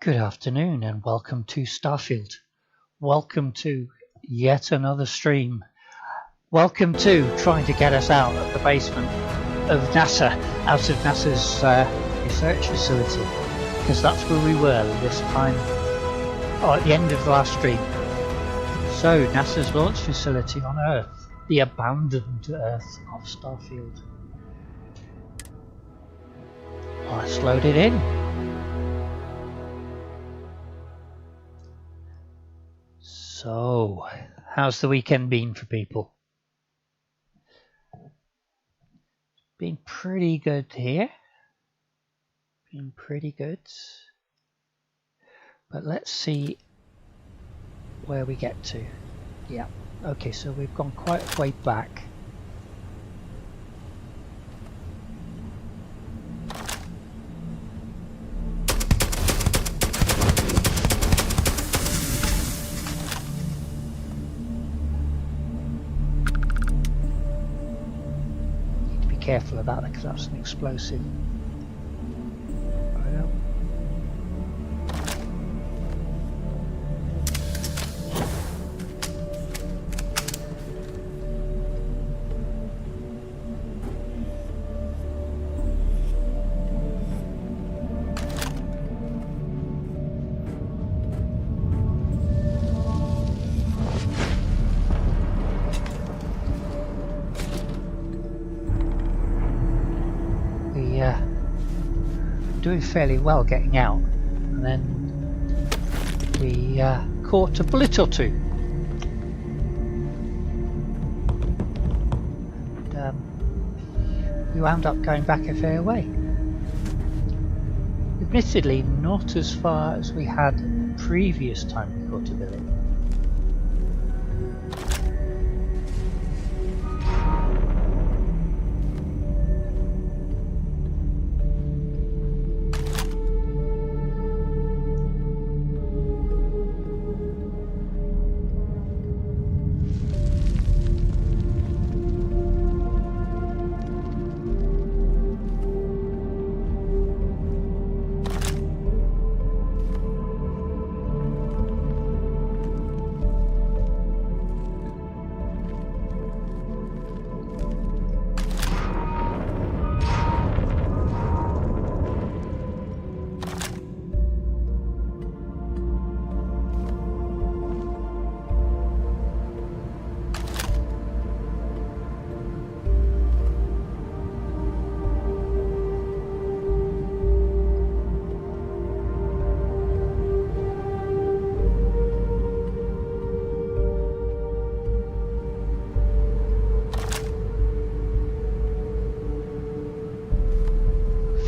Good afternoon and welcome to Starfield. Welcome to yet another stream. Welcome to trying to get us out of the basement of NASA, out of NASA's research facility, because that's where we were this time, at the end of the last stream. So, NASA's launch facility on Earth, the abandoned Earth of Starfield. Let's load it in. So, how's the weekend been for people? Been pretty good here. Been pretty good. But let's see where we get to. Yeah, okay, so we've gone quite a way back. Careful about that because that's an explosive. I know. Doing fairly well getting out, and then we caught a bullet or two. And, we wound up going back a fair way. Admittedly, not as far as we had the previous time we caught a bullet.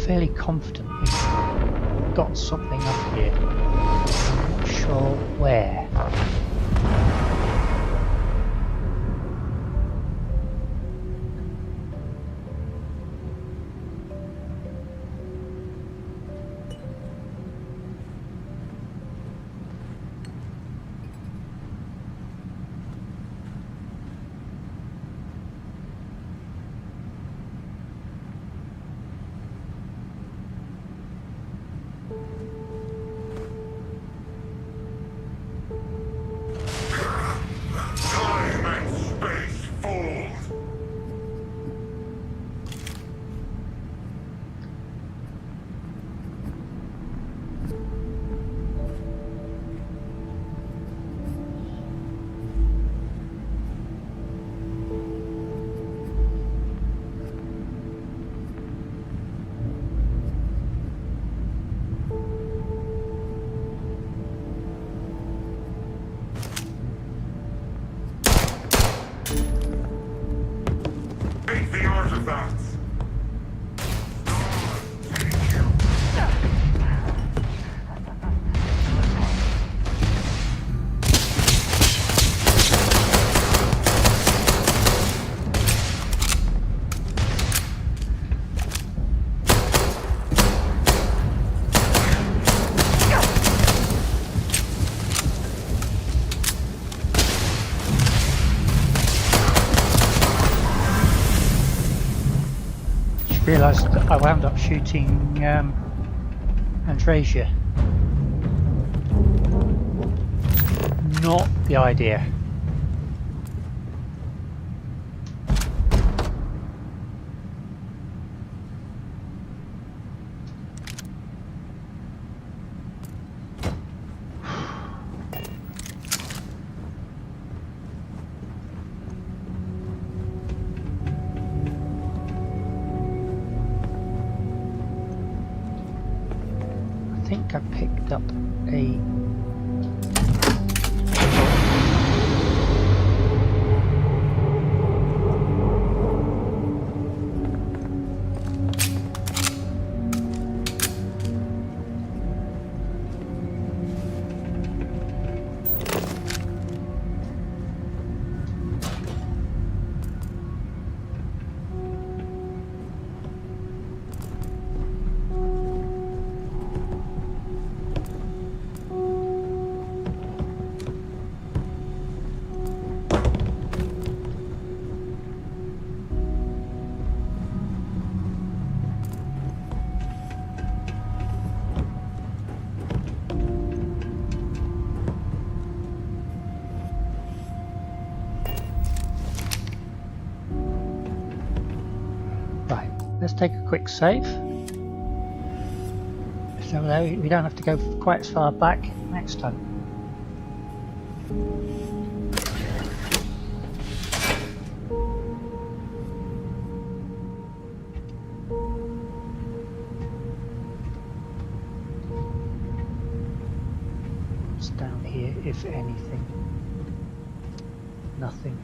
Fairly confident we've got something up here. I'm not sure where. Realised that I wound up shooting Andresia. not the idea. I think I picked up a... Let's take a quick save, so that we don't have to go quite as far back next time. What's down here, if anything? Nothing.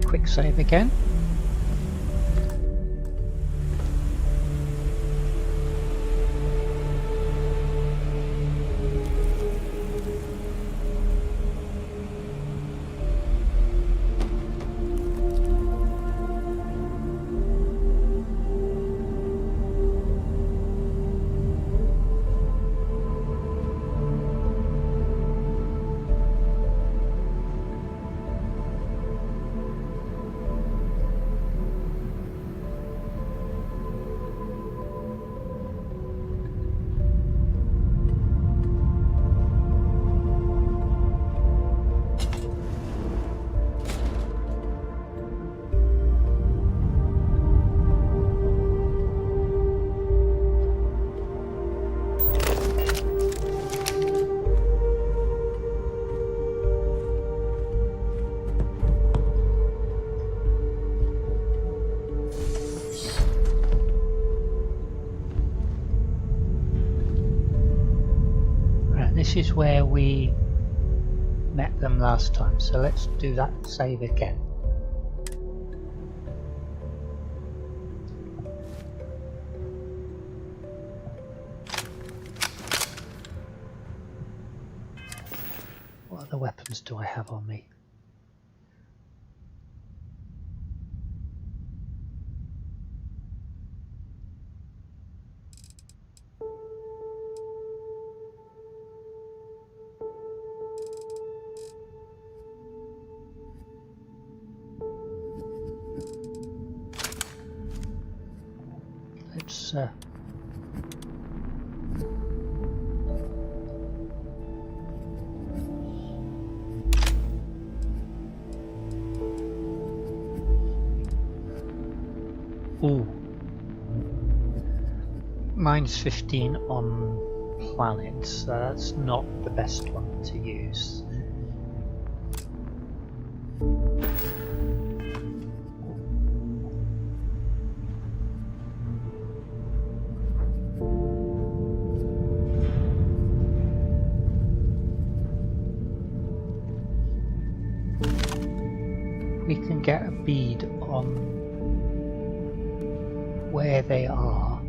Quick save again. This is where we met them last time, so let's do that save again. other weapons do I have on me? Let's ooh. Mine's 15 on planets, so that's not the best one to use. We can get a bead on where they are.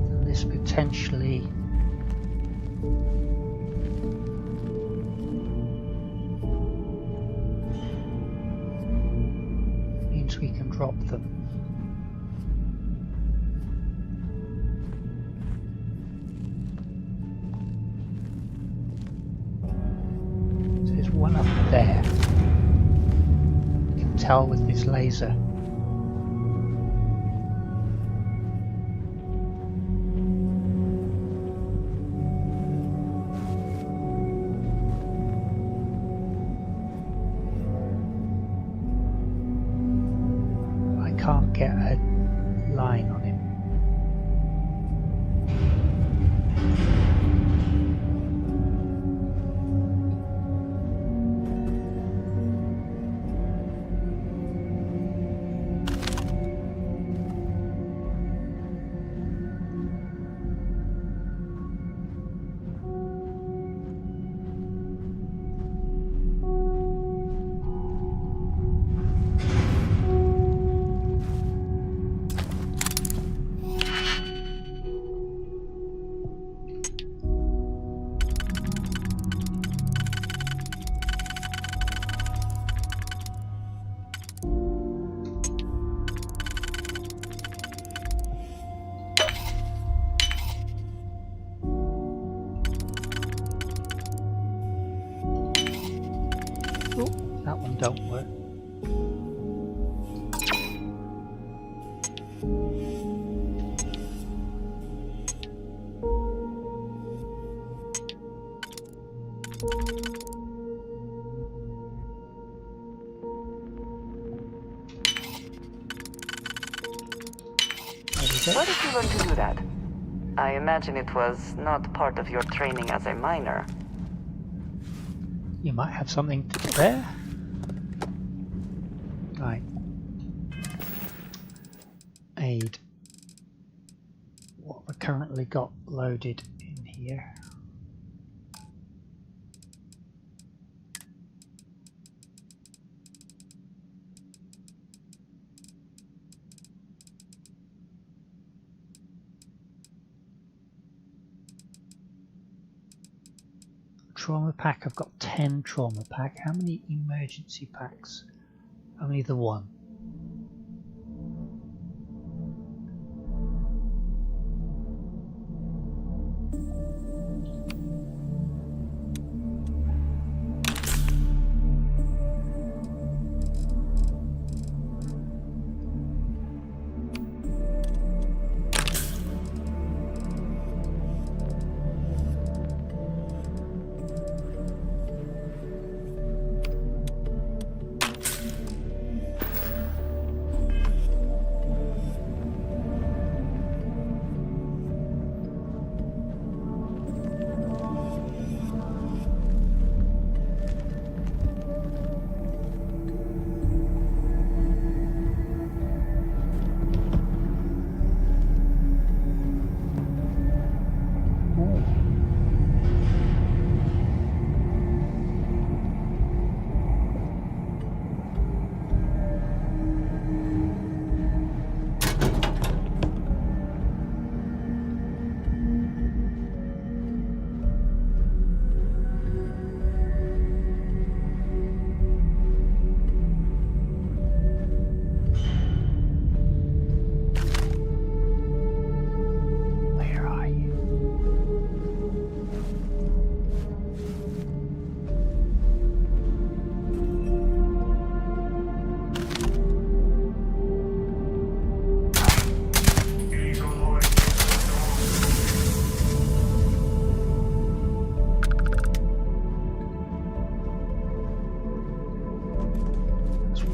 And this potentially means we can drop them. One up there. You can tell with this laser. I can't get a line on him. That one don't work. Why did you learn to do that? I imagine it was not part of your training as a miner. You might have something to there. Right. Aid. What have I currently got loaded in here? Trauma pack, I've got 10 trauma pack. How many emergency packs? Only the one.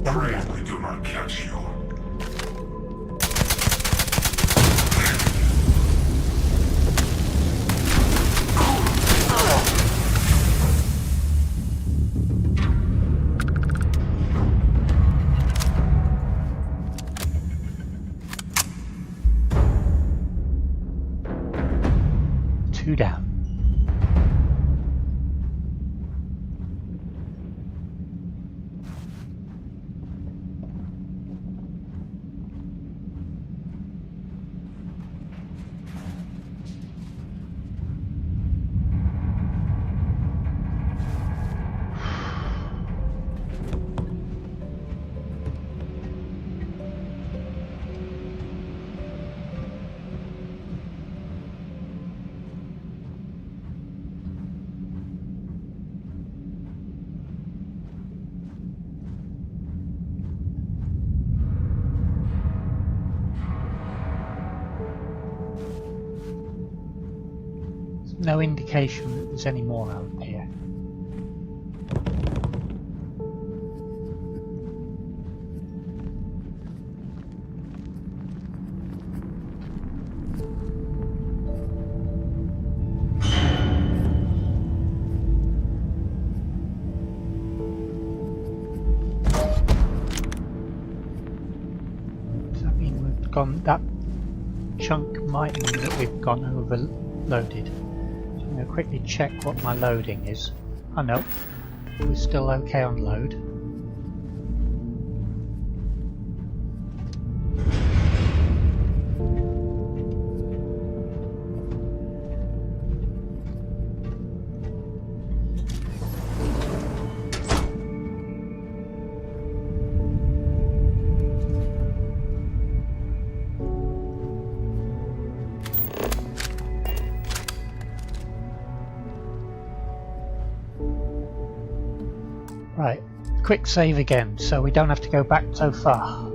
down Pray there. we do not catch you. Two down. No indication that there's any more out here. Does that mean we've gone, that chunk might mean that we've gone overloaded. I'm going to quickly check what my loading is. Oh no, we're still okay on load. Right, quick save again so we don't have to go back so far.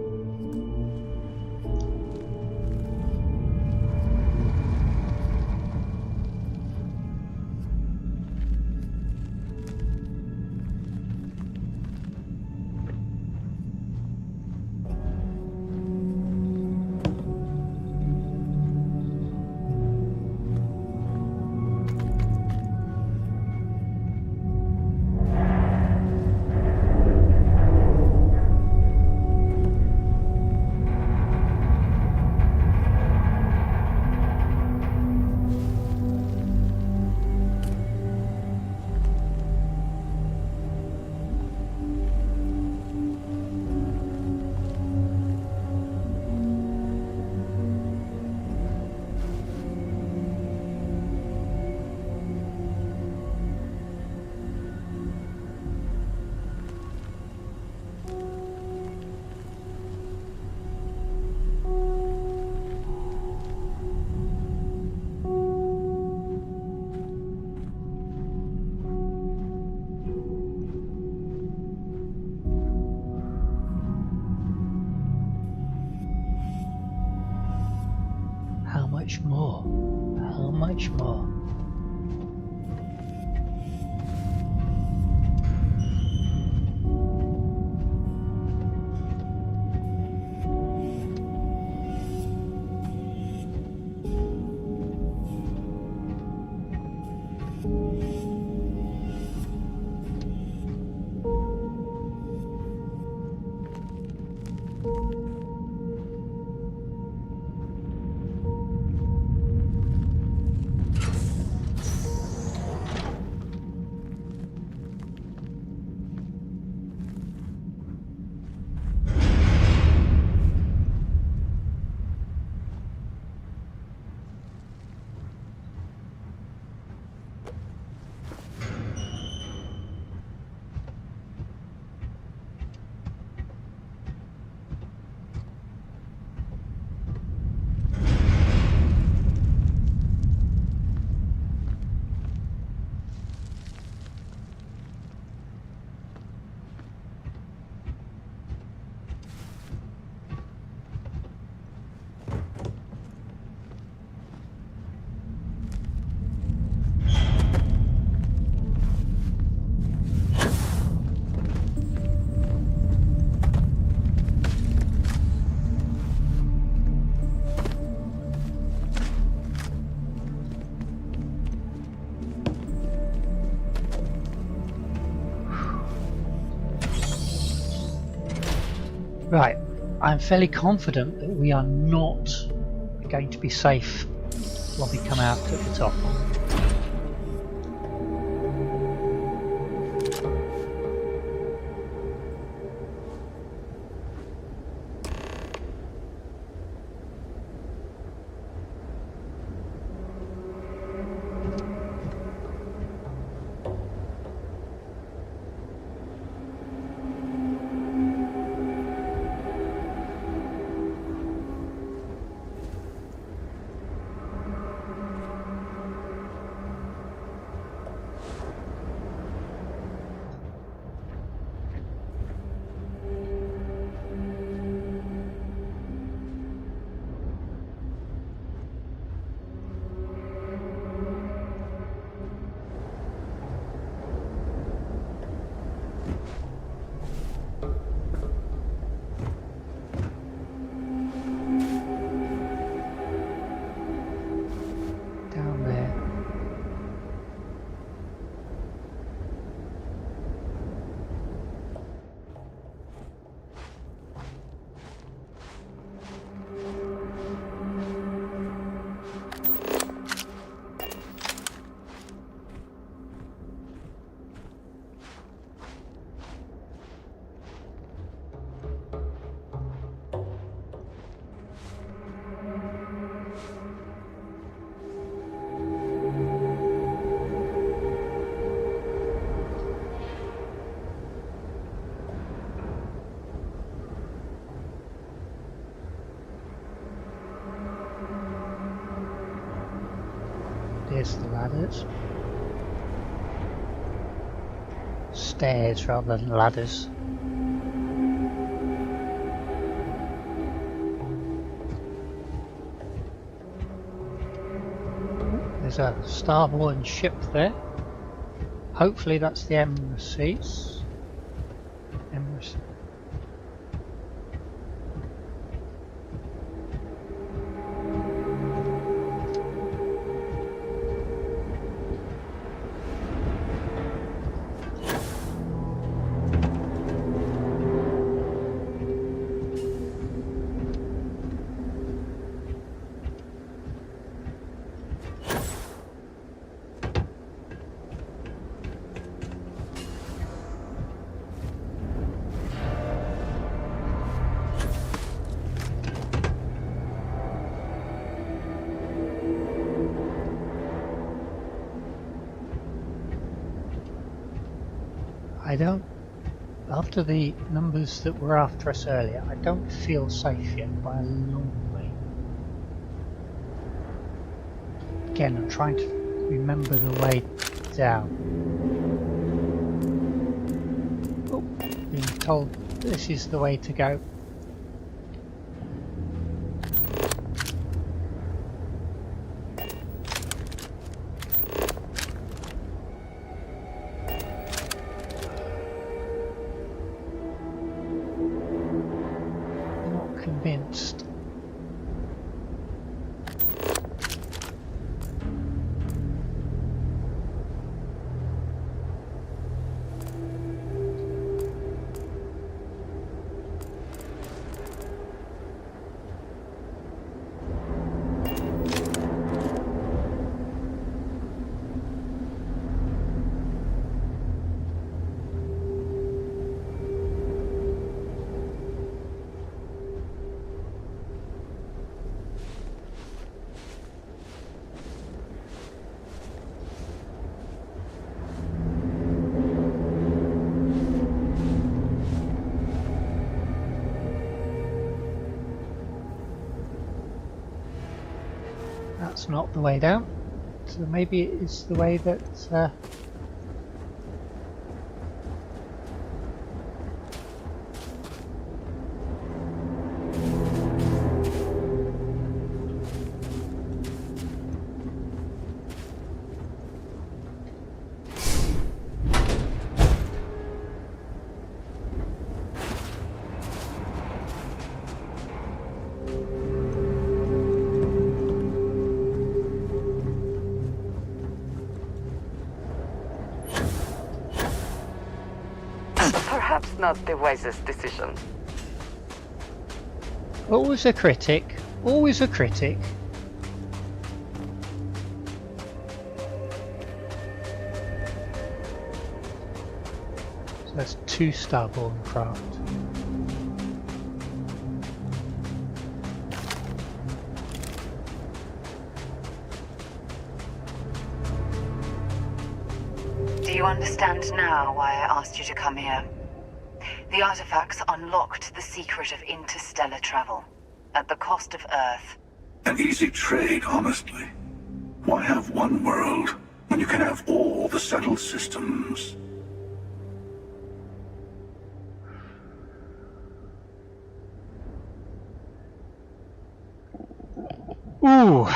How much more? How much more? Right, I'm fairly confident that we are not going to be safe when we come out at the top. Down there. There's the ladders. Stairs rather than ladders. There's a starborn ship there. Hopefully that's the embassies. Embassy. I don't, after the numbers that were after us earlier, I don't feel safe yet by a long way. Again, I'm trying to remember the way down. Oh, being told this is the way to go. Convinced. That's not the way down, so maybe it is the way that Perhaps not the wisest decision. Always a critic. Always a critic. So that's 2 starborn craft. Do you understand now why I asked you to come here? The artifacts unlocked the secret of interstellar travel, at the cost of Earth. An easy trade, honestly. Why have one world when you can have all the settled systems? Ooh.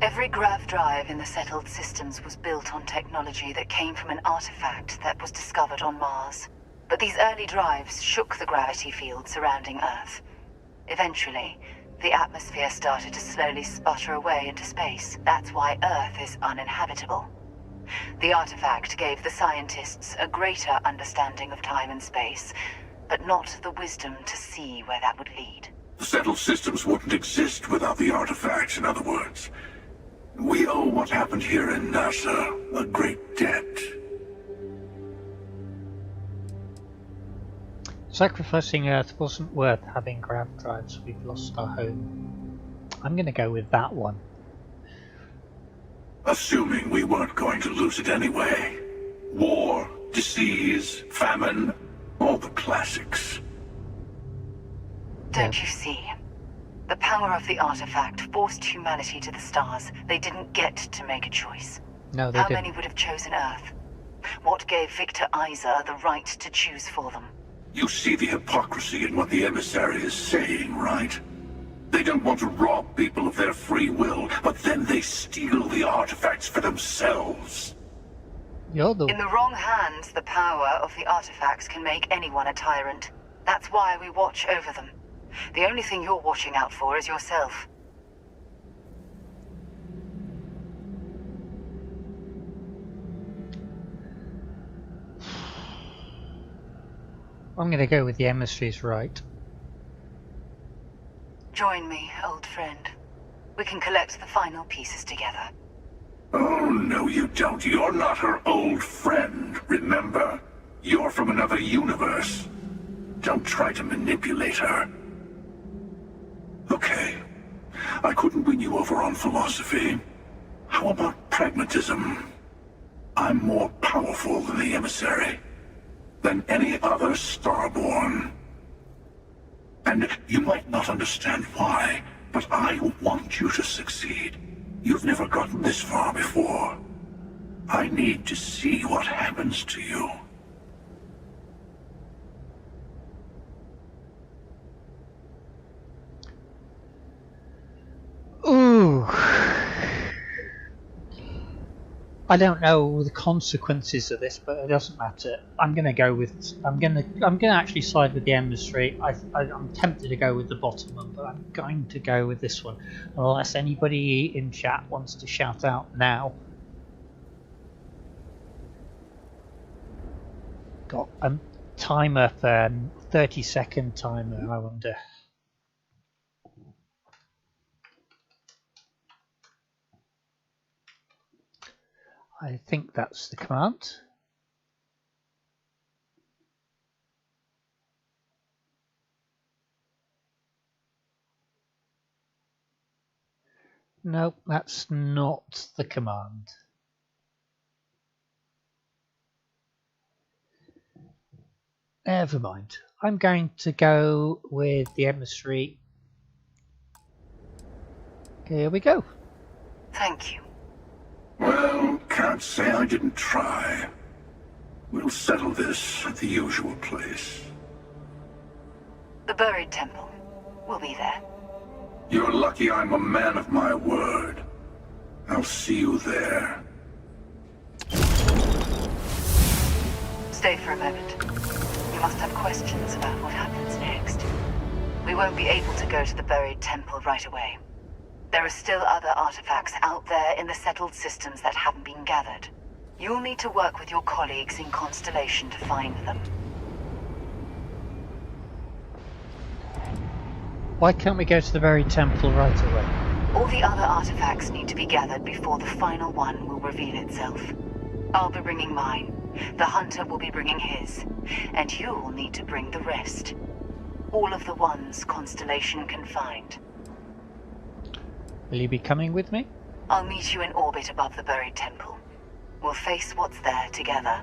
Every grav drive in the settled systems was built on technology that came from an artifact that was discovered on Mars. But these early drives shook the gravity field surrounding Earth. Eventually, the atmosphere started to slowly sputter away into space. That's why Earth is uninhabitable. The artifact gave the scientists a greater understanding of time and space, but not the wisdom to see where that would lead. The settled systems wouldn't exist without the artifacts, in other words. We owe what happened here in NASA a great debt. Sacrificing Earth wasn't worth having grav drives. We've lost our home. I'm going to go with that one. Assuming we weren't going to lose it anyway. War, disease, famine, all the classics. Don't you see? The power of the artifact forced humanity to the stars. They didn't get to make a choice. No, they How didn't. many would have chosen Earth? What gave Victor Isa the right to choose for them? You see the hypocrisy in what the emissary is saying, right? They don't want to rob people of their free will, but then they steal the artifacts for themselves. You're the... In the wrong hands, the power of the artifacts can make anyone a tyrant. That's why we watch over them. The only thing you're watching out for is yourself. I'm going to go with the emissary's right. Join me, old friend. We can collect the final pieces together. Oh, no you don't. You're not her old friend, remember? You're from another universe. Don't try to manipulate her. Okay. I couldn't win you over on philosophy. How about pragmatism? I'm more powerful than the emissary. Than any other starborn. And you might not understand why, but I want you to succeed. You've never gotten this far before. I need to see what happens to you. Ooh. I don't know the consequences of this, but it doesn't matter. I'm gonna actually side with the emissary. I'm tempted to go with the bottom one, but I'm going to go with this one, unless anybody in chat wants to shout out now. Got a timer for 30-second timer. I wonder. I think that's the command. Nope, that's not the command. Never mind. I'm going to go with the emissary. Here we go. Thank you. Well, can't say I didn't try. We'll settle this at the usual place. The buried temple. We'll be there. You're lucky I'm a man of my word. I'll see you there. Stay for a moment. You must have questions about what happens next. We won't be able to go to the buried temple right away. There are still other artifacts out there in the settled systems that haven't been gathered. You'll need to work with your colleagues in Constellation to find them. Why can't we go to the buried temple right away? All the other artifacts need to be gathered before the final one will reveal itself. I'll be bringing mine. The Hunter will be bringing his. And you'll need to bring the rest. All of the ones Constellation can find. Will you be coming with me? I'll meet you in orbit above the buried temple. We'll face what's there together.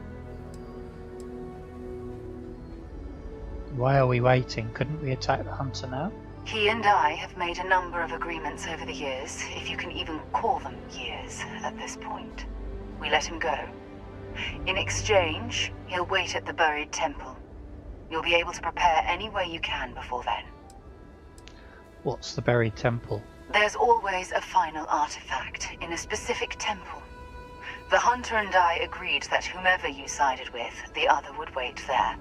Why are we waiting? Couldn't we attack the Hunter now? He and I have made a number of agreements over the years, if you can even call them years at this point. We let him go. In exchange, he'll wait at the buried temple. You'll be able to prepare any way you can before then. What's the buried temple? There's always a final artifact in a specific temple. The Hunter and I agreed that whomever you sided with, the other would wait there.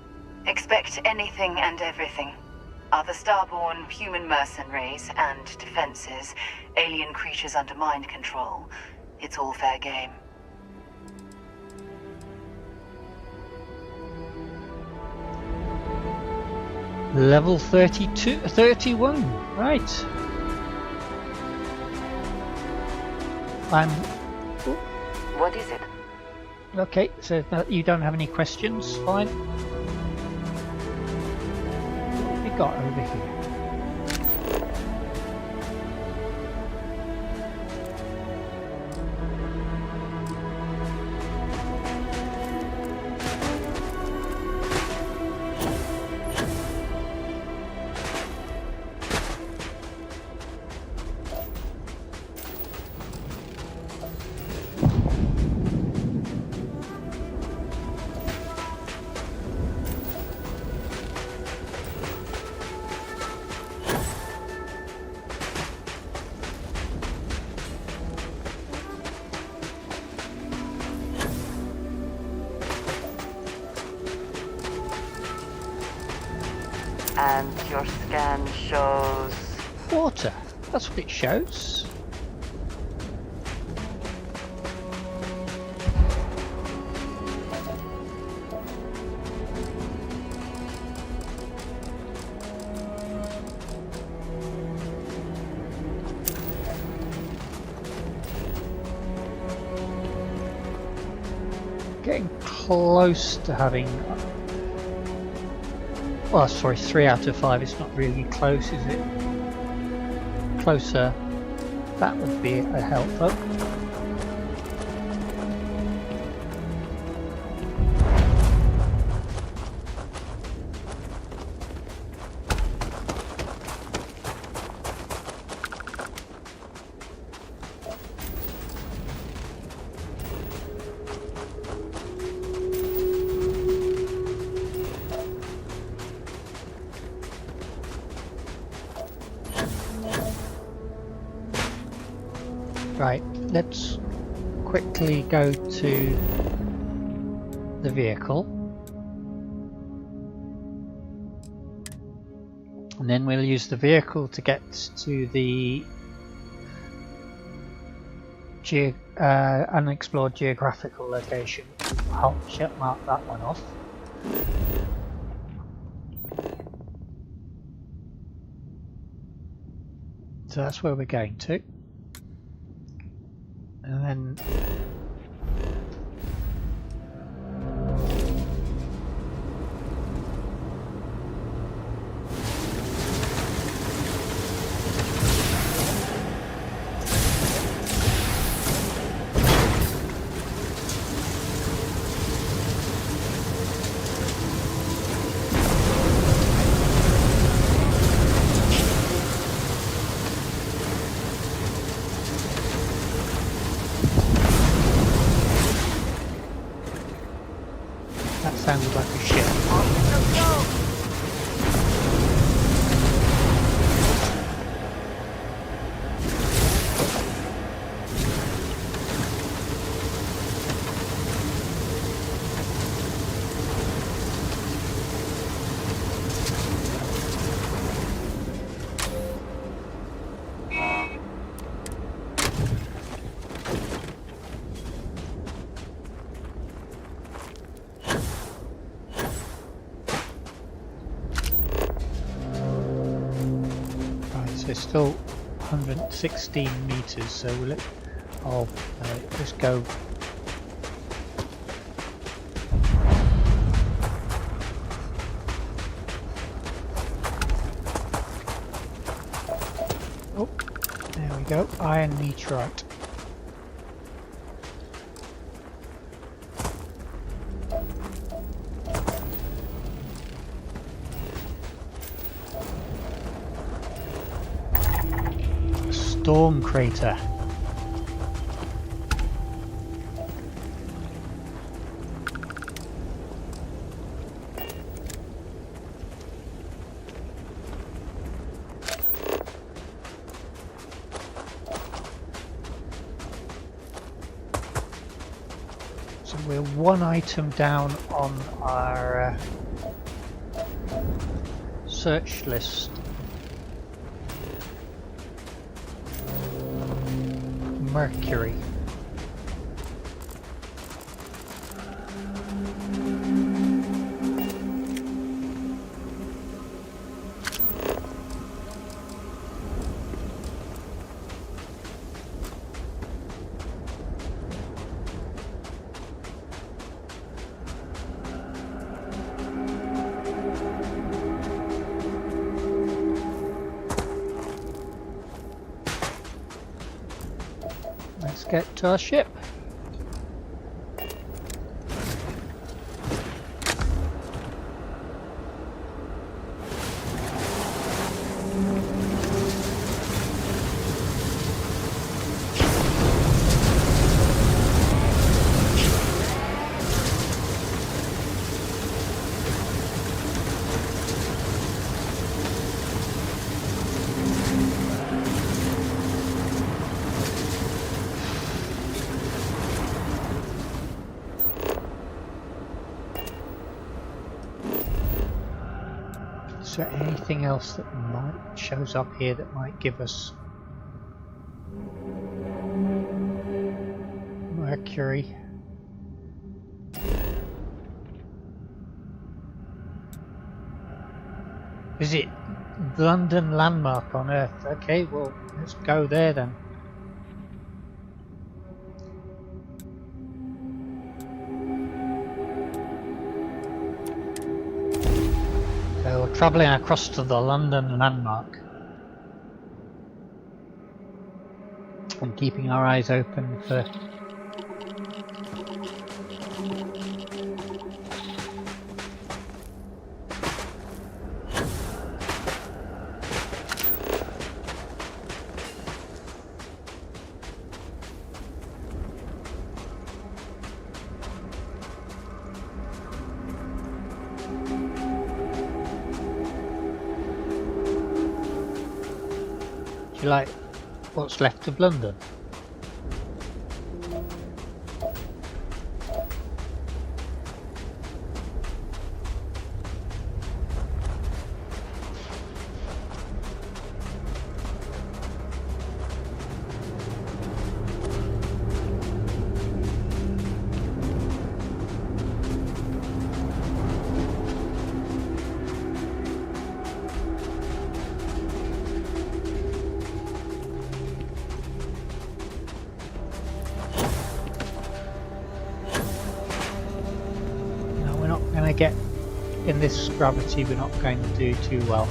Expect anything and everything. Other starborn, human mercenaries, and defenses, alien creatures under mind control. It's all fair game. Level 31, right. What is it? Okay, so you don't have any questions, fine. What have we got over here? And your scan shows... Water, that's what it shows. Getting close to having... Well, sorry, 3 out of 5. It's not really close, is it? Closer. That would be a help, though. Right, let's quickly go to the vehicle. And then we'll use the vehicle to get to the unexplored geographical location. I'll mark that one off. So that's where we're going to. And then So still 116 meters. So will it? Oh, let's go. Oh, there we go. Iron meteorite. Storm crater. So we're one item down on our search list. Mercury. Let's get to our ship. Is there anything else that shows up here that might give us Mercury? Is it London landmark on Earth? Okay, well, let's go there then. So we're travelling across to the London landmark and keeping our eyes open for like what's left of London. Get in this gravity, we're not going to do too well.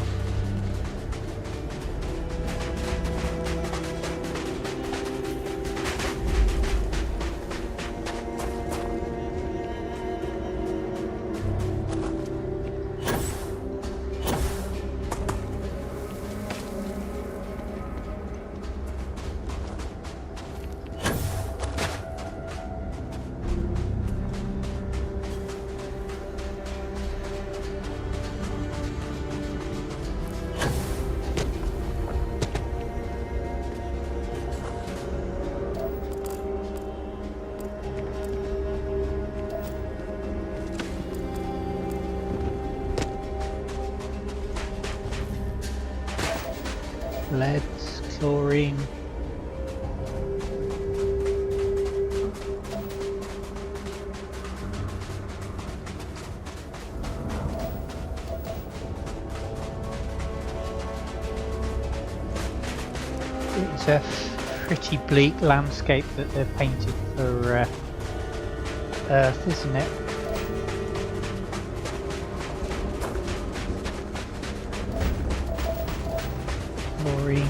Lead, chlorine. It's a pretty bleak landscape that they've painted for Earth, isn't it? Maureen.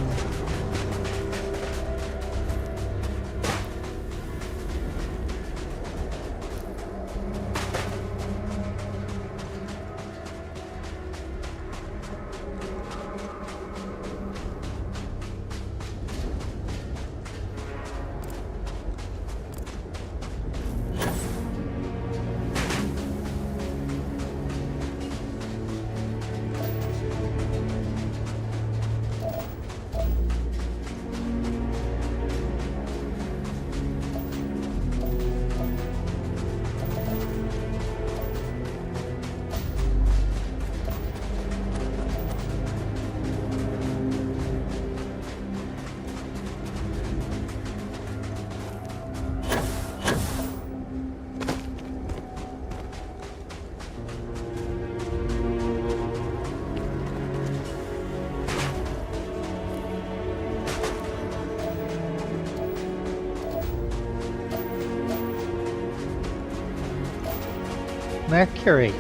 Mercury.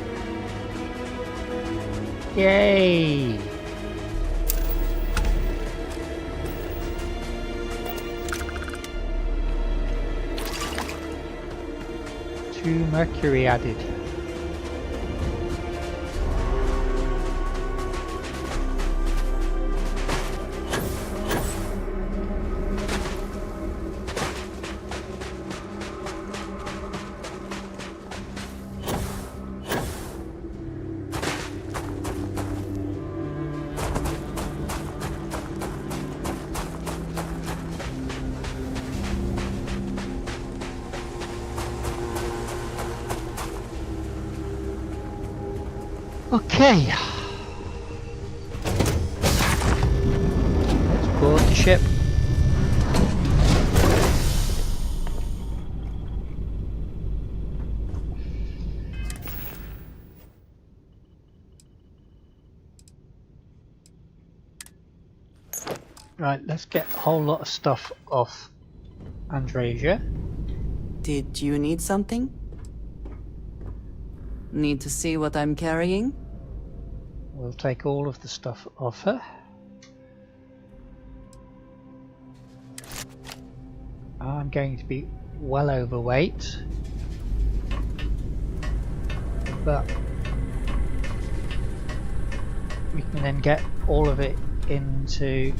Yay! Two Mercury added. Okay, let's board the ship. Right, let's get a whole lot of stuff off Andresia. Did you need something? Need to see what I'm carrying? We'll take all of the stuff off her. I'm going to be well overweight, but we can then get all of it into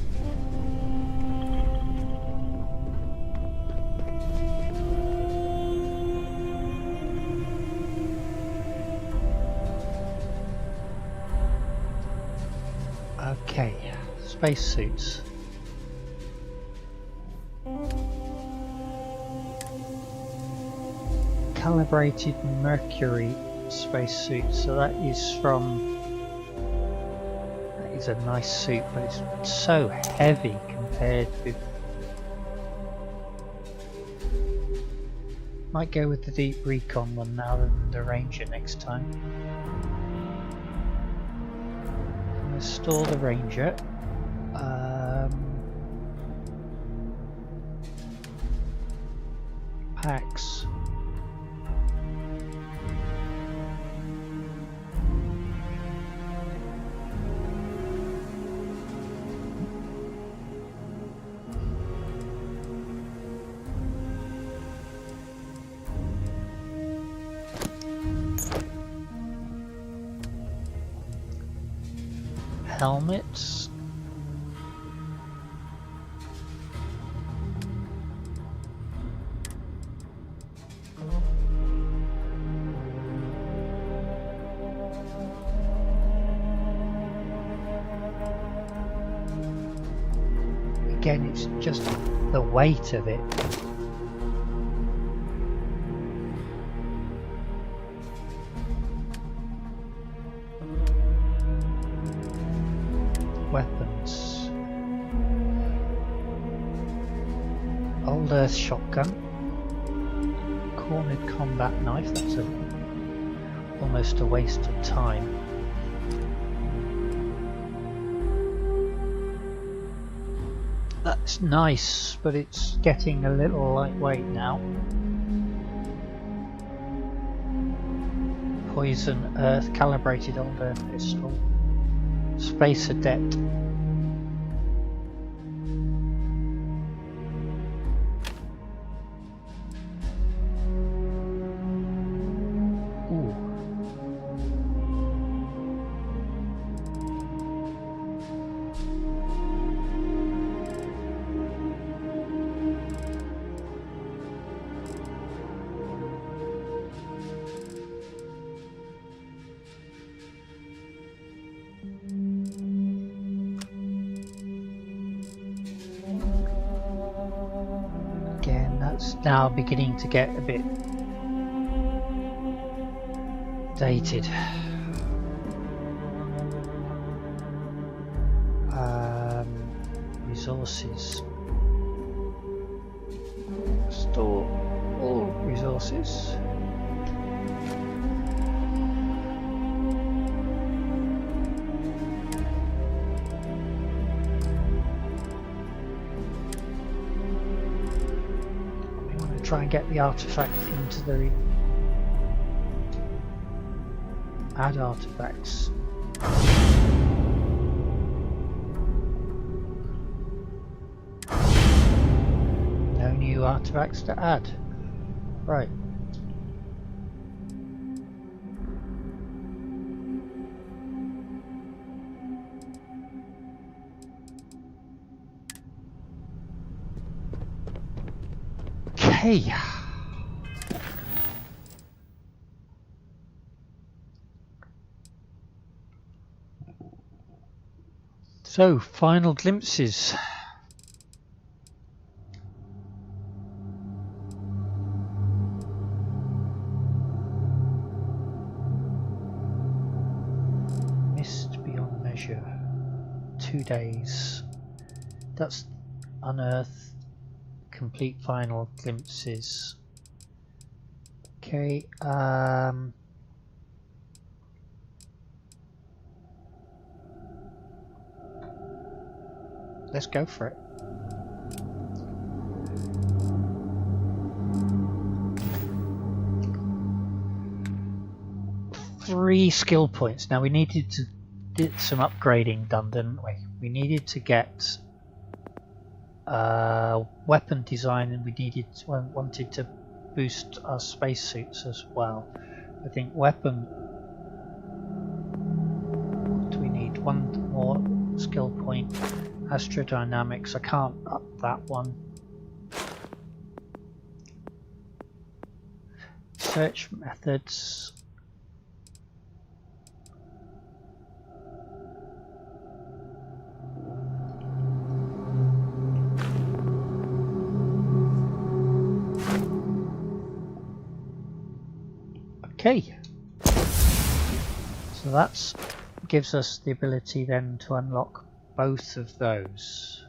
okay, spacesuits. Calibrated Mercury spacesuit. So that is from. That is a nice suit, but it's so heavy compared with. Might go with the Deep Recon one now than the Ranger next time. Store the Ranger. Packs. Helmets. Again, it's just the weight of it. Weapons. Old Earth shotgun. Cornered combat knife. That's almost a waste of time. That's nice, but it's getting a little lightweight now. Poison Earth calibrated on the pistol. Space Adept. Now beginning to get a bit dated. Resources. Store all resources. Try and get the artifact into the add artifacts. No new artifacts to add. Right. Okay. So, final glimpses. Mist beyond measure. 2 days. That's Unearthed. Complete final glimpses. Okay, let's go for it. Three skill points. Now we needed to get some upgrading done, didn't we? We needed to get weapon design, and we wanted to boost our spacesuits as well. I think weapon. What do we need? One more skill point. Astrodynamics. I can't up that one. Search methods. Okay, so that gives us the ability then to unlock both of those.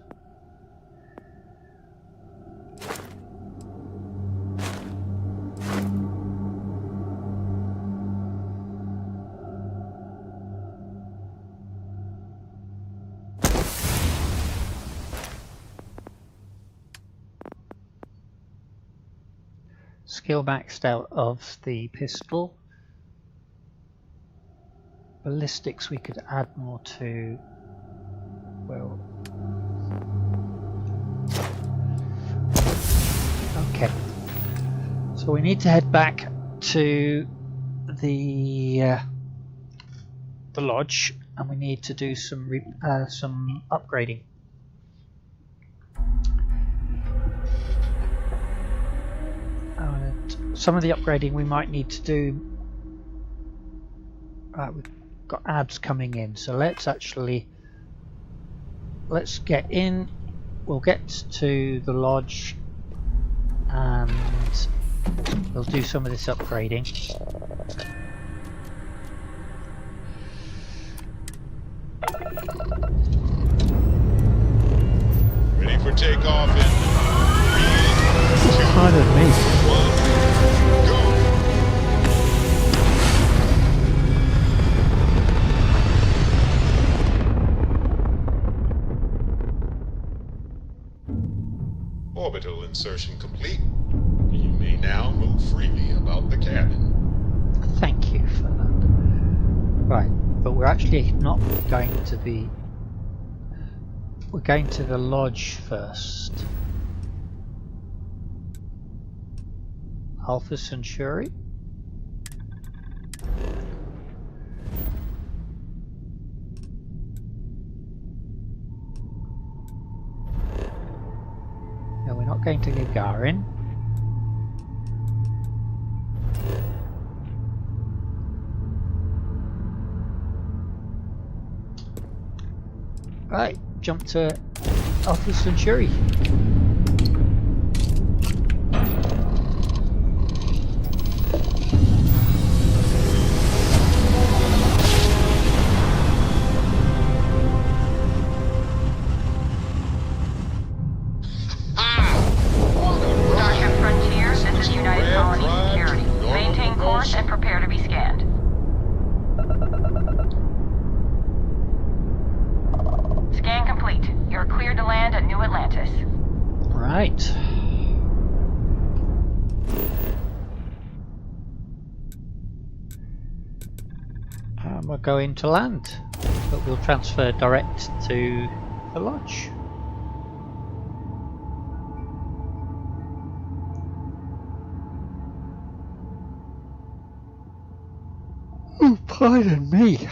Skill maxed out of the pistol. Ballistics we could add more to. Well, okay. So we need to head back to the lodge, and we need to do some upgrading. Some of the upgrading we might need to do. We've got ads coming in, so let's get in. We'll get to the lodge and we'll do some of this upgrading. Ready for takeoff in 3, 2, Kind of me. 1. Orbital insertion complete. You may now move freely about the cabin. Thank you for that. Right, but we're actually not going to the... We're going to the lodge first. Alpha Centauri. No, we're not going to Gagarin. Right, jump to Alpha Centauri. Starship Frontier, this is United Colonies Security. Maintain course and prepare to be scanned. Scan complete. You're cleared to land at New Atlantis. Right. And we're going to land, but we'll transfer direct to the lodge. Oh, pardon me.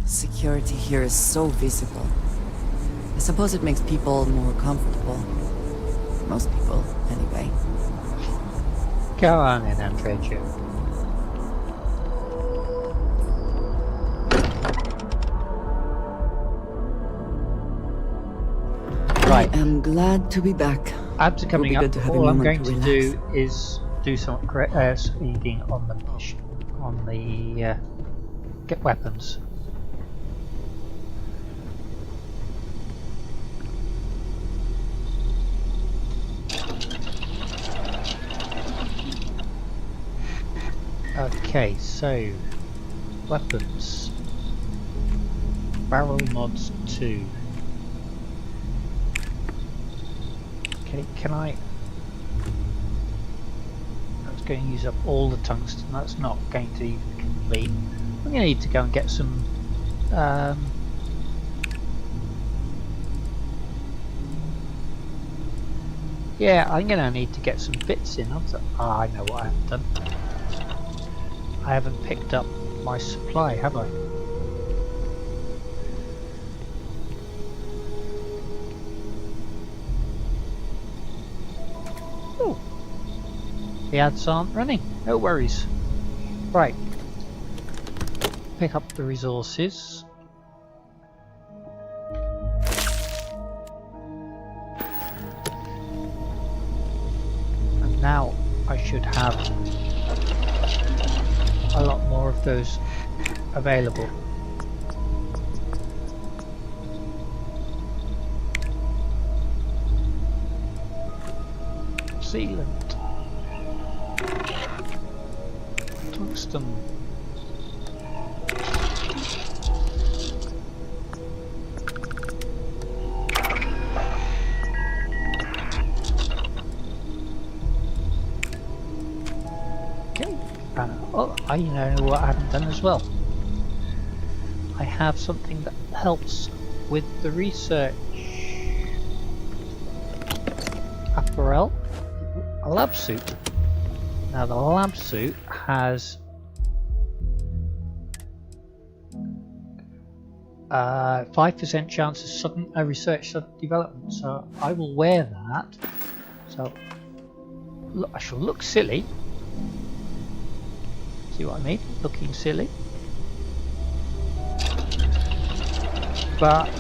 Security here is so visible. I suppose it makes people more comfortable. Most people, anyway. Go on in, Andreja. Right. I am glad to be back. After coming It'll be up, good to have a all I'm moment going to to relax. do is do some speeding on the get weapons. Okay, so weapons. Barrel mods 2. Okay, can I? That's going to use up all the tungsten. That's not going to even complete. I'm going to need to go and get some. Yeah, I'm going to need to get some bits in. I know what I haven't done. I haven't picked up my supply, have I? Oh, the ads aren't running. No worries. Right. Pick up the resources. And now I should have a lot more of those available. Sealant. Tungsten. Okay. Oh, I know what I haven't done as well. I have something that helps with the research. Apparel. A lab suit. Now the lab suit has 5% chance of sudden research sudden development, so I will wear that. So look, I shall look silly. See what I mean? Looking silly. But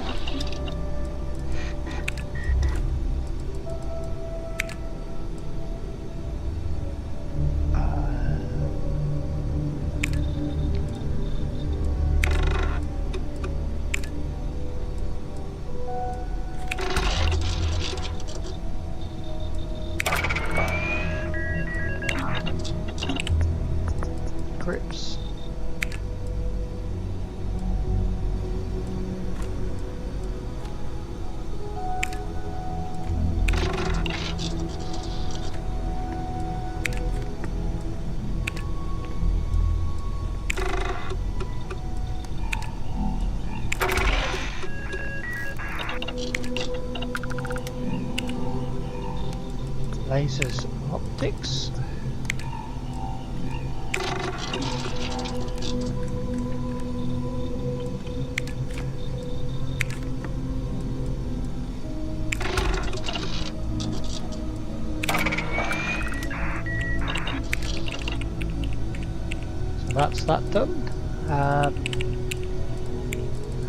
Lasers, optics. So that's that done.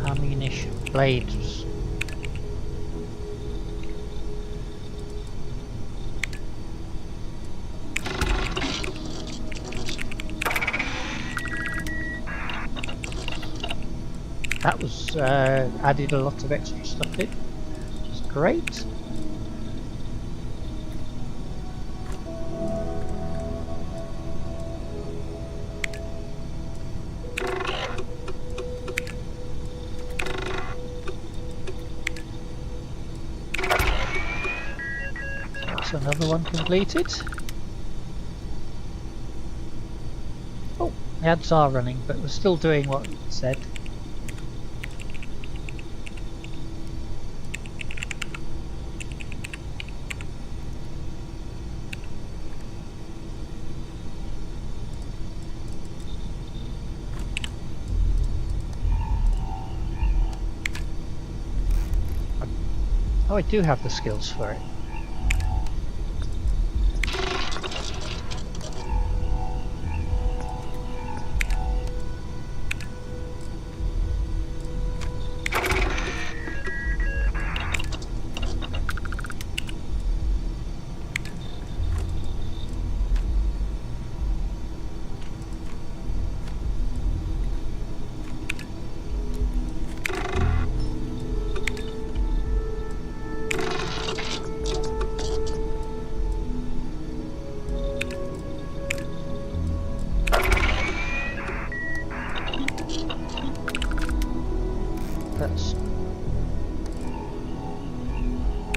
Ammunition, blades. That was added a lot of extra stuff in, which is great. That's another one completed. Oh, the ads are running, but we're still doing what it said. Oh, I do have the skills for it.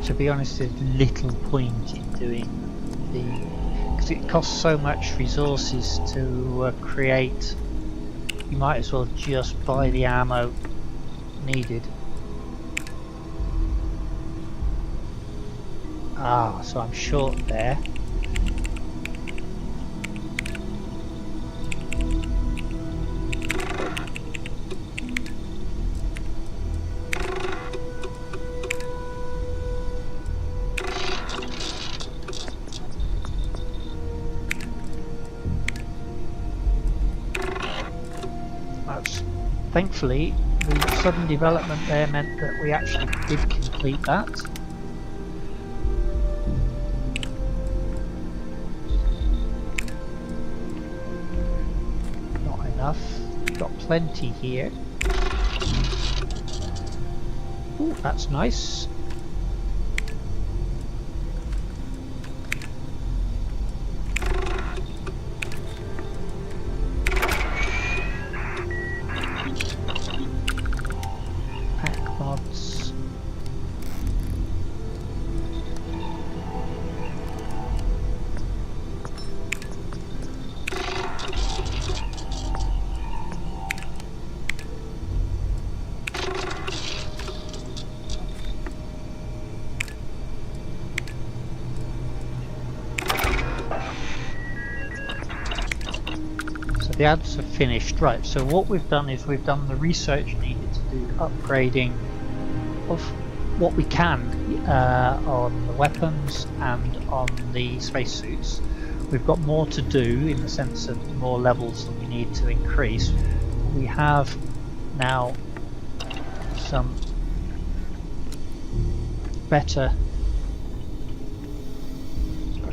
To be honest, there's little point in doing the, because it costs so much resources to create. You might as well just buy the ammo needed. Ah, so I'm short there. Thankfully, the sudden development there meant that we actually did complete that. Not enough. Got plenty here. Ooh, that's nice. The ads are finished. Right, so what we've done is we've done the research needed to do upgrading of what we can on the weapons and on the spacesuits. We've got more to do in the sense of more levels that we need to increase. We have now some better.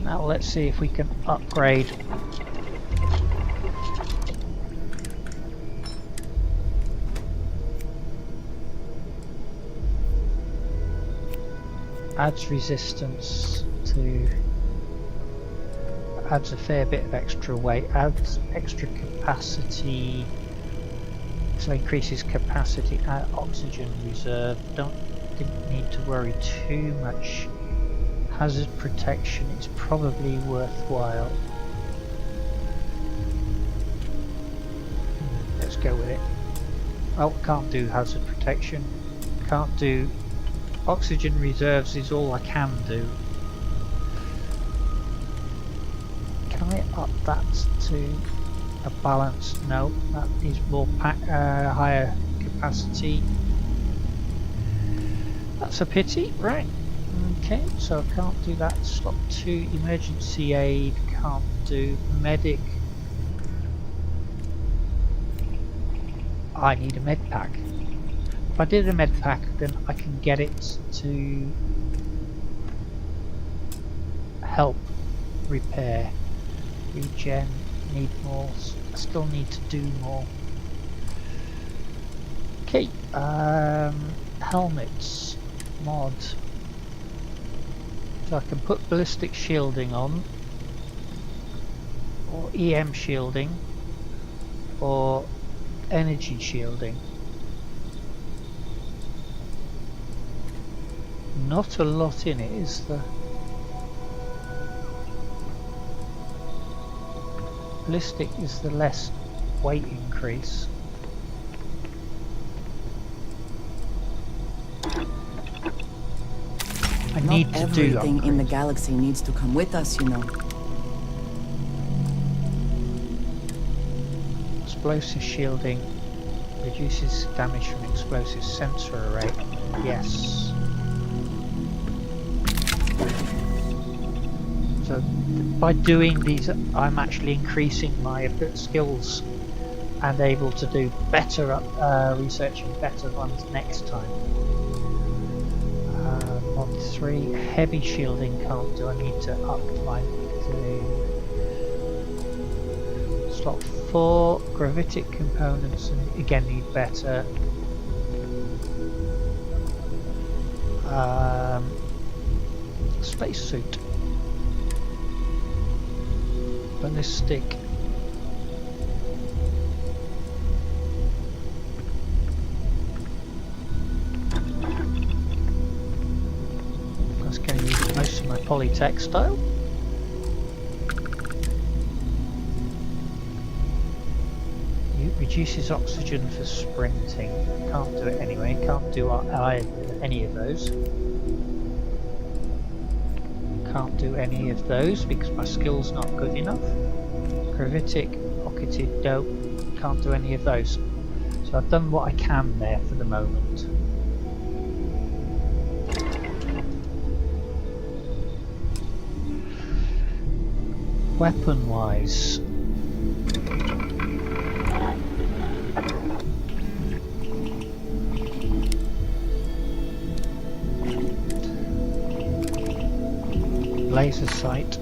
Now let's see if we can upgrade adds resistance to, adds a fair bit of extra weight, adds extra capacity, so increases capacity at oxygen reserve. Didn't need to worry too much. Hazard protection is probably worthwhile. Let's go with it. Oh, can't do hazard protection. Can't do oxygen reserves is all I can do. I up that to a balance? No, that is more higher capacity. That's a pity, right? Okay, so I can't do that. Slot 2, emergency aid, can't do. Medic. I need a med pack. If I did a med pack, then I can get it to help repair. Regen, need more. I still need to do more. Okay, helmets, mod. So I can put ballistic shielding on, or EM shielding, or energy shielding. Not a lot in it, is there? Ballistic is the less weight increase. I need to do that. Everything in the galaxy needs to come with us, you know. Explosive shielding reduces damage from explosive sensor array. Yes. So by doing these, I'm actually increasing my skills and able to do better research and better runs next time. Mod 3, heavy shielding can't do. I need to up my slot 4, gravitic components, and again need better. Spacesuit. Ballistic. That's going to use most of my polytextile. It reduces oxygen for sprinting. Can't do it anyway. Can't do any of those. Can't do any of those because my skill's not good enough. Gravitic, pocketed, dope, can't do any of those. So I've done what I can there for the moment. Weapon wise, laser sight.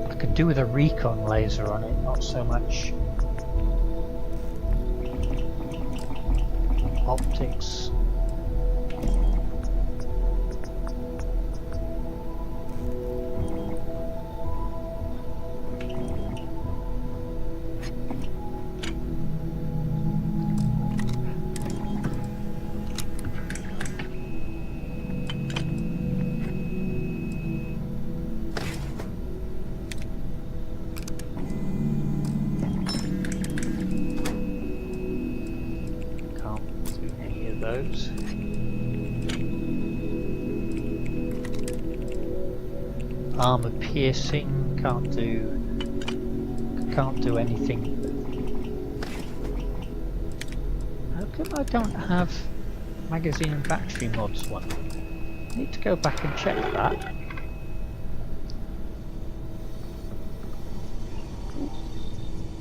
I could do with a recon laser on it, not so much optics. Armor piercing, can't do anything. How come I don't have magazine and battery mods one? I need to go back and check that.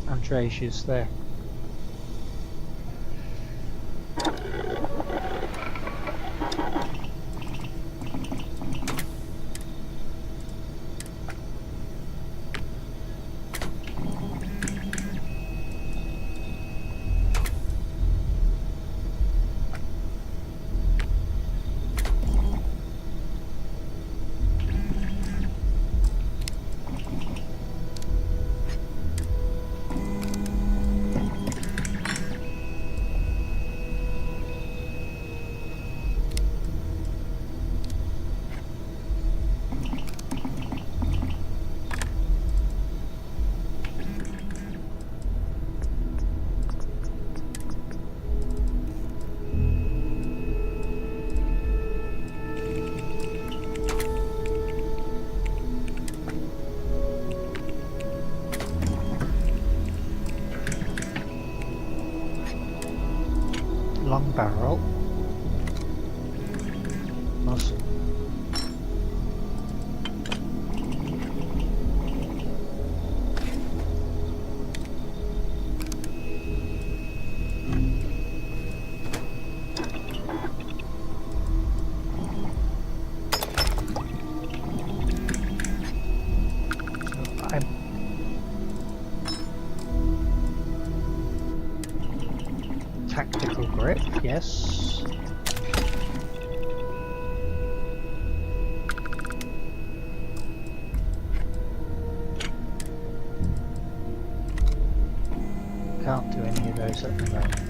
Andresia's there. long barrel. Muzzle. Tactical grip, yes. Can't do any of those at the moment.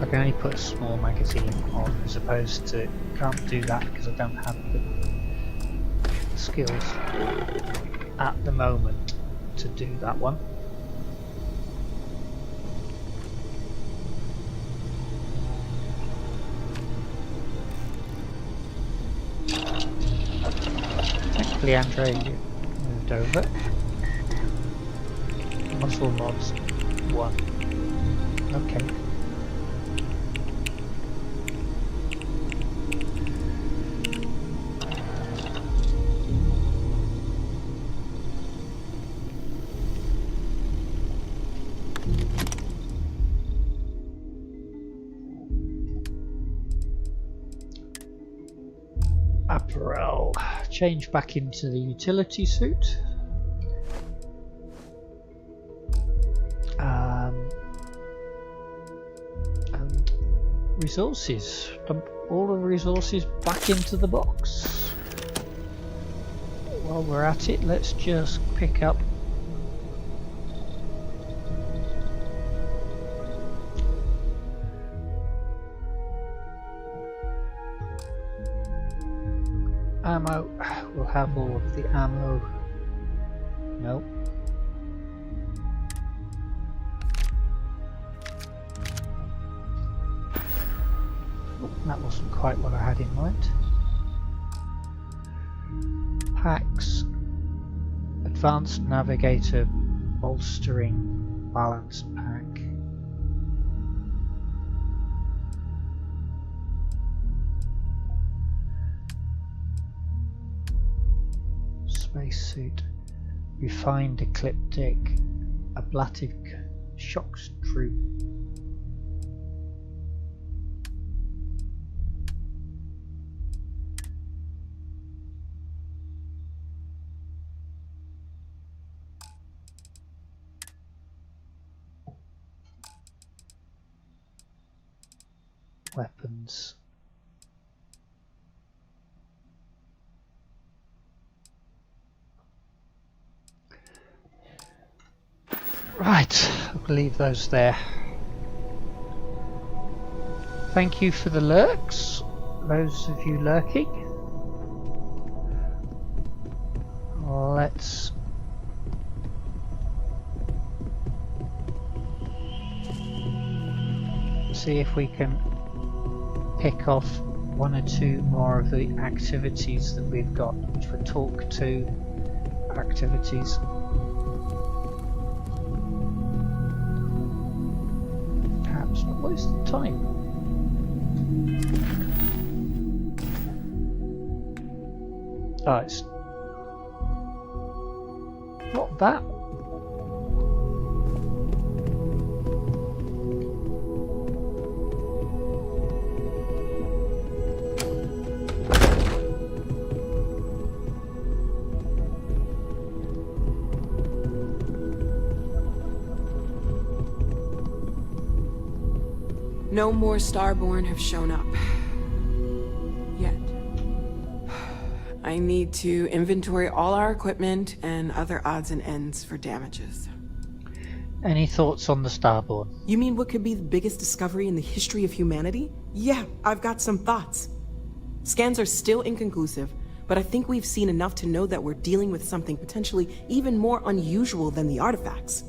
I can only put a small magazine on as opposed to, can't do that because I don't have the skills at the moment to do that one. Thankfully Andre, you moved over. Muscle mods 1. Okay. Apparel. Change back into the utility suit. And resources. Dump all the resources back into the box. While we're at it, let's just pick up ammo. We'll have all of the ammo. Nope. That wasn't quite what I had in mind. Packs. Advanced Navigator Bolstering Balance Pack. Spacesuit, refined ecliptic, ablative shock troop. Weapons. Right, I'll leave those there. Thank you for the lurks, those of you lurking. Let's see if we can pick off one or two more of the activities that we've got, which were talk to activities. Perhaps not waste the time. Oh, it's not that. No more Starborn have shown up. Yet. I I need to inventory all our equipment and other odds and ends for damages. Any thoughts on the Starborn? You mean what could be the biggest discovery in the history of humanity? Yeah, I've got some thoughts. Scans are still inconclusive, but I think we've seen enough to know that we're dealing with something potentially even more unusual than the artifacts.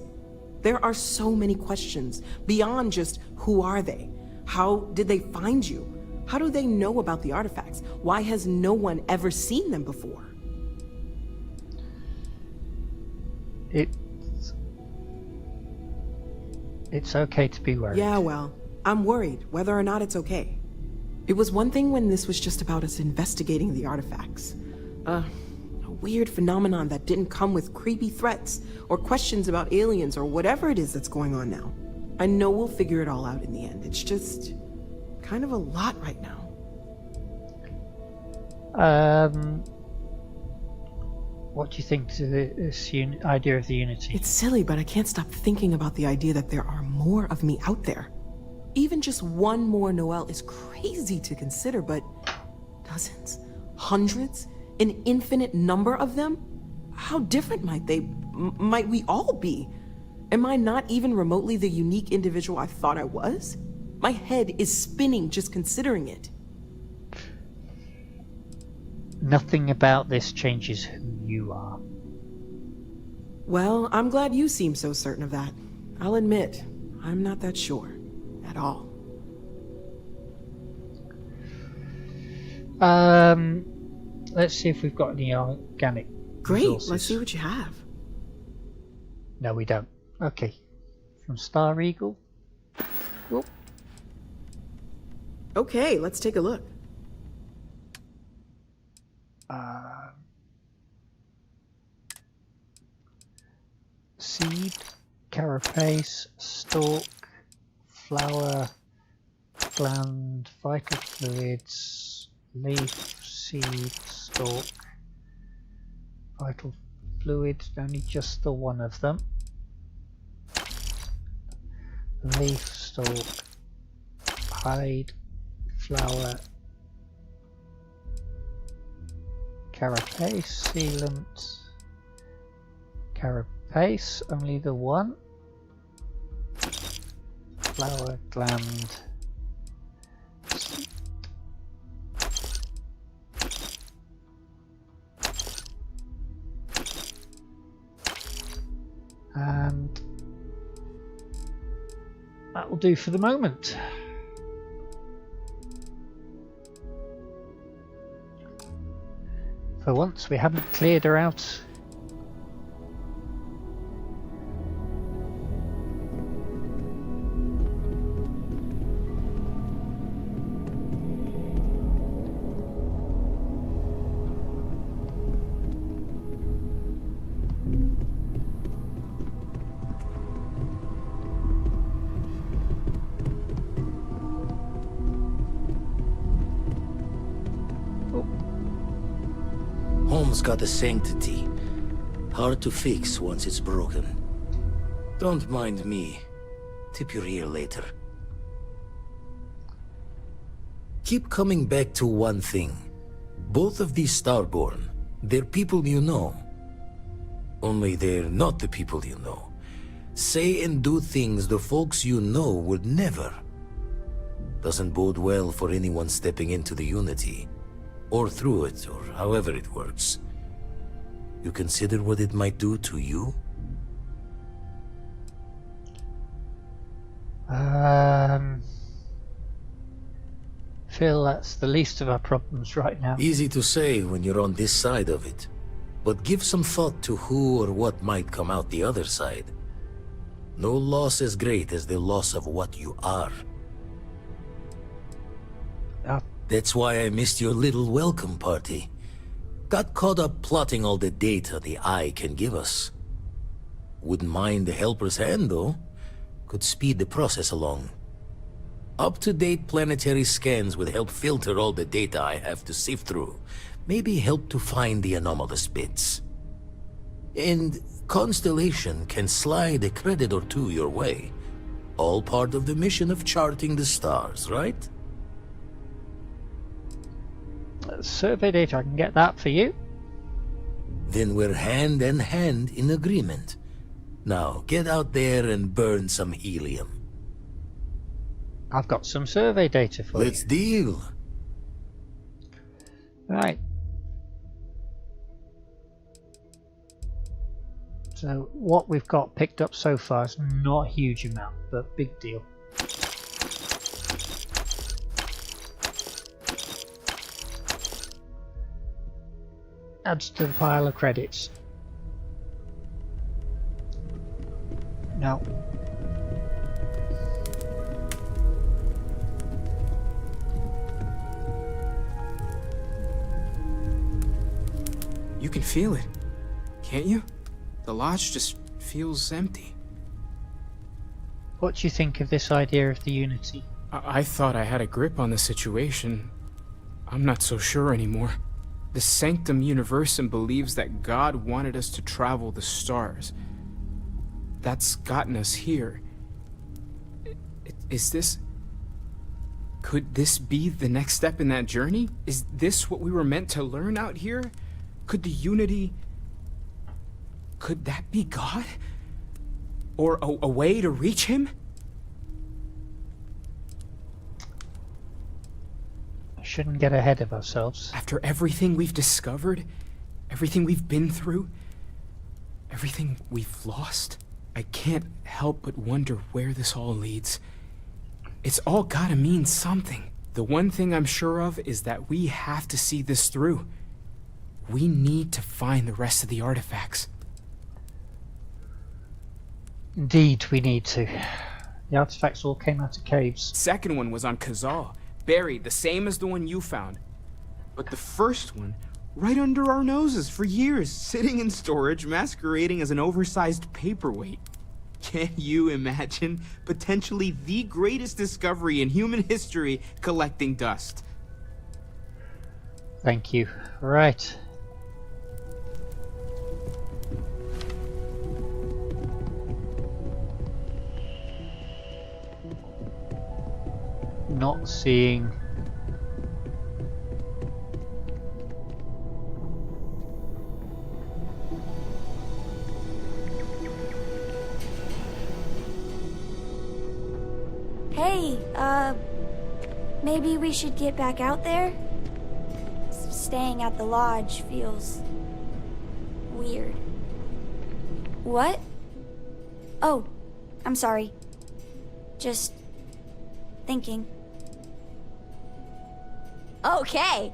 There are so many questions beyond just who are they? How did they find you? How do they know about the artifacts? Why has no one ever seen them before? It's okay to be worried. Yeah, well, I'm worried whether or not it's okay. It was one thing when this was just about us investigating the artifacts. A weird phenomenon that didn't come with creepy threats or questions about aliens or whatever it is that's going on now. I know we'll figure it all out in the end. It's just kind of a lot right now. What do you think to this idea of the Unity? It's silly, but I can't stop thinking about the idea that there are more of me out there. Even just one more Noel is crazy to consider, but dozens, hundreds, an infinite number of them? How different might we all be? Am I not even remotely the unique individual I thought I was? My head is spinning just considering it. Nothing about this changes who you are. Well, I'm glad you seem so certain of that. I'll admit, I'm not that sure. At all. Let's see if we've got any organic Great, resources. let's see what you have. No, we don't. Okay. From Star Eagle. Whoop. Okay, let's take a look. Seed, carapace, stalk, flower, gland, vital fluids, leaf, seed, stalk, vital fluids, only just the one of them. Leaf, stalk, hide, flower, carapace, sealant, carapace, only the one. Flower, gland, and that will do for the moment. For once we haven't cleared her out. Home's got a sanctity. Hard to fix once it's broken. Don't mind me. Tip your ear later. Keep coming back to one thing. Both of these Starborn, they're people you know. Only they're not the people you know. Say and do things the folks you know would never. Doesn't bode well for anyone stepping into the Unity. Or through it, or however it works. You consider what it might do to you? Feel that's the least of our problems right now. Easy to say when you're on this side of it. But give some thought to who or what might come out the other side. No loss as great as the loss of what you are. That's why I missed your little welcome party. Got caught up plotting all the data the Eye can give us. Wouldn't mind a helper's hand, though. Could speed the process along. Up-to-date planetary scans would help filter all the data I have to sift through. Maybe help to find the anomalous bits. And Constellation can slide a credit or two your way. All part of the mission of charting the stars, right? Survey data, I can get that for you. Then we're hand in hand in agreement. Now, get out there and burn some helium. I've got some survey data for Let's you. deal. Right. So what we've got picked up so far is not a huge amount, but big deal. Adds to the pile of credits. Now, you can feel it, can't you? The lodge just feels empty. what do you think of this idea of the Unity? I thought I had a grip on the situation. I'm not so sure anymore. The Sanctum Universum believes that God wanted us to travel the stars. That's gotten us here. Is this... Could this be the next step in that journey? Is this what we were meant to learn out here? Could the Unity... Could that be God? Or a way to reach him? Shouldn't get ahead of ourselves. After everything we've discovered, everything we've been through, everything we've lost, I can't help but wonder where this all leads. It's all gotta mean something. The one thing I'm sure of is that we have to see this through. We need to find the rest of the artifacts. Indeed, we need to. The artifacts all came out of caves. Second one was on Kazal, buried the same as the one you found. But the first one, right under our noses for years, sitting in storage, masquerading as an oversized paperweight. Can you imagine potentially the greatest discovery in human history collecting dust? Thank you. Right. Not seeing Hey, maybe we should get back out there? Staying at the lodge feels weird. What? Oh, I'm sorry. Just thinking. Okay.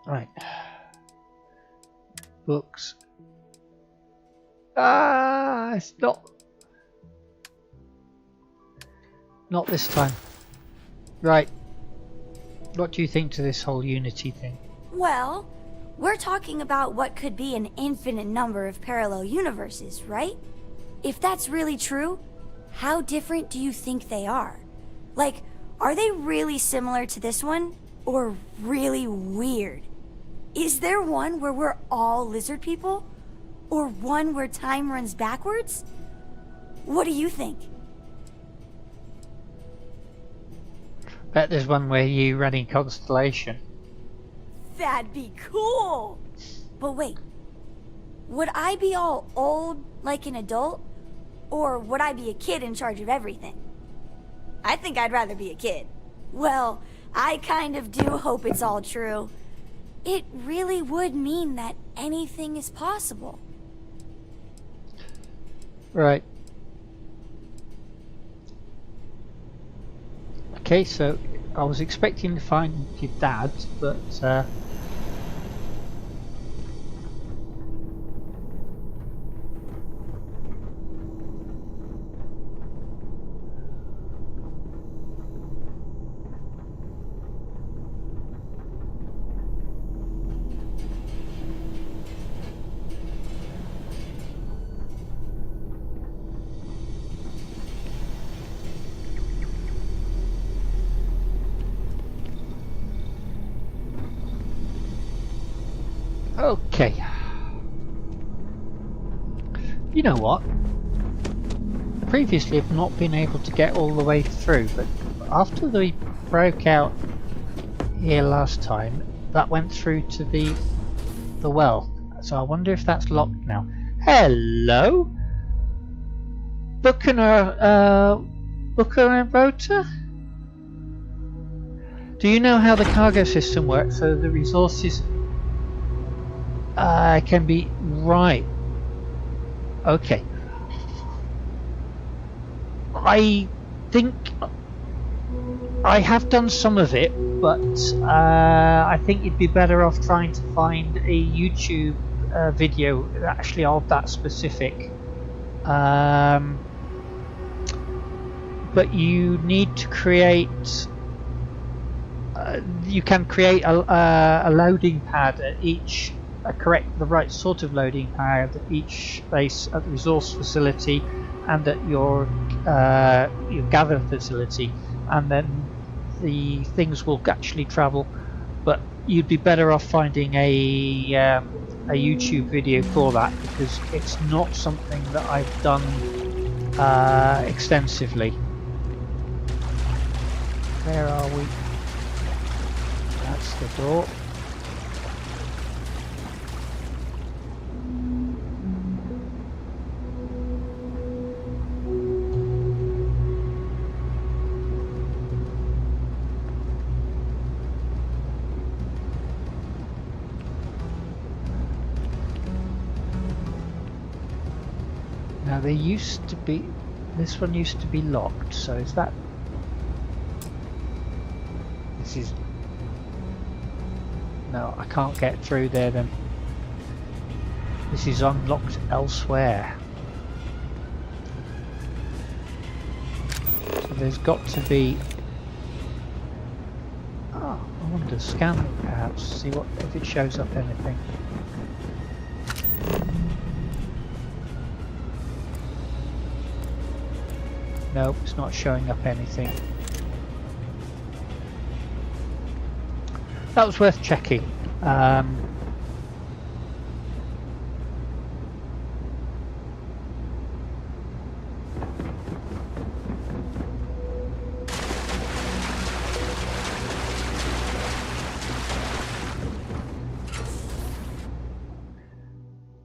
right. Books. Ah, it's not this time. Right. What do you think to this whole Unity thing? Well, we're talking about what could be an infinite number of parallel universes, right? If that's really true, how different do you think they are? Like, are they really similar to this one? Or really weird? Is there one where we're all lizard people? Or one where time runs backwards? What do you think? Bet there's one where you running Constellation. That'd be cool! But wait, would I be all old like an adult? Or would I be a kid in charge of everything? I think I'd rather be a kid. Well, I kind of do hope it's all true. It really would mean that anything is possible. Right. Okay, so I was expecting to find your dad, but okay. You know what? Previously I've not been able to get all the way through, but after the broke out here last time, that went through to the well. So I wonder if that's locked now. Hello? Booker and Rota? Do you know how the cargo system works so the resources can be right? Okay. I think I have done some of it, but I think you'd be better off trying to find a YouTube video actually of that specific. But you need to create. You can create a loading pad at each. The right sort of loading pad at each base at the resource facility and at your gather facility, and then the things will actually travel. But you'd be better off finding a YouTube video for that, because it's not something that I've done extensively. Where are we? That's the door. Now they used to be, this one used to be locked, so is that, this is, no, I can't get through there then. This is unlocked elsewhere. So there's got to be, oh, I wonder, scan perhaps, see what, if it shows up anything. Nope, it's not showing up anything. That was worth checking.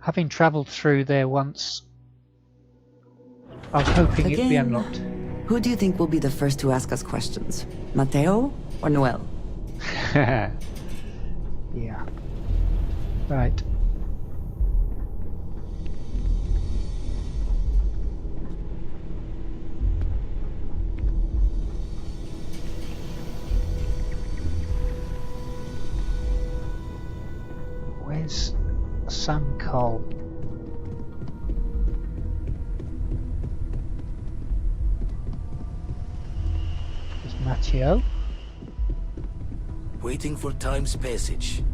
Having travelled through there once, I was hoping it'd be unlocked. Who do you think will be the first to ask us questions? Mateo or Noel? Yeah. Right. Where's Sam Cole? Matteo? Waiting for time's passage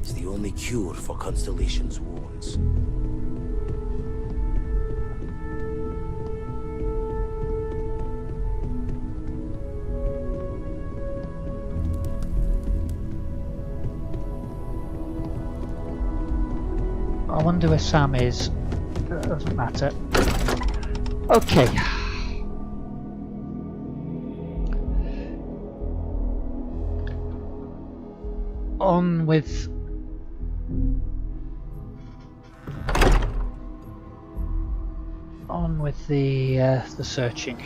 is the only cure for Constellation's wounds. I wonder where Sam is. Doesn't matter. Okay. On with the searching.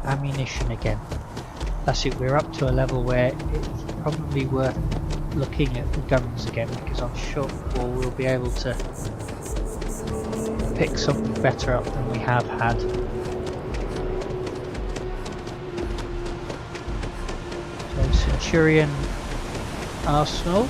Ammunition again. That's it. We're up to a level where it's probably worth looking at the guns again, because I'm sure we'll be able to pick something better up than we have had. So Centurion Arsenal.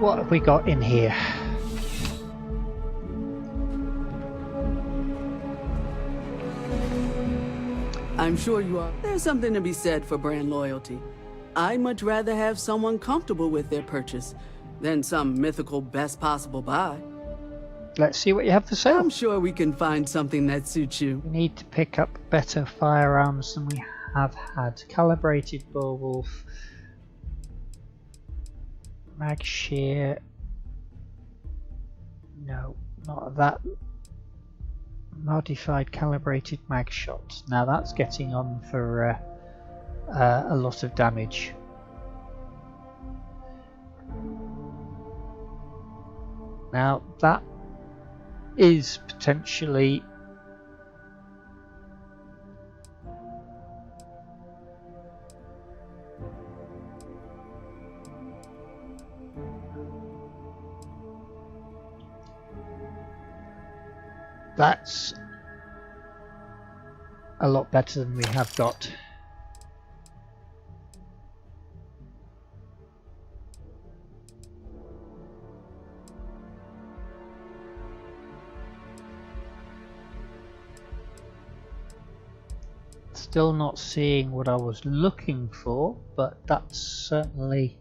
What have we got in here? I'm sure you are. There's something to be said for brand loyalty. I'd much rather have someone comfortable with their purchase than some mythical best possible buy. Let's see what you have for sale. I'm sure we can find something that suits you. We need to pick up better firearms than we have had. Calibrated Bullwolf. Mag shear. No, not that. Modified calibrated mag shots. Now that's getting on for a lot of damage. Now that is potentially that's a lot better than we have got. Still not seeing what I was looking for, but that's certainly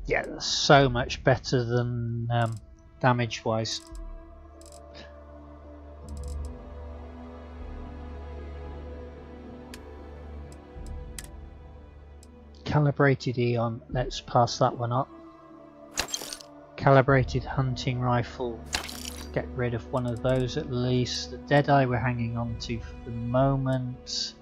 that's so much better than damage wise. Calibrated Eon, let's pass that one up. Calibrated hunting rifle, get rid of one of those at least. The Deadeye we're hanging on to for the moment.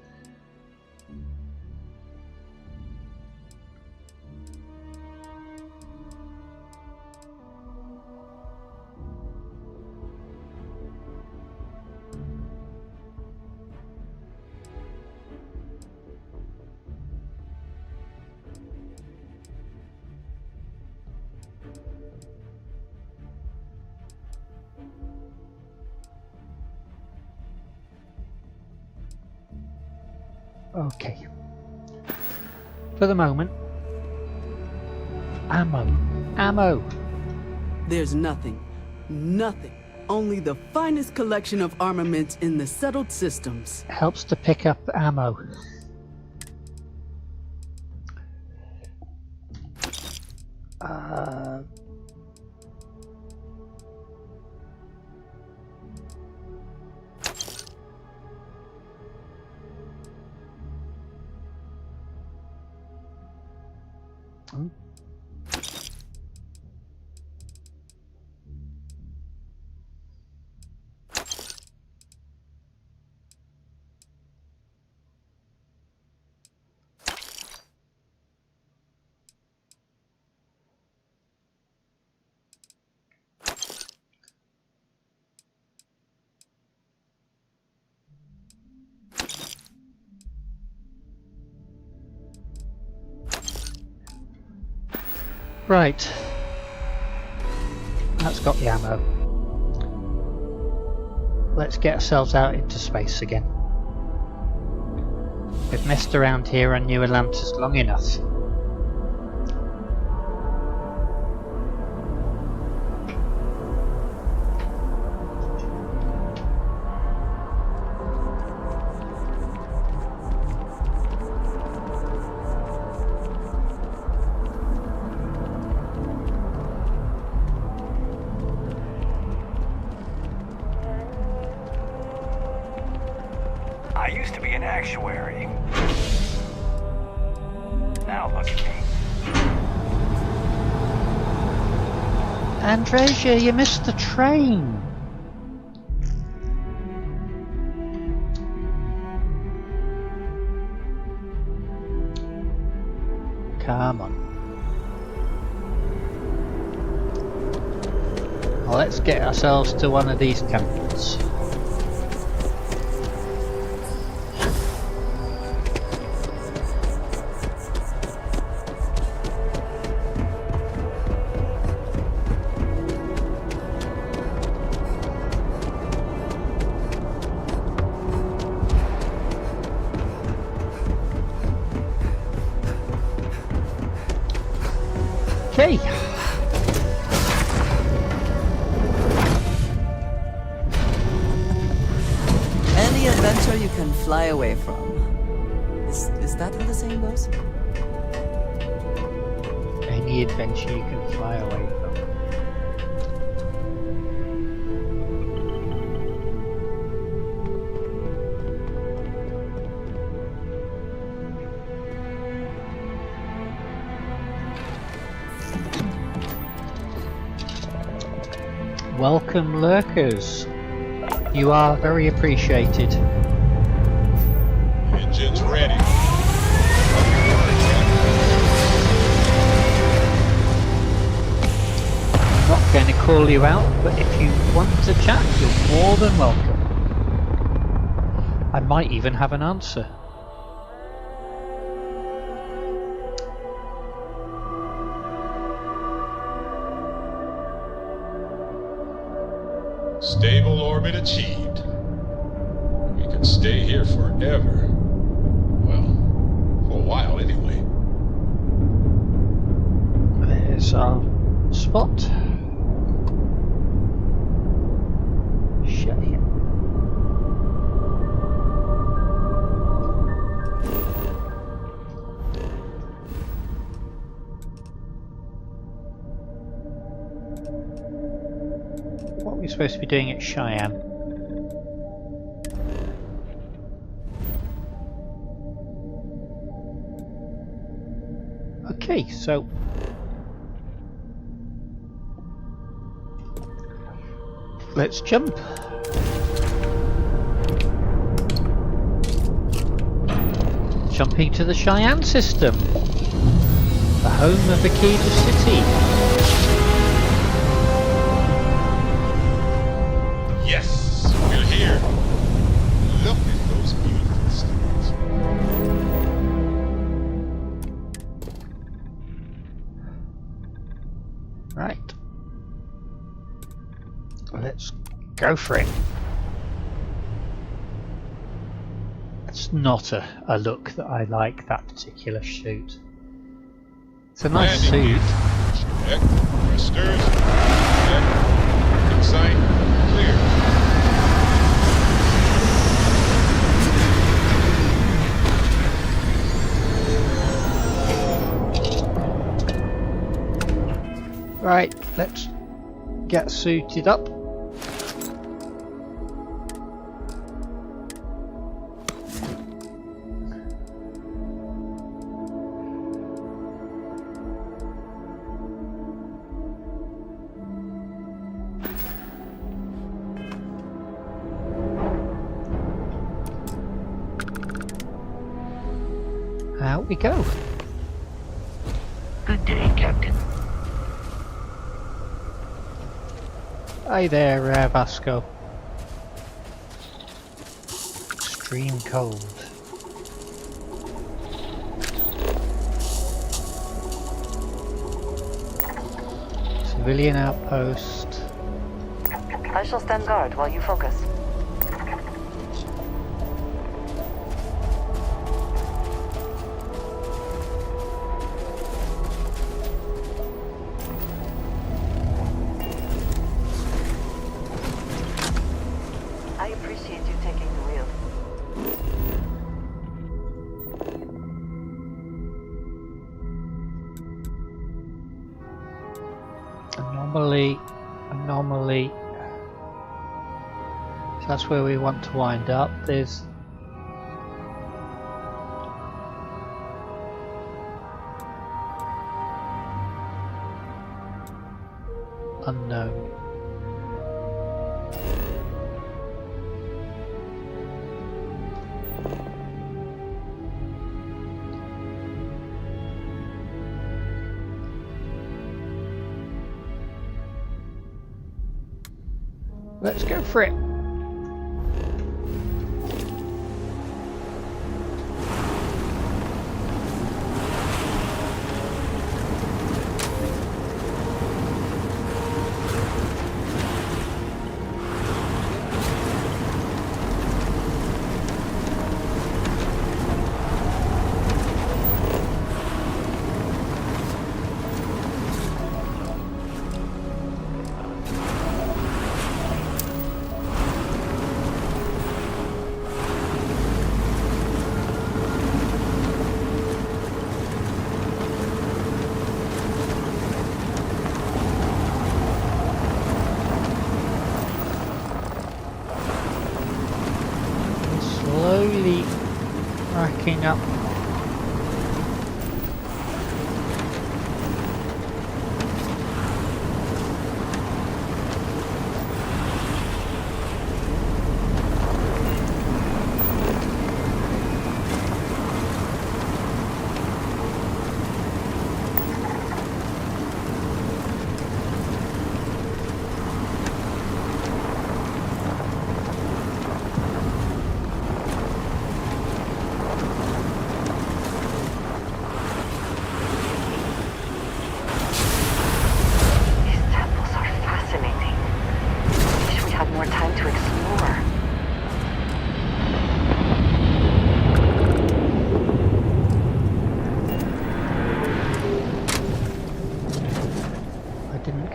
Okay. For the moment, ammo. There's nothing. Only the finest collection of armaments in the settled systems. Helps to pick up ammo. Right, that's got the ammo. Let's get ourselves out into space again. We've messed around here on New Atlantis long enough. I used to be an actuary. Now look at me. Andresia, you missed the train. Come on. Well, let's get ourselves to one of these temples. Okay. Any adventure you can fly away from. Is that how the saying goes? Any adventure you can fly away from. Welcome, lurkers. You are very appreciated. Engines ready. I'm not going to call you out, but if you want to chat, you're more than welcome. I might even have an answer. Stable orbit achieved. We can stay here forever. Well, for a while anyway. There's our spot. Shut it. What are we supposed to be doing at Cheyenne? Okay, so let's jump. Jumping to the Cheyenne system, the home of Bethseda City. Yes, we're here. Look at those beautiful stars. Right. Let's go for it. It's not a look that I like, that particular suit. It's a nice Landing suit. Check. Thrusters. Check. Marking sign. Clear. Right, let's get suited up. Out we go. Good day, Captain. Hi there, Vasco. Extreme cold. Civilian outpost. I shall stand guard while you focus. I appreciate you taking the wheel. Anomaly. So that's where we want to wind up. There's unknown. Let's go for it.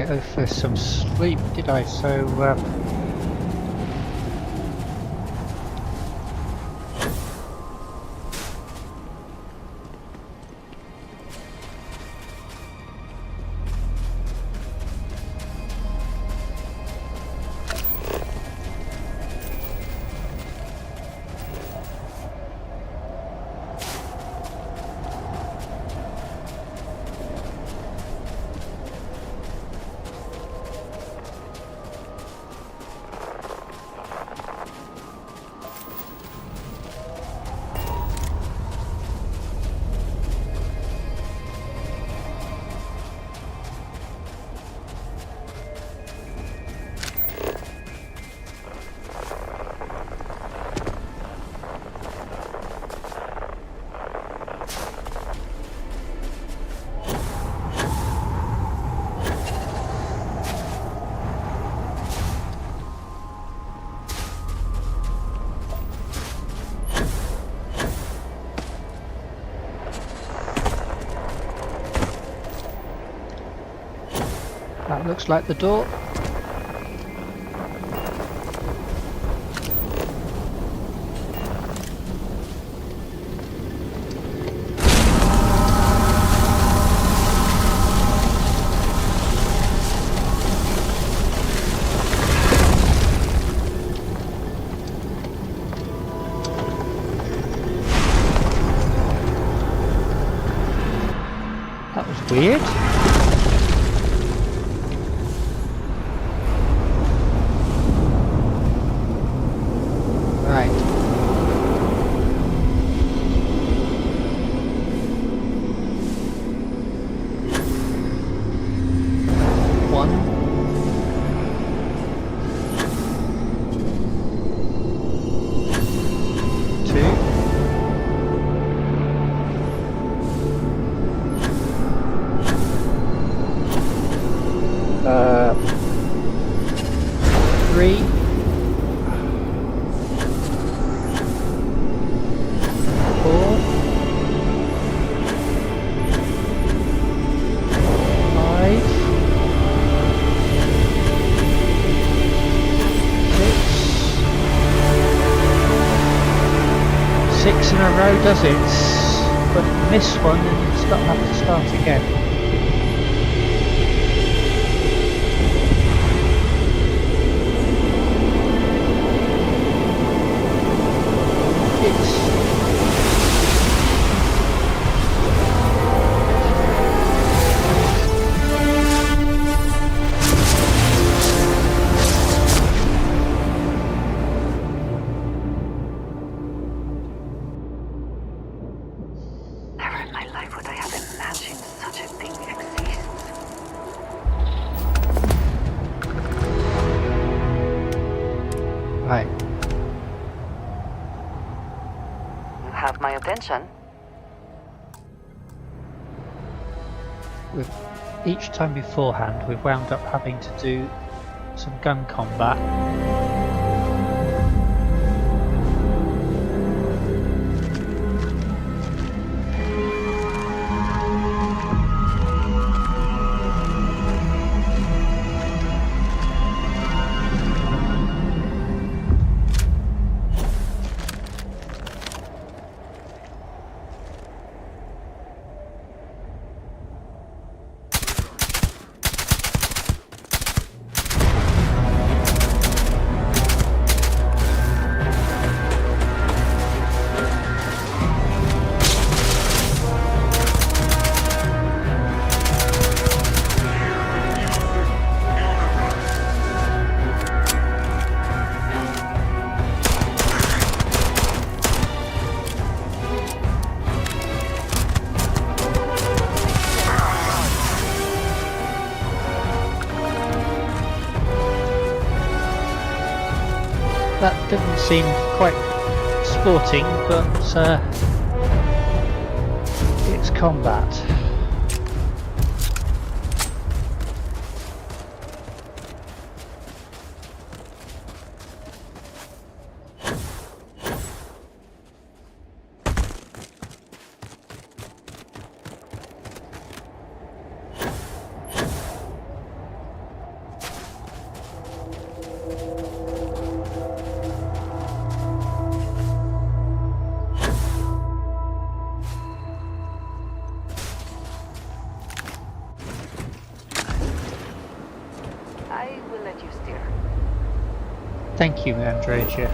go for some sleep, did I? So, that looks like the door. That was weird. Right. One. Two. Three. 4. 5. 6 in a row does it, but miss one and it's got to have to start again. Never in my life would I have imagined such a thing exists. Right. You have my attention. With each time beforehand, we've wound up having to do some gun combat. That didn't seem quite sporting, but it's combat. Thank you, Andreja.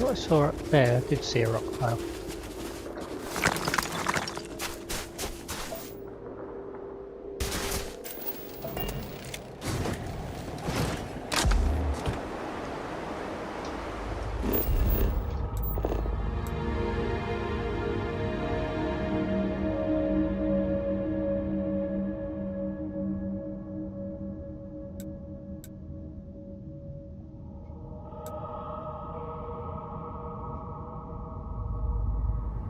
What I saw up there, I did see a rock pile.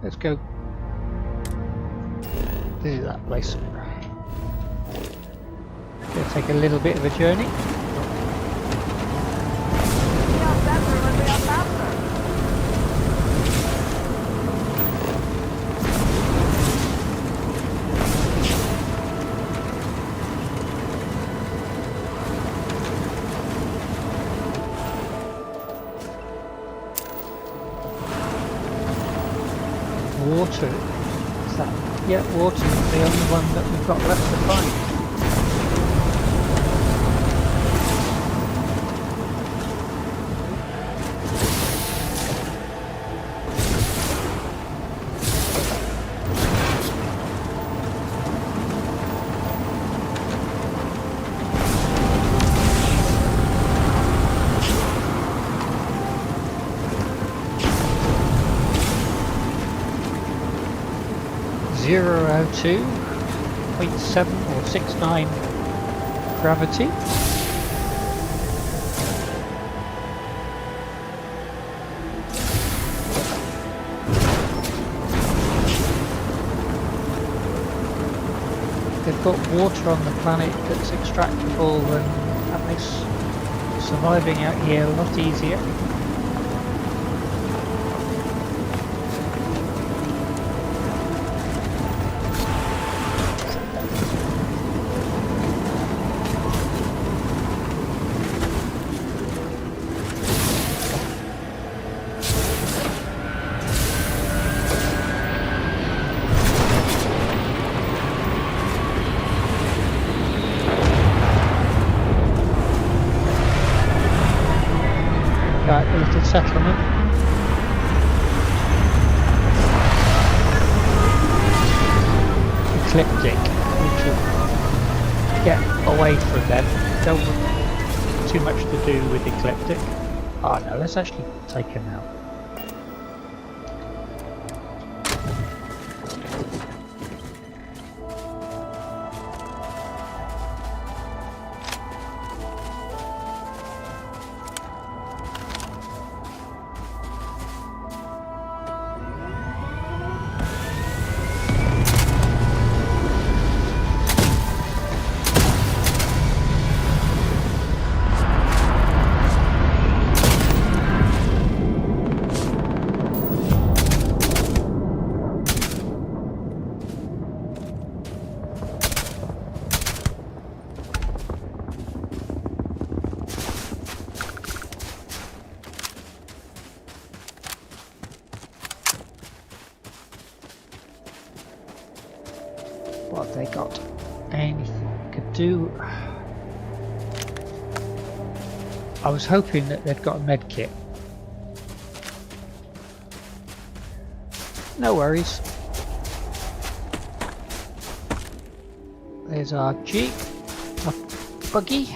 Let's go visit that place. Gonna take a little bit of a journey. Water, is that? Yeah, water is the only one that we've got left to find. 0.2.7 or 69 gravity. They've got water on the planet that's extractable, and that makes surviving out here a lot easier. A little settlement. Ecliptic. We should get away from them. Don't want too much to do with Ecliptic. Oh no, let's actually take him out. What have they got? Anything could do? I was hoping that they'd got a med kit. No worries. There's our jeep, our buggy.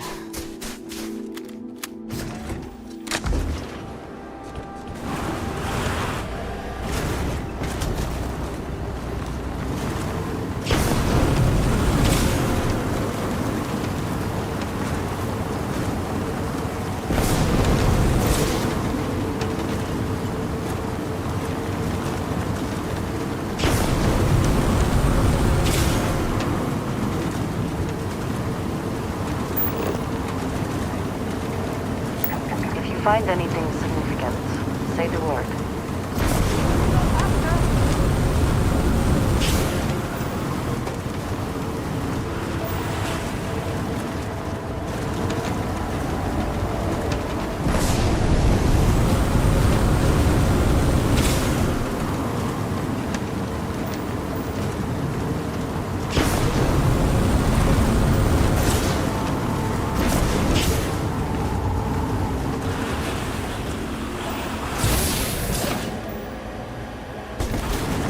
Find anything significant, say the word.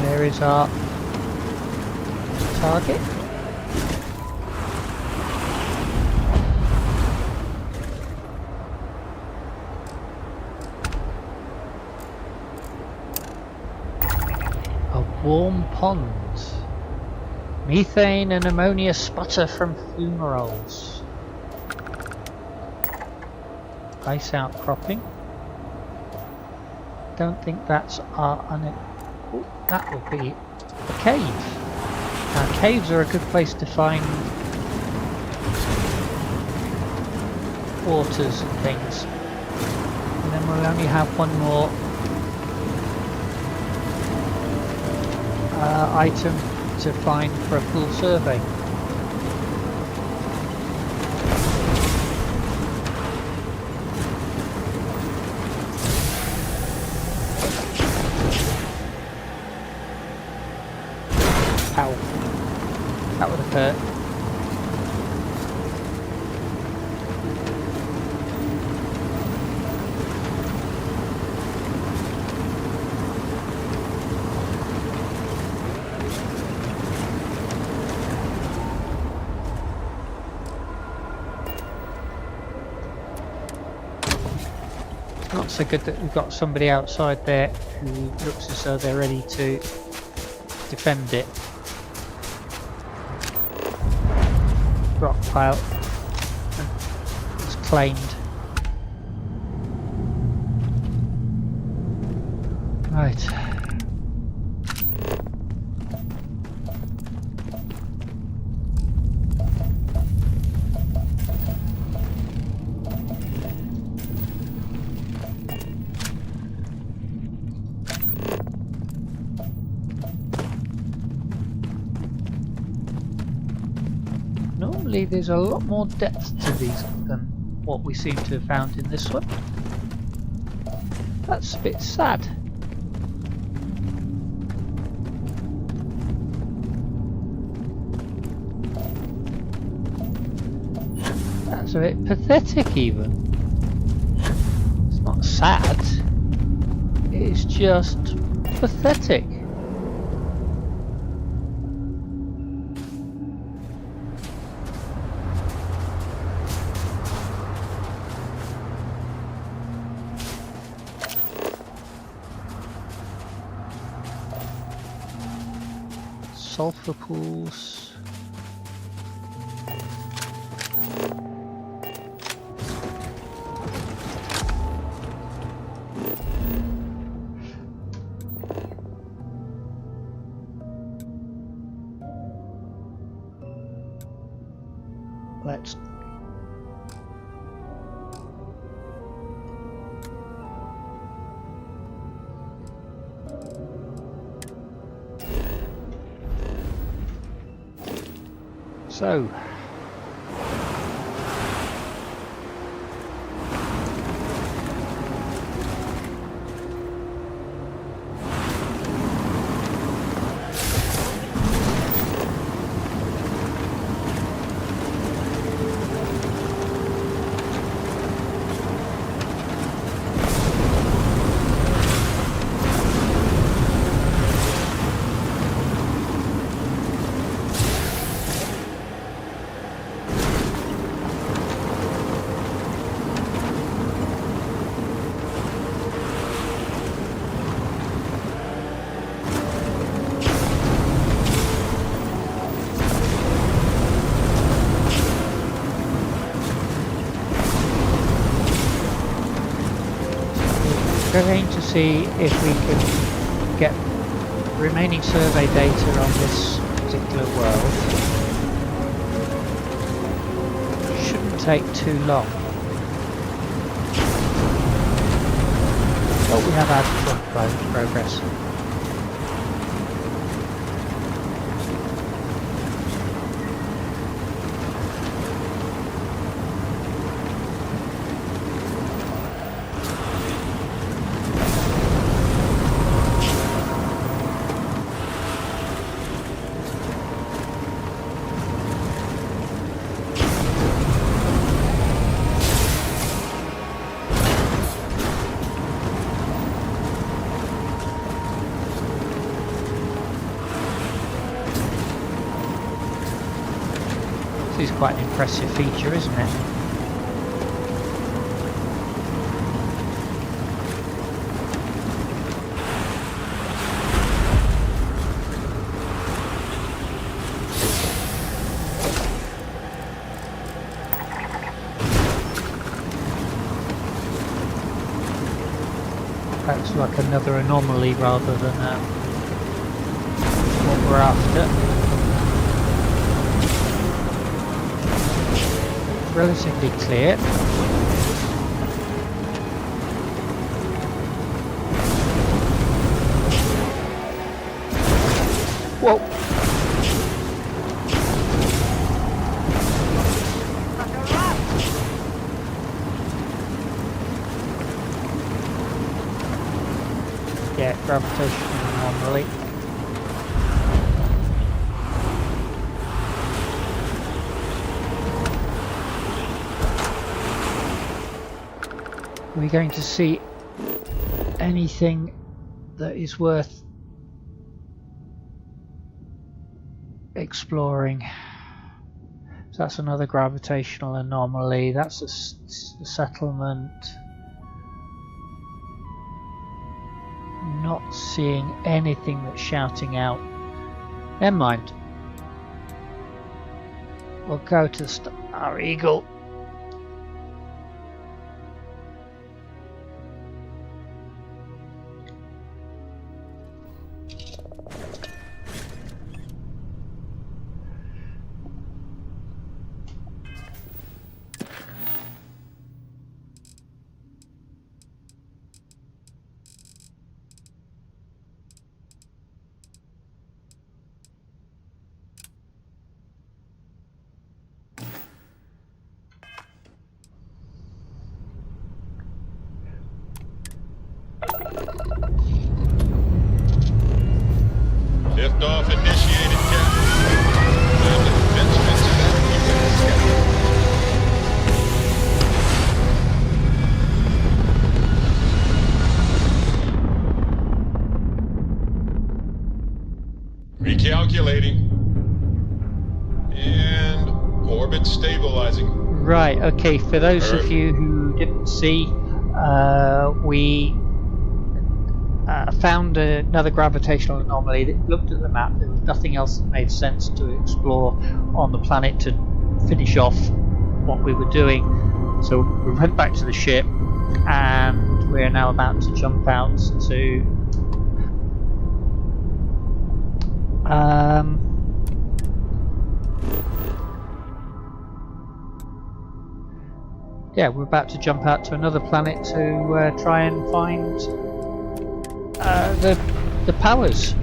There is our target. A warm pond. Methane and ammonia sputter from fumaroles. Ice outcropping. Don't think that's our that will be a cave. Now caves are a good place to find waters and things. And then we'll only have one more item to find for a full survey. Ow. That would have hurt. Not so good that we've got somebody outside there who looks as though they're ready to defend it. Rock pile is claimed. Right. Normally there's a lot more depth to these than what we seem to have found in this one. That's a bit sad. That's a bit pathetic even. It's not sad, it's just pathetic. Sulfur pools. Let's so going to see if we can get remaining survey data on this particular world. Shouldn't take too long. But we have had some progress. This is quite an impressive feature, isn't it? That's like another anomaly rather than what we're after. Relatively clear. Whoa! Yeah, gravitational anomaly. Are we going to see anything that is worth exploring? So that's another gravitational anomaly. That's a settlement. Not seeing anything that's shouting out. Never mind. We'll go to the Star Eagle. Liftoff initiated, Captain. Recalculating. And orbit stabilizing. Right, okay, for those of you who didn't see, we found another gravitational anomaly. That looked at the map, there was nothing else that made sense to explore on the planet to finish off what we were doing. So we went back to the ship and we're now about to jump out to yeah, we're about to jump out to another planet to try and find the powers.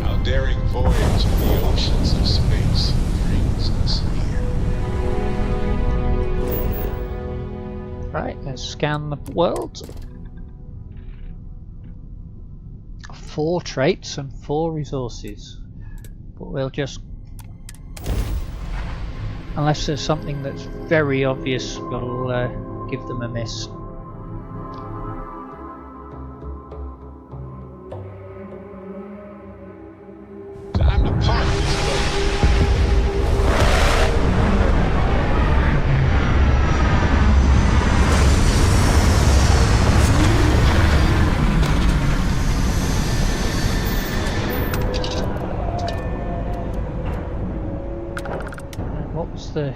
Our daring voyage in the oceans of space brings us here. Right, let's scan the world. 4 traits and 4 resources. But we'll just, unless there's something that's very obvious, we'll give them a miss. Time to park this boat. what was the...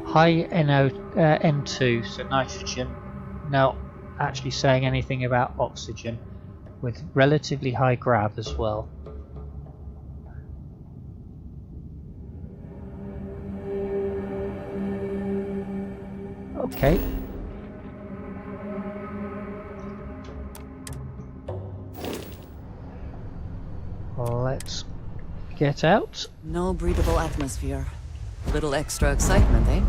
High N2, so nitrogen, not actually saying anything about oxygen, with relatively high grav as well. Okay. Let's get out. No breathable atmosphere. Little extra excitement, eh?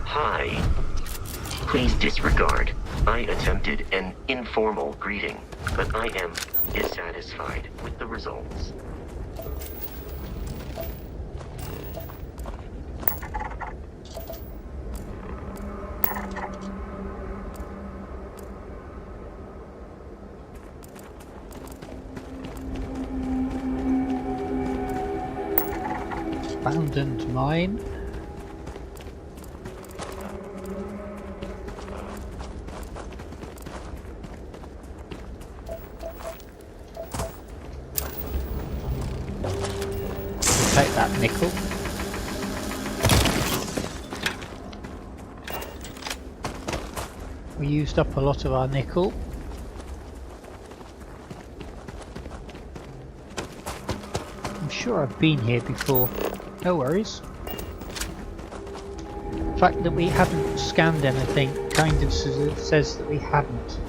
Hi. Please disregard. I attempted an informal greeting, but I am dissatisfied with the results. Abandoned mine. Take that nickel. We used up a lot of our nickel. I'm sure I've been here before. No worries. The fact that we haven't scanned anything kind of says that we haven't.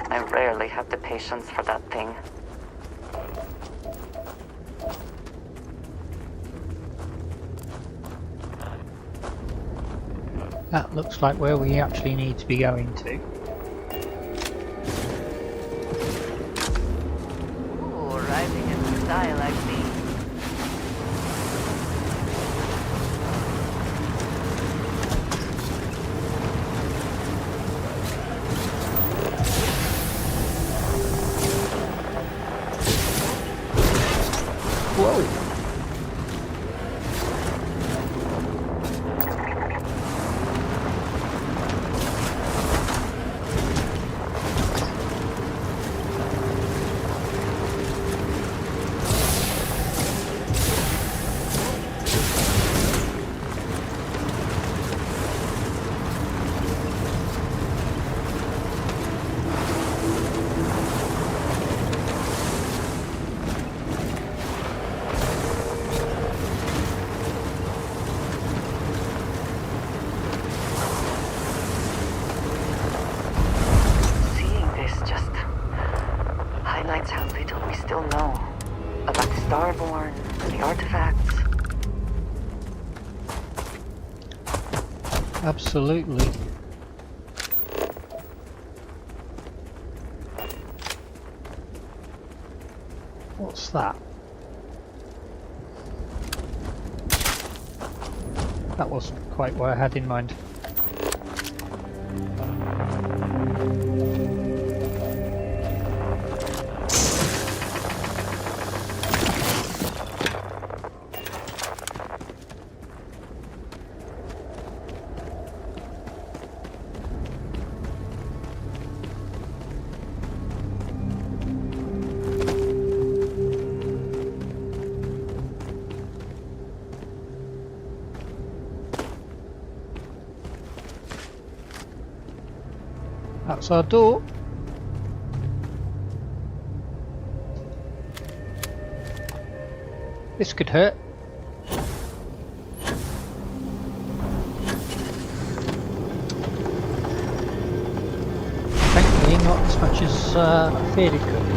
I rarely have the patience for that thing. That looks like where we actually need to be going to. Ooh, arriving in style, I see. Whoa! Absolutely. What's that? That wasn't quite what I had in mind. That's our door. This could hurt. Thankfully, not as much as I feared it could.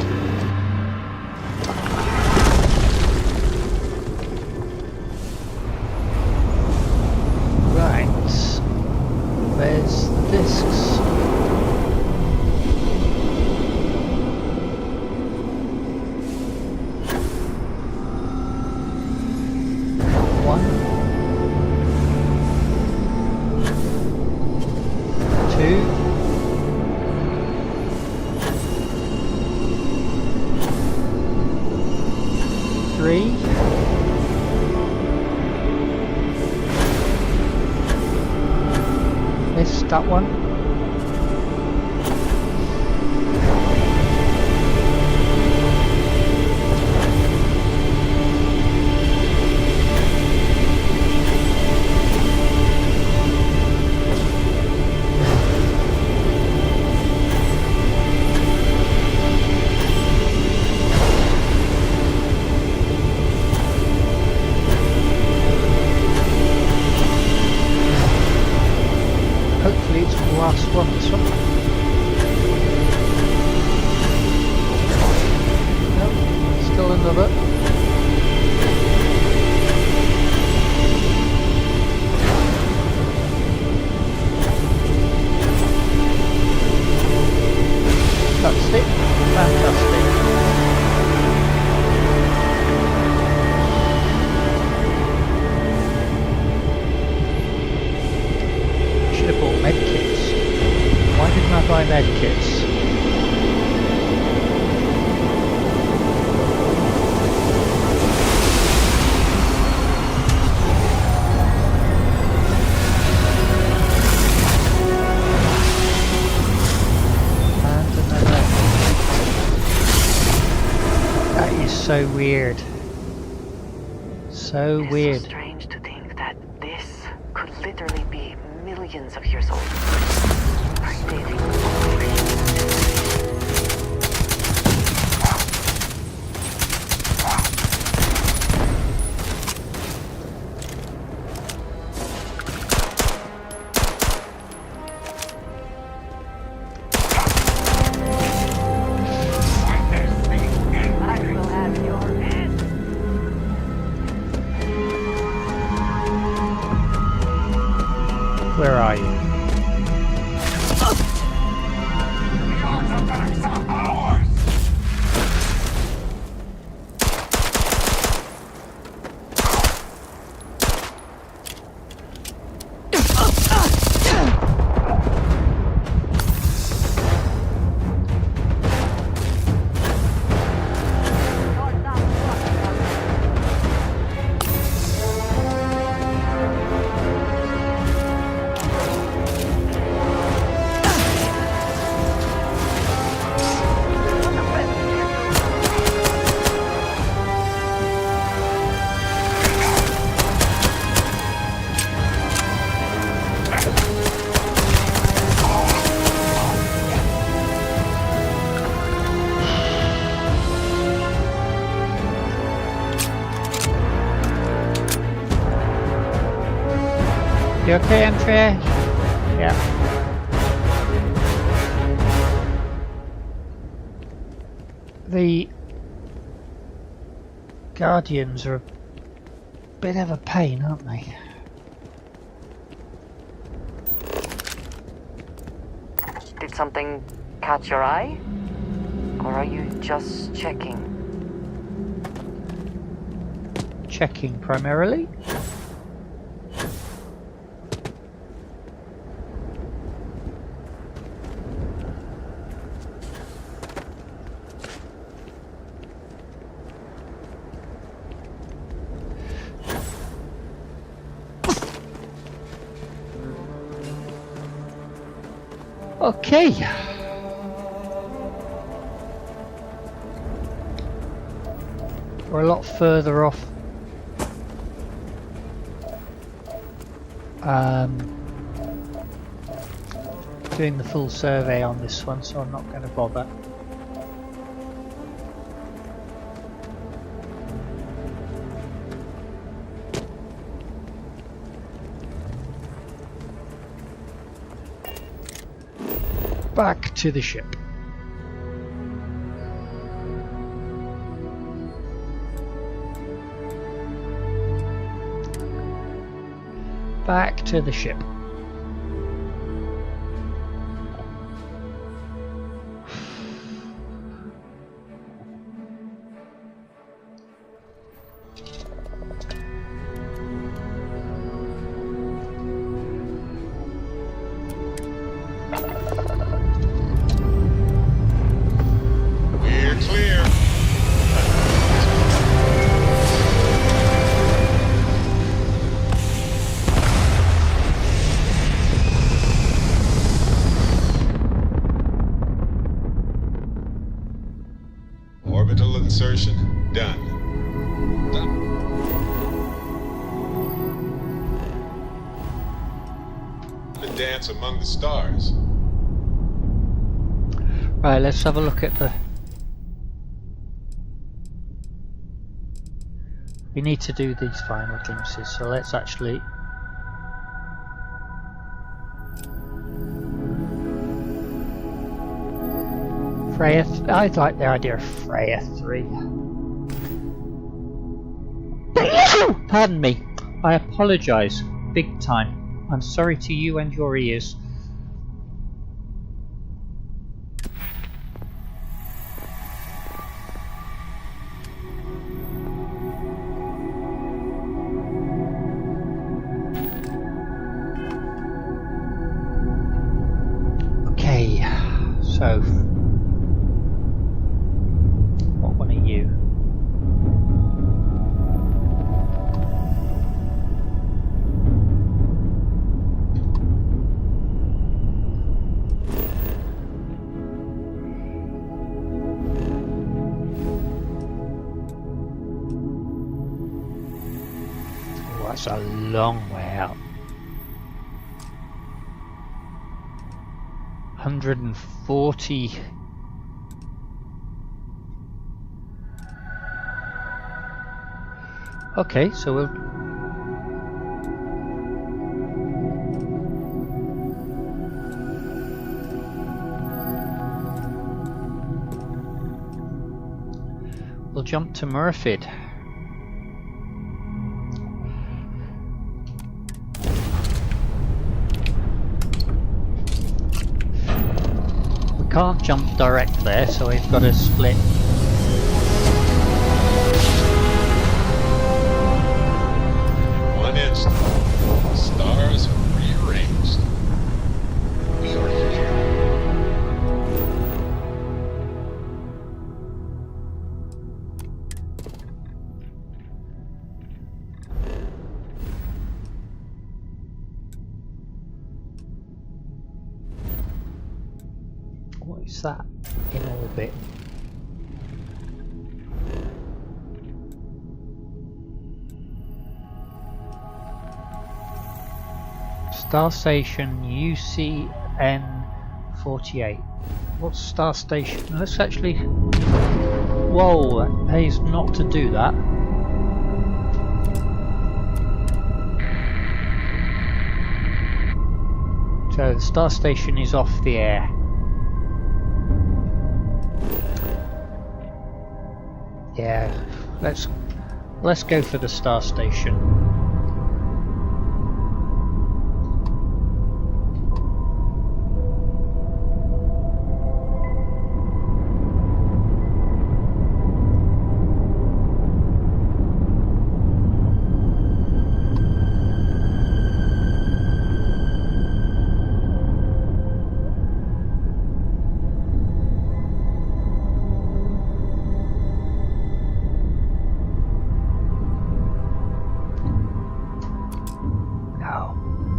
Right. There's the discs. That one. Last one, this one. Nope, still another. That's it. Fantastic. Should have bought medkits. Why didn't I buy medkits? And another. That is so weird. So weird. It's so strange to think that this could literally be millions of years old. Where are you? You okay, Andrea? Yeah. The Guardians are a bit of a pain, aren't they? Did something catch your eye? Or are you just checking? Checking primarily. Okay. We're a lot further off. Doing the full survey on this one, so I'm not going to bother. Back to the ship. Back to the ship. We're clear. Orbital insertion done. The dance among the stars. Right, let's have a look at the... We need to do these final glimpses, so let's actually... Freya... I like the idea of Freya 3. Pardon me. I apologise. Big time. I'm sorry to you and your ears. Okay, so what one are you? Oh, that's a long way out. 140. Okay, so we'll jump to Unearthed. Can't jump direct there, so we've got to split. One instant. The stars have rearranged. We are here. What is that in orbit? Star Station UCN48. What's Star Station? Let's actually... Whoa, that pays not to do that. So the Star Station is off the air. Yeah, let's go for the Star Station.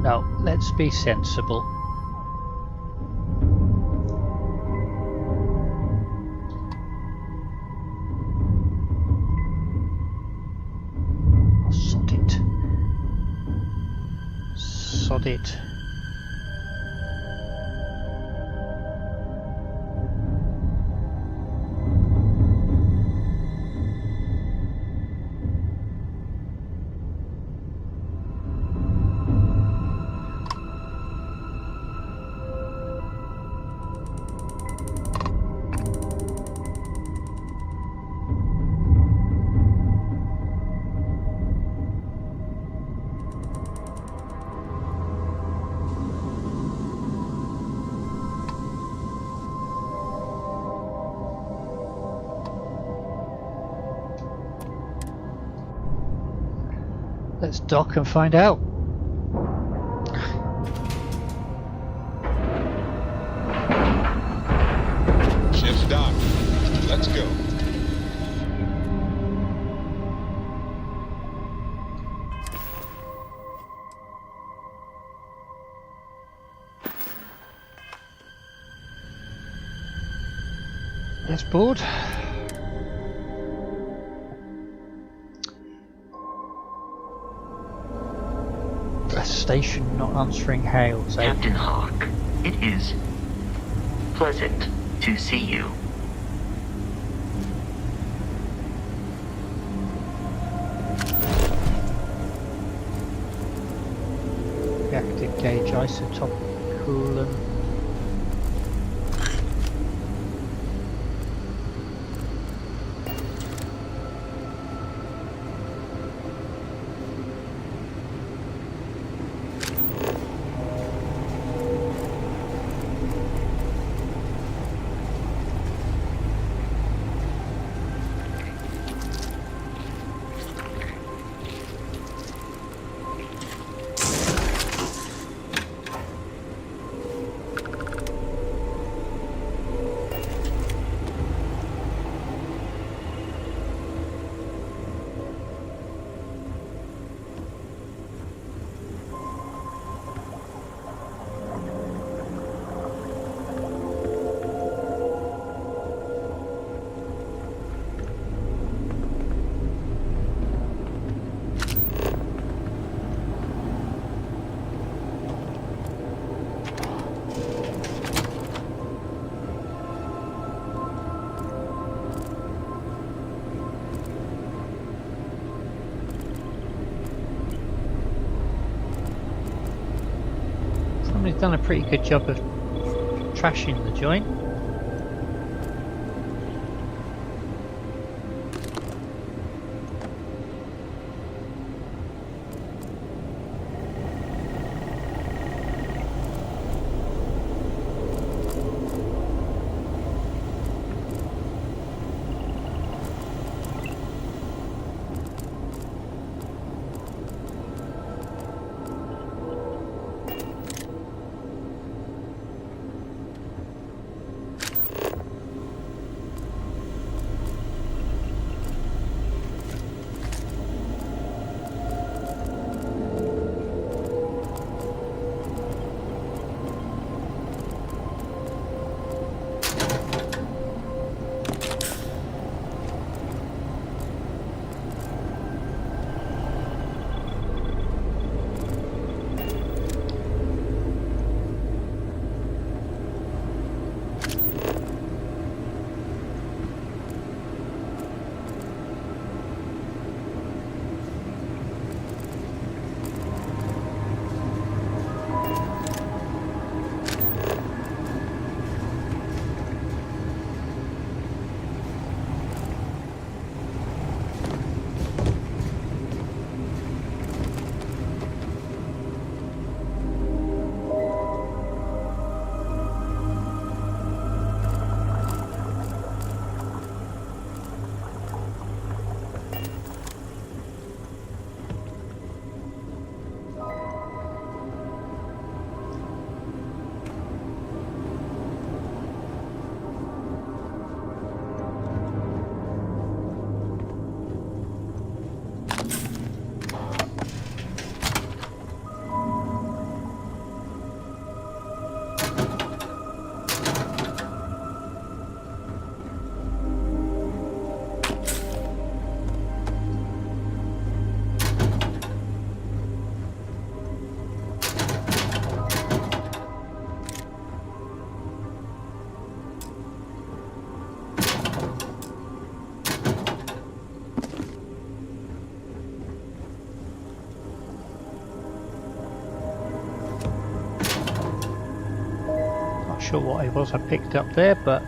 No, let's be sensible. Oh, sod it. Sod it. Let's dock and find out. Ship's docked. Let's go. Yes, board. A station not answering hails, eh? Captain Hawk, it is pleasant to see you. Reactive gauge isotopic coolant. Somebody's done a pretty good job of trashing the joint. Sure what it was I picked up there, but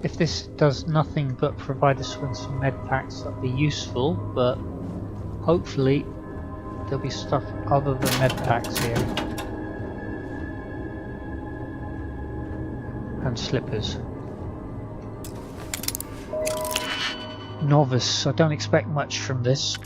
If this does nothing but provide us with some med packs, that'd be useful, but hopefully there'll be stuff other than med packs here. And slippers. Novice, I don't expect much from this.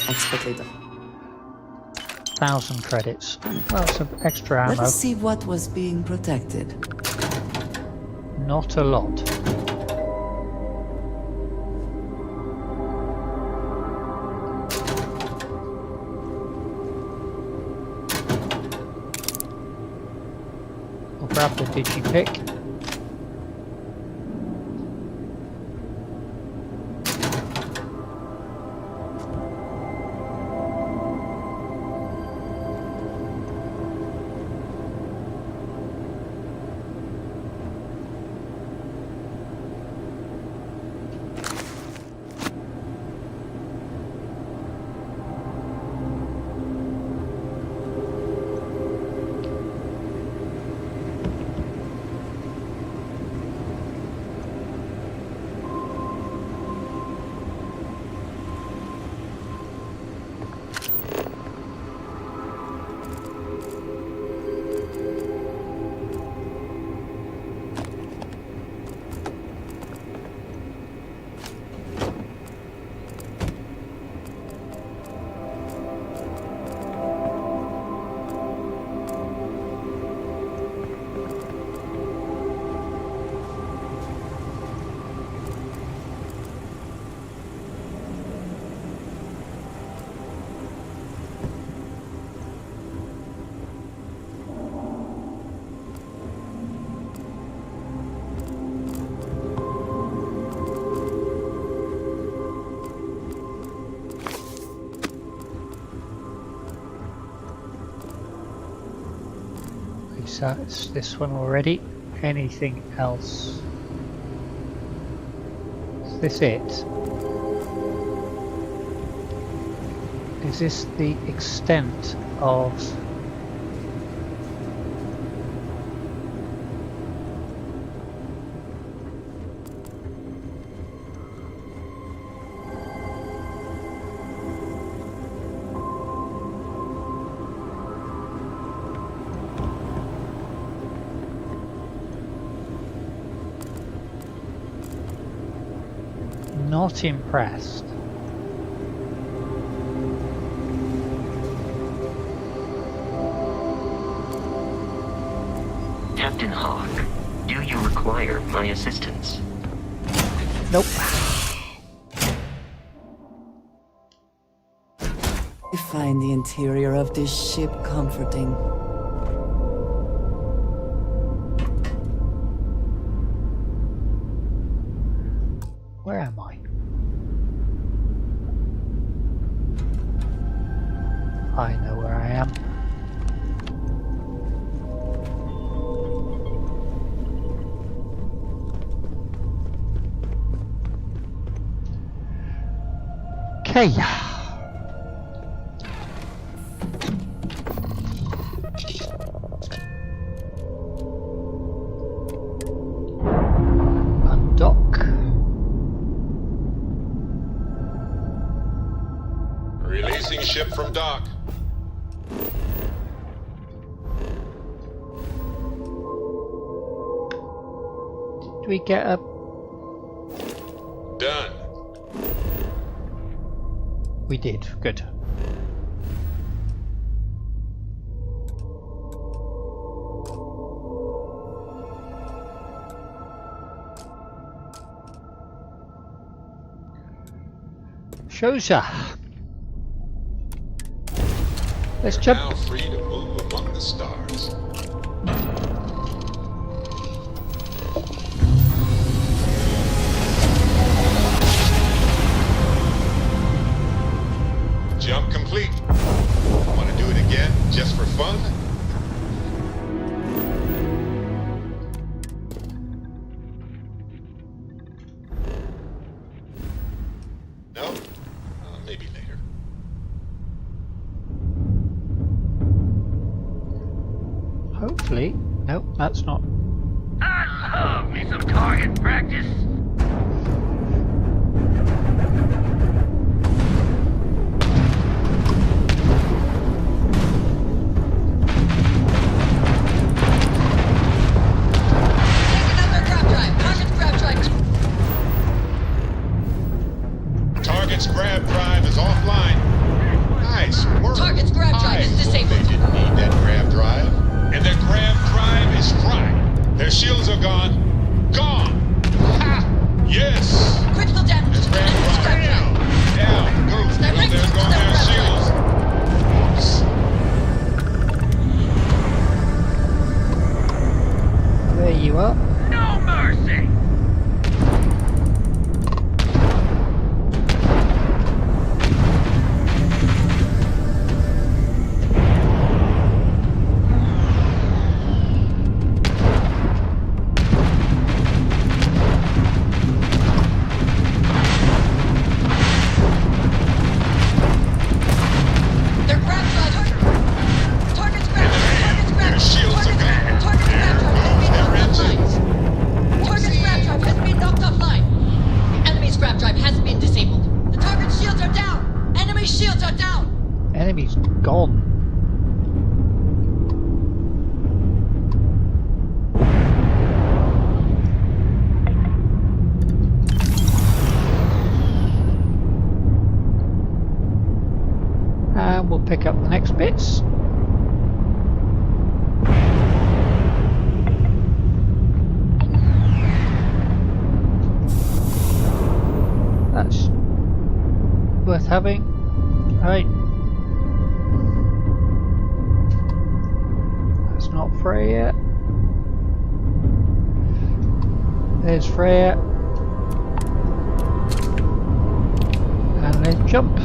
Expected. 1,000 credits. Well, some extra ammo. Let's see what was being protected. Not a lot. I'll grab the digipick. That's this one already. Anything else? Is this it? Is this the extent of not impressed. Captain Hawk, do you require my assistance? Nope. I find the interior of this ship comforting. Where am I? I know where I am. Okay. Undock. Releasing ship from dock. Did we get a... Done. We did. Good. Shows ya. Let's jump. Now free to move among the stars. That's not... I love me some target practice. Target's grab drive is offline. Nice work. Target's grab drive is disabled. They didn't need that grab drive. And their grab drive is fried. Their shields are gone. Gone! Ha! Yes! Critical damage. Their grab drive down. Down. Go. Direct There go their shields. Oops. There you are. No mercy. Enemy's gone. And we'll pick up the next bits. That's worth having. Alright. That's not Freya. There's Freya. And then jump.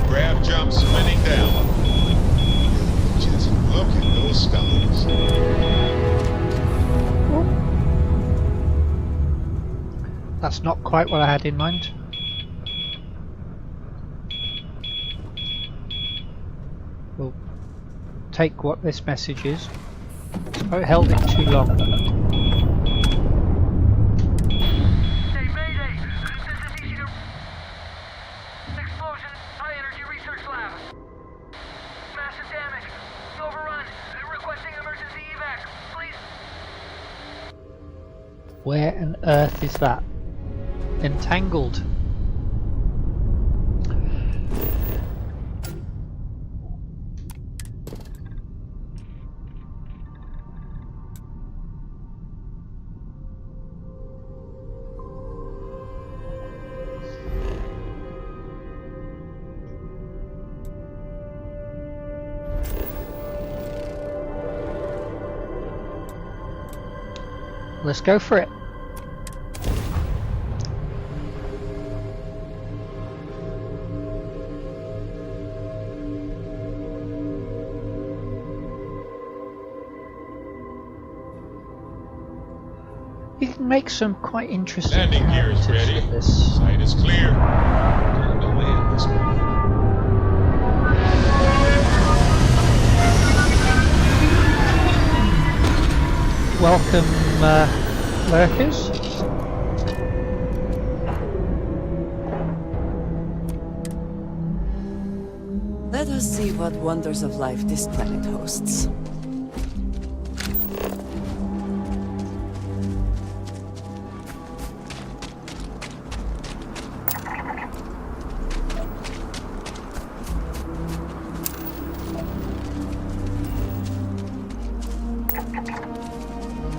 Grab jump spinning down. Just look at those stars. That's not quite what I had in mind. We'll take what this message is. I held it too long. Explosion, high energy research lab. Massive damage. Overrun. Requesting emergency evac. Please. Where on earth is that? Entangled. Let's go for it. You can make some quite interesting Landing gears ready. with this. Sight is clear. Time to land this one. Welcome, lurkers. Let us see what wonders of life this planet hosts.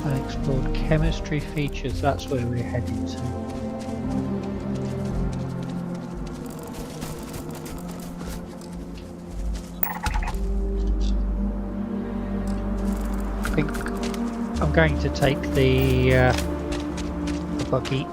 Unexplored chemistry features, that's where we're heading to. I think I'm going to take the buggy.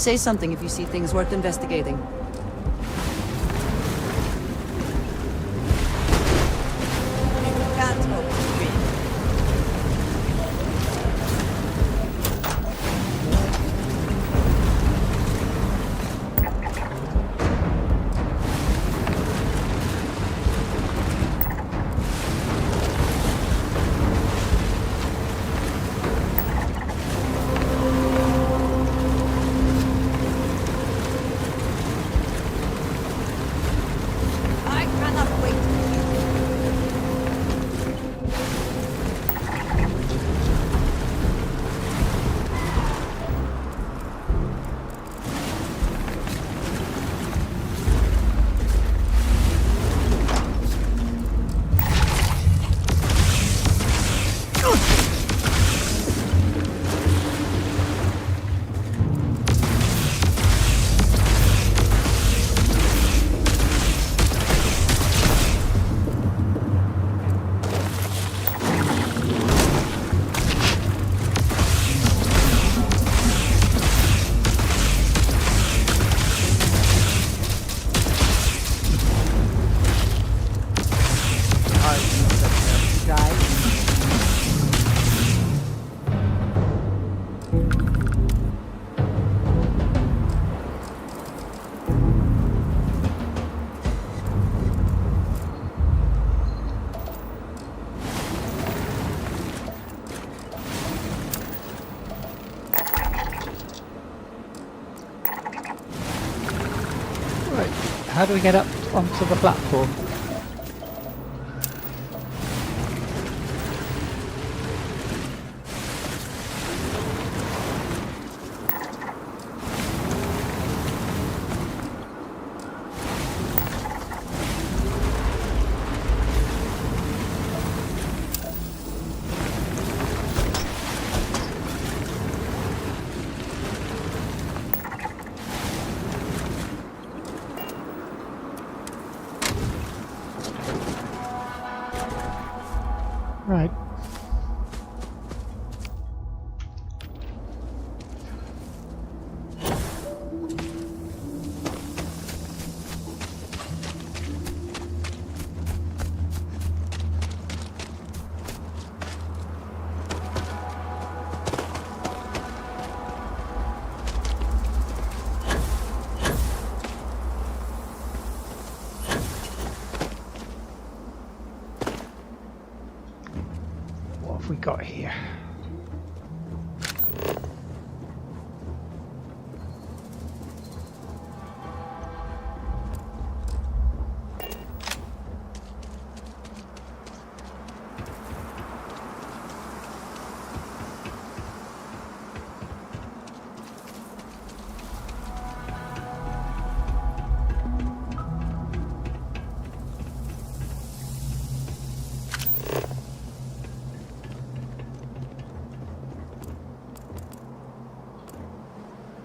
Say something if you see things worth investigating. How do we get up onto the platform? Right. What have we got here?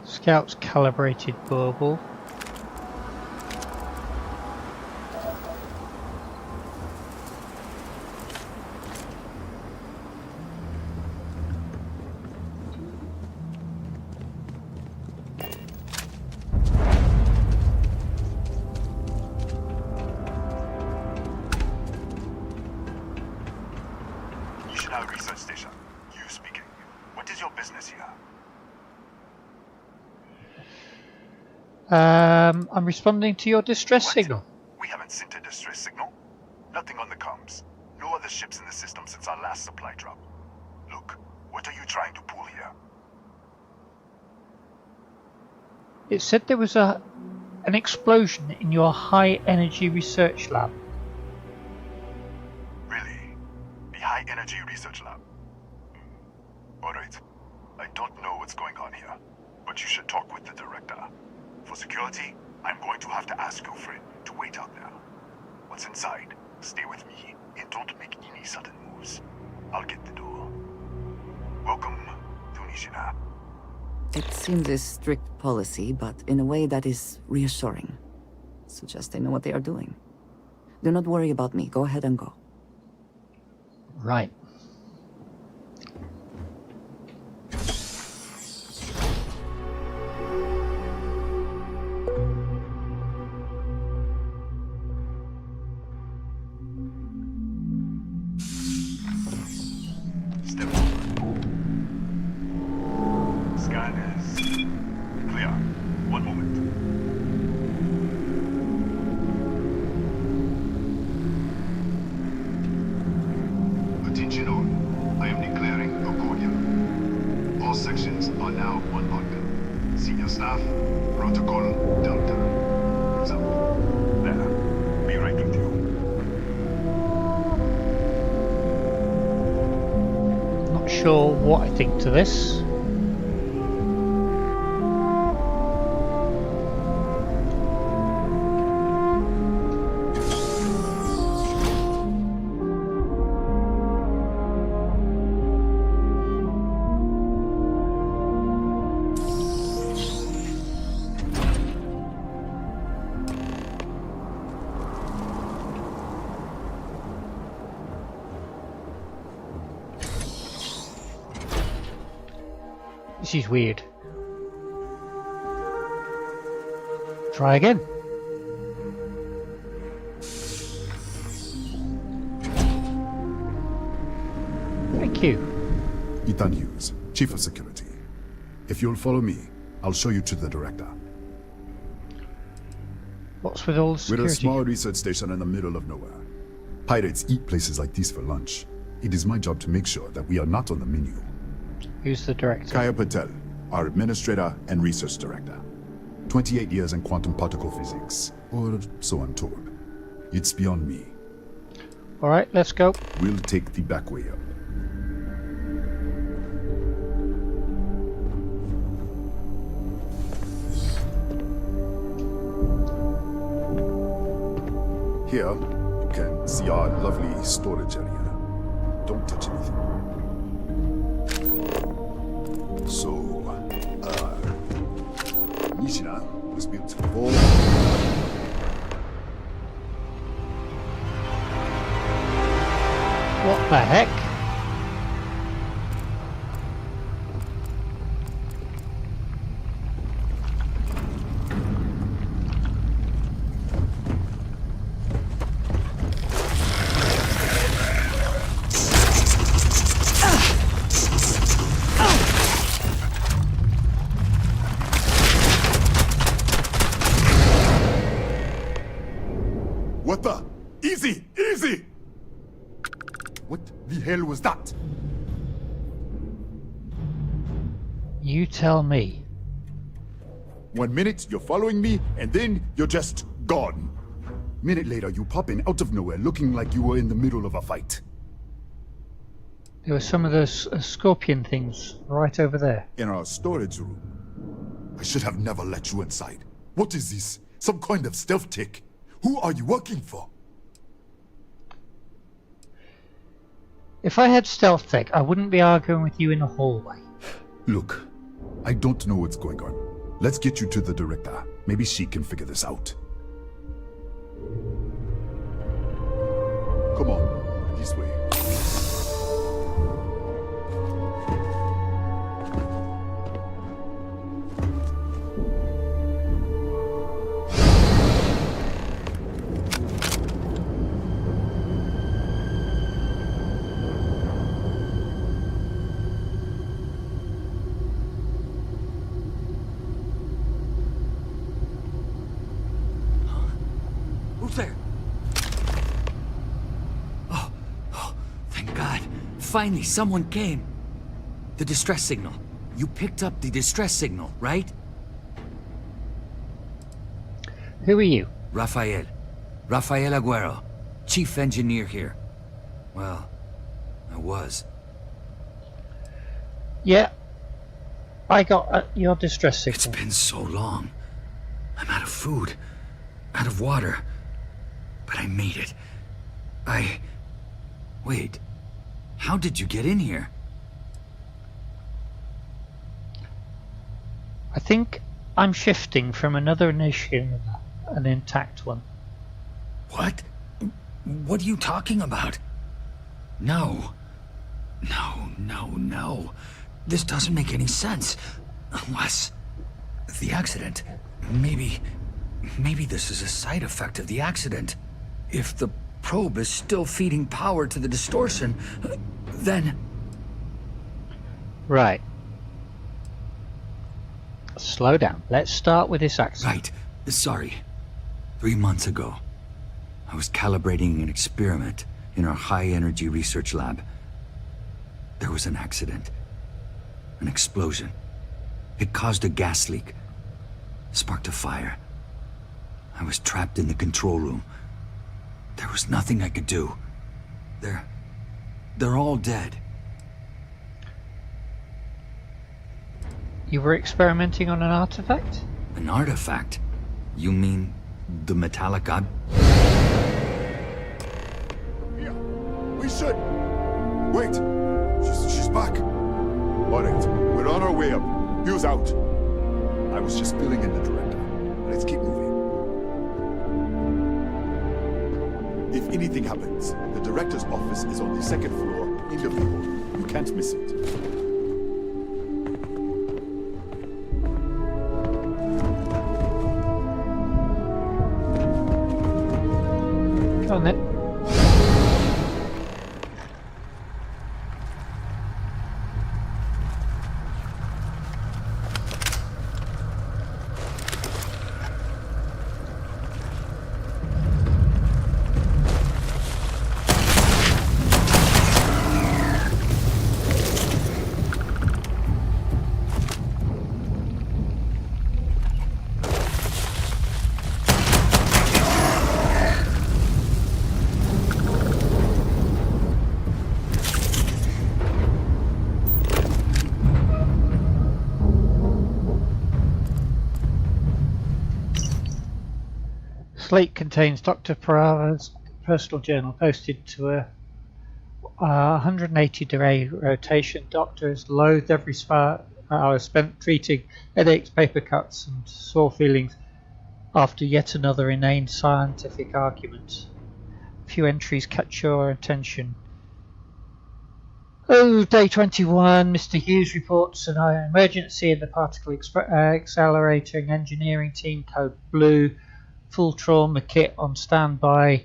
Scout's calibrated bauble. National Research Station. You speaking. What is your business here? I'm responding to your distress signal. We haven't sent a distress signal. Nothing on the comms. No other ships in the system since our last supply drop. Look, what are you trying to pull here? It said there was an explosion in your high energy research lab. Really? The high energy research lab? Alright. I don't know what's going on here, but you should talk with the director. For security, I'm going to have to ask your friend to wait out there. Once inside, stay with me and don't make any sudden moves. I'll get the door. Welcome to Nishina. It seems a strict policy, but in a way that is reassuring. Suggests they know what they are doing. Do not worry about me. Go ahead and go. Right. sure what I think to this. This is weird. Try again. Thank you. Ethan Hughes, Chief of Security. If you'll follow me, I'll show you to the director. What's with all the security? We're a small research station in the middle of nowhere. Pirates eat places like these for lunch. It is my job to make sure that we are not on the menu. Who's the director? Kaya Patel, our administrator and research director. 28 years in quantum particle physics, or so I'm told. It's beyond me. Alright, let's go. We'll take the back way up. Here, you can see our lovely storage area. Don't touch anything. So, Nishina was built for... What the heck? What the? Easy! Easy! What the hell was that? You tell me. 1 minute, you're following me, and then you're just gone. Minute later, you pop in out of nowhere looking like you were in the middle of a fight. There were some of those scorpion things right over there. In our storage room. I should have never let you inside. What is this? Some kind of stealth tick? Who are you working for? If I had stealth tech, I wouldn't be arguing with you in a hallway. Look, I don't know what's going on. Let's get you to the director. Maybe she can figure this out. Come on, this way. Finally, someone came. The distress signal. You picked up the distress signal, right? Who are you? Rafael. Rafael Aguero. Chief engineer here. Well, I was. Yeah. I got your distress signal. It's been so long. I'm out of food. Out of water. But I made it. Wait. How did you get in here? I think I'm shifting from another nation, an intact one. What? What are you talking about? No. No. This doesn't make any sense. Unless... the accident. Maybe this is a side effect of the accident. If the probe is still feeding power to the distortion, then... Right. Slow down. Let's start with this accident. Right. Sorry. 3 months ago, I was calibrating an experiment in our high-energy research lab. There was an accident. An explosion. It caused a gas leak. Sparked a fire. I was trapped in the control room. There was nothing I could do. They're all dead. You were experimenting on an artifact? An artifact? You mean the metallic god? Here, we should. Wait, she's back. All right, we're on our way up. Hughes out. I was just filling in the director. Let's keep moving. If anything happens, the director's office is on the second floor in the building. You can't miss it. Go on then. Slate contains Dr. Parava's personal journal posted to a 180-day rotation. Doctor has loathed every hour spent treating headaches, paper cuts, and sore feelings after yet another inane scientific argument. A few entries catch your attention. Oh, day 21, Mr. Hughes reports an emergency in the particle accelerating engineering team, code blue. Full trauma kit on standby.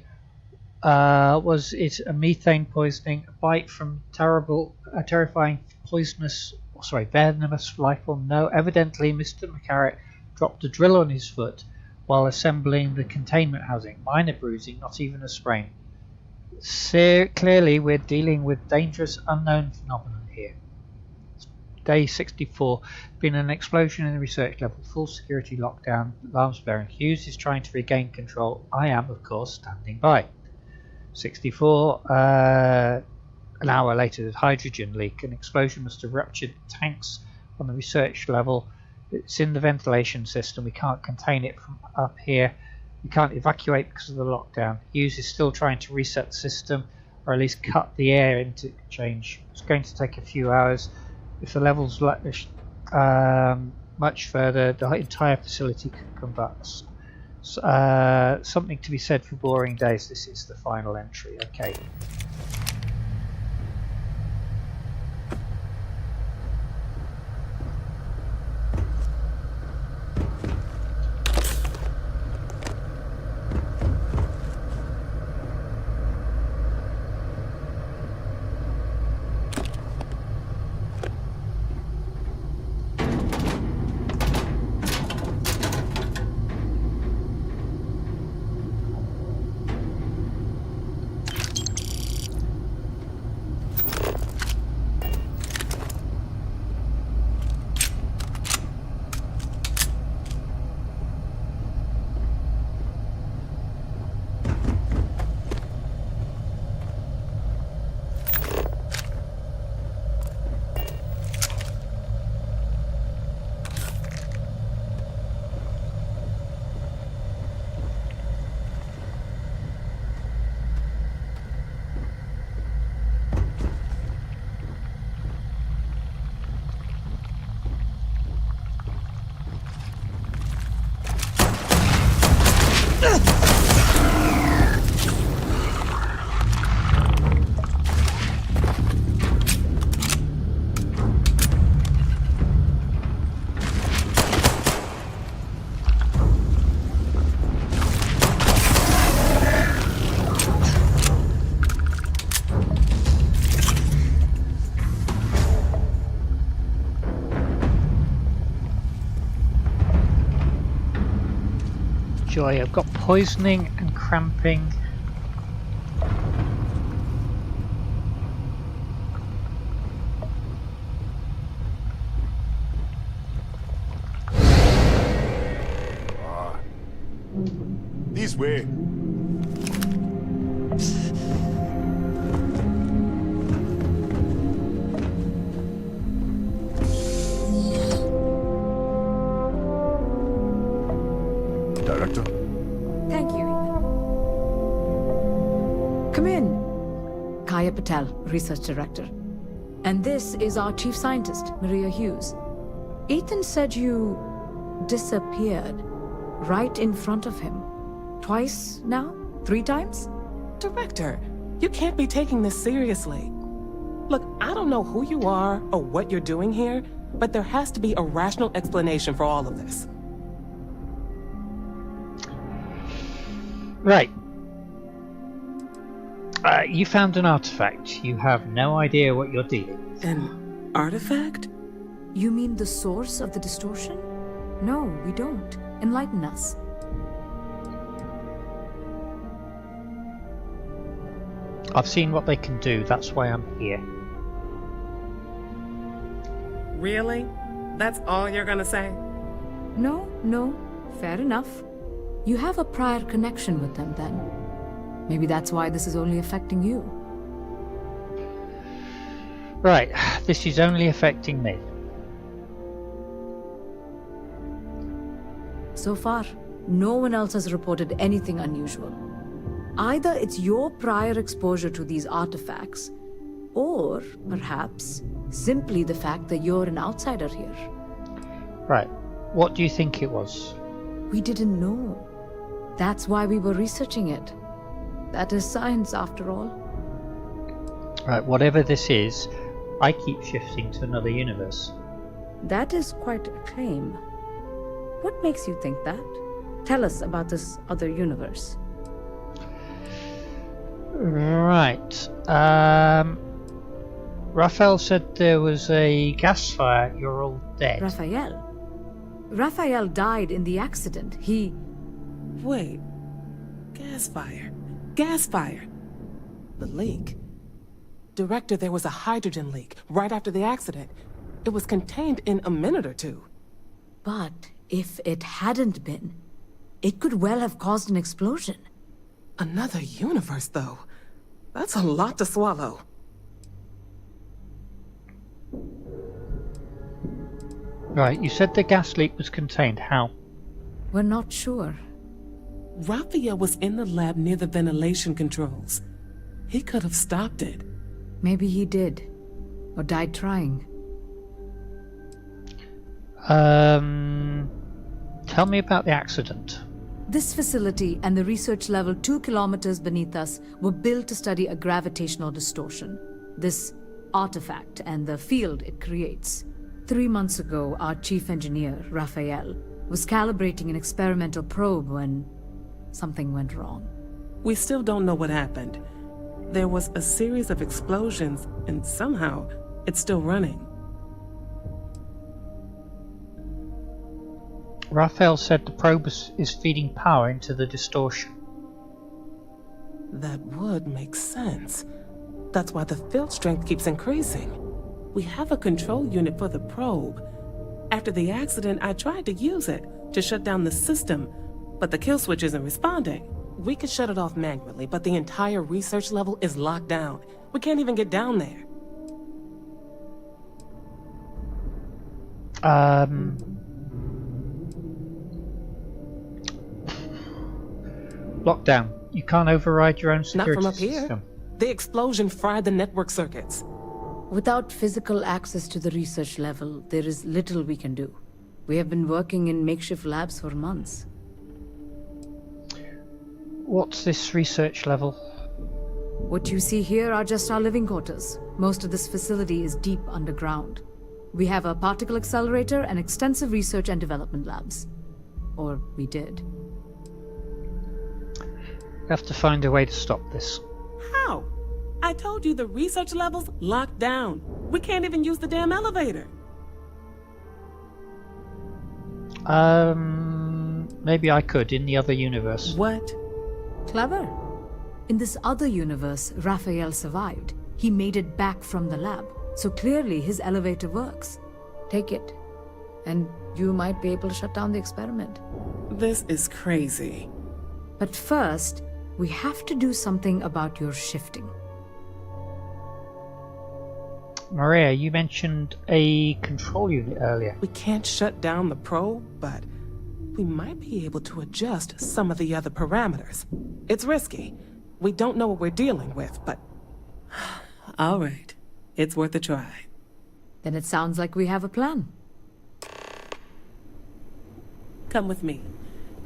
Was it a methane poisoning? A bite from terrifying venomous life form? No. Evidently, Mr. McCarrick dropped a drill on his foot while assembling the containment housing. Minor bruising, not even a sprain. Clearly, we're dealing with dangerous unknown phenomenon here. Day 64. Been an explosion in the research level. Full security lockdown. Alarms blaring. Hughes is trying to regain control. I am, of course, standing by. 64. An hour later, the hydrogen leak. An explosion must have ruptured tanks on the research level. It's in the ventilation system. We can't contain it from up here. We can't evacuate because of the lockdown. Hughes is still trying to reset the system, or at least cut the air into change. It's going to take a few hours. If the levels much further, the entire facility could combust. Something to be said for boring days. This is the final entry. Okay. Joy, I've got poisoning and cramping. This way. Maya Patel, Research Director. And this is our Chief Scientist, Maria Hughes. Ethan said you disappeared right in front of him. Twice now? 3 times? Director, you can't be taking this seriously. Look, I don't know who you are or what you're doing here, but there has to be a rational explanation for all of this. Right. You found an artifact. You have no idea what you're dealing with. An artifact? You mean the source of the distortion? No, we don't. Enlighten us. I've seen what they can do, that's why I'm here. Really? That's all you're gonna say? No, fair enough. You have a prior connection with them then. Maybe that's why this is only affecting you. Right, this is only affecting me. So far, no one else has reported anything unusual. Either it's your prior exposure to these artifacts, or perhaps simply the fact that you're an outsider here. Right, what do you think it was? We didn't know. That's why we were researching it. That is science, after all. Right, whatever this is, I keep shifting to another universe. That is quite a claim. What makes you think that? Tell us about this other universe. Right. Raphael said there was a gas fire. You're all dead. Raphael died in the accident. He... Wait. Gas fire. Gas fire. The leak. Director, there was a hydrogen leak right after the accident. It was contained in a minute or two. But if it hadn't been, it could well have caused an explosion. Another universe, though. That's a lot to swallow. Right, you said the gas leak was contained. How? We're not sure. Raphael was in the lab near the ventilation controls. He could have stopped it. Maybe he did. Or died trying. Tell me about the accident. This facility and the research level 2 kilometers beneath us were built to study a gravitational distortion. This artifact and the field it creates. 3 months ago, our chief engineer, Raphael, was calibrating an experimental probe when something went wrong. We still don't know what happened. There was a series of explosions, and somehow, it's still running. Raphael said the probe is feeding power into the distortion. That would make sense. That's why the field strength keeps increasing. We have a control unit for the probe. After the accident, I tried to use it to shut down the system, but the kill switch isn't responding. We could shut it off manually, but the entire research level is locked down. We can't even get down there. Lockdown. You can't override your own security Not from up here. system. The explosion fried the network circuits. Without physical access to the research level, there is little we can do. We have been working in makeshift labs for months. What's this research level? What you see here are just our living quarters. Most of this facility is deep underground. We have a particle accelerator and extensive research and development labs. Or we did. We have to find a way to stop this. How? I told you the research level's locked down. We can't even use the damn elevator. Maybe I could in the other universe. What? Clever. In this other universe, Raphael survived. He made it back from the lab, so clearly his elevator works. Take it, and you might be able to shut down the experiment. This is crazy. But first, we have to do something about your shifting. Maria, you mentioned a control unit earlier. We can't shut down the probe, but we might be able to adjust some of the other parameters. It's risky. We don't know what we're dealing with, but All right. It's worth a try. Then it sounds like we have a plan. Come with me.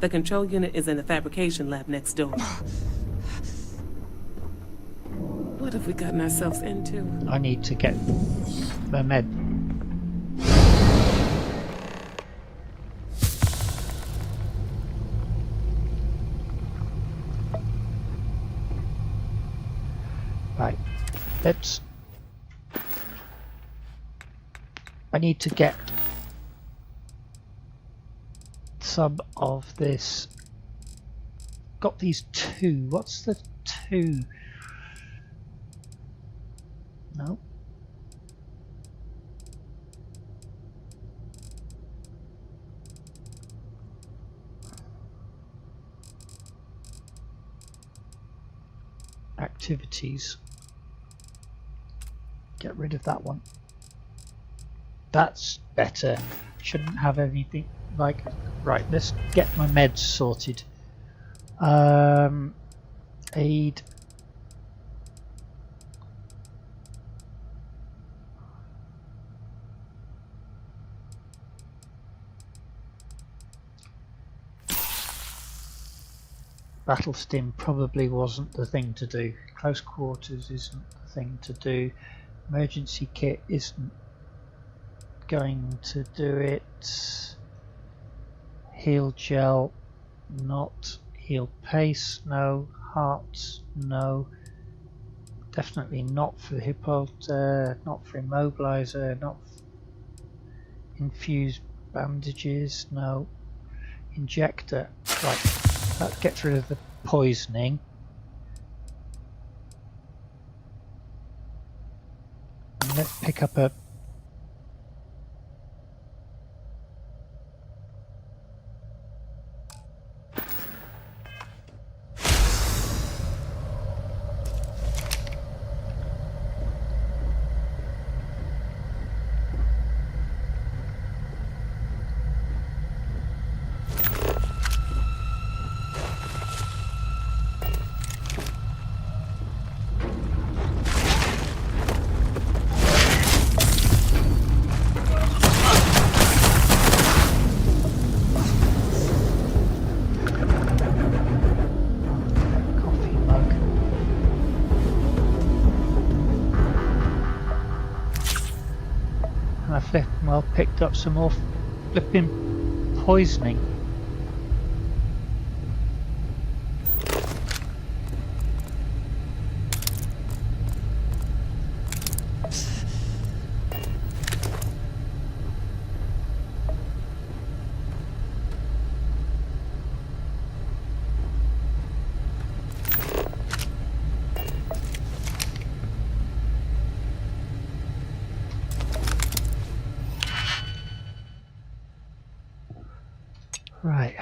The control unit is in the fabrication lab next door. What have we gotten ourselves into? I need to get the med. Right, let's... I need to get some of this. Got these two. What's the two? No. Activities. Get rid of that one. That's better. Shouldn't have anything like... Right, let's get my meds sorted. Aid. Battle stim probably wasn't the thing to do. Close quarters isn't the thing to do. Emergency kit isn't going to do it. Heal gel, not. Heal pace, no. Hearts, no. Definitely not for Hippolyta, not for immobilizer, not infused bandages, no. Injector, right, that gets rid of the poisoning. And let's pick up a well, picked up some more flipping poisoning. Right.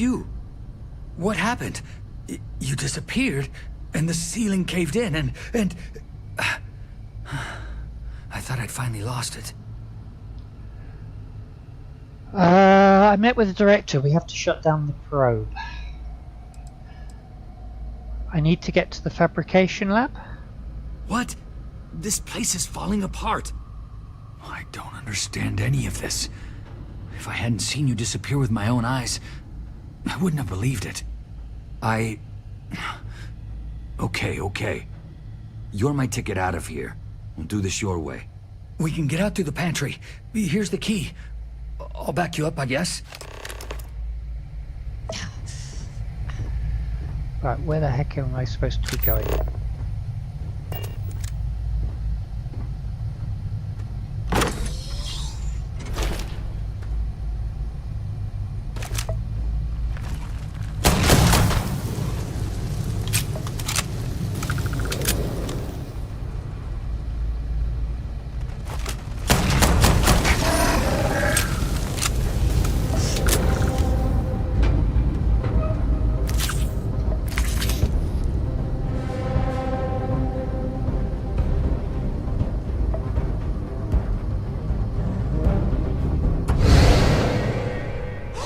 you. What happened? You disappeared, and the ceiling caved in, and... I thought I'd finally lost it. I met with the director. We have to shut down the probe. I need to get to the fabrication lab. What? This place is falling apart. I don't understand any of this. If I hadn't seen you disappear with my own eyes, I wouldn't have believed it. Okay. You're my ticket out of here. We'll do this your way. We can get out through the pantry. Here's the key. I'll back you up, I guess. Right, where the heck am I supposed to be going?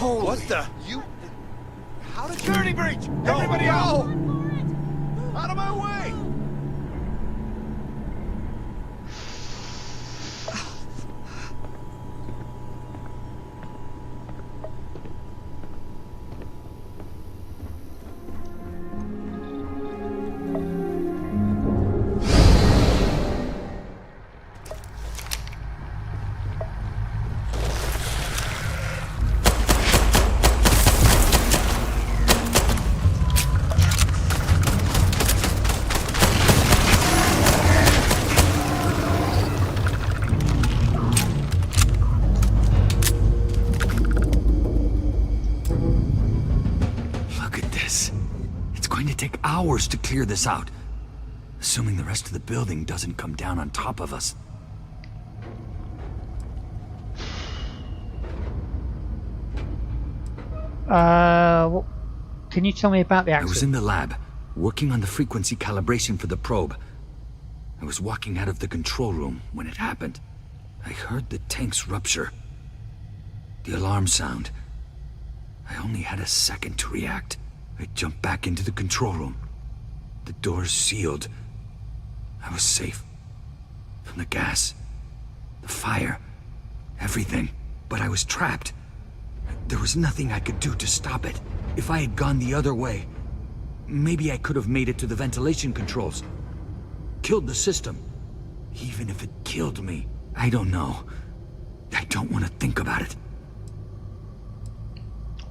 What the? How did security breach? Everybody out! Out of my way! Hours to clear this out. Assuming the rest of the building doesn't come down on top of us. Can you tell me about the accident? I was in the lab, working on the frequency calibration for the probe. I was walking out of the control room when it happened. I heard the tanks rupture. The alarm sound. I only had a second to react. I jumped back into the control room. The doors sealed. I was safe. From the gas, the fire, everything. But I was trapped. There was nothing I could do to stop it. If I had gone the other way, maybe I could have made it to the ventilation controls. Killed the system. Even if it killed me, I don't know. I don't want to think about it.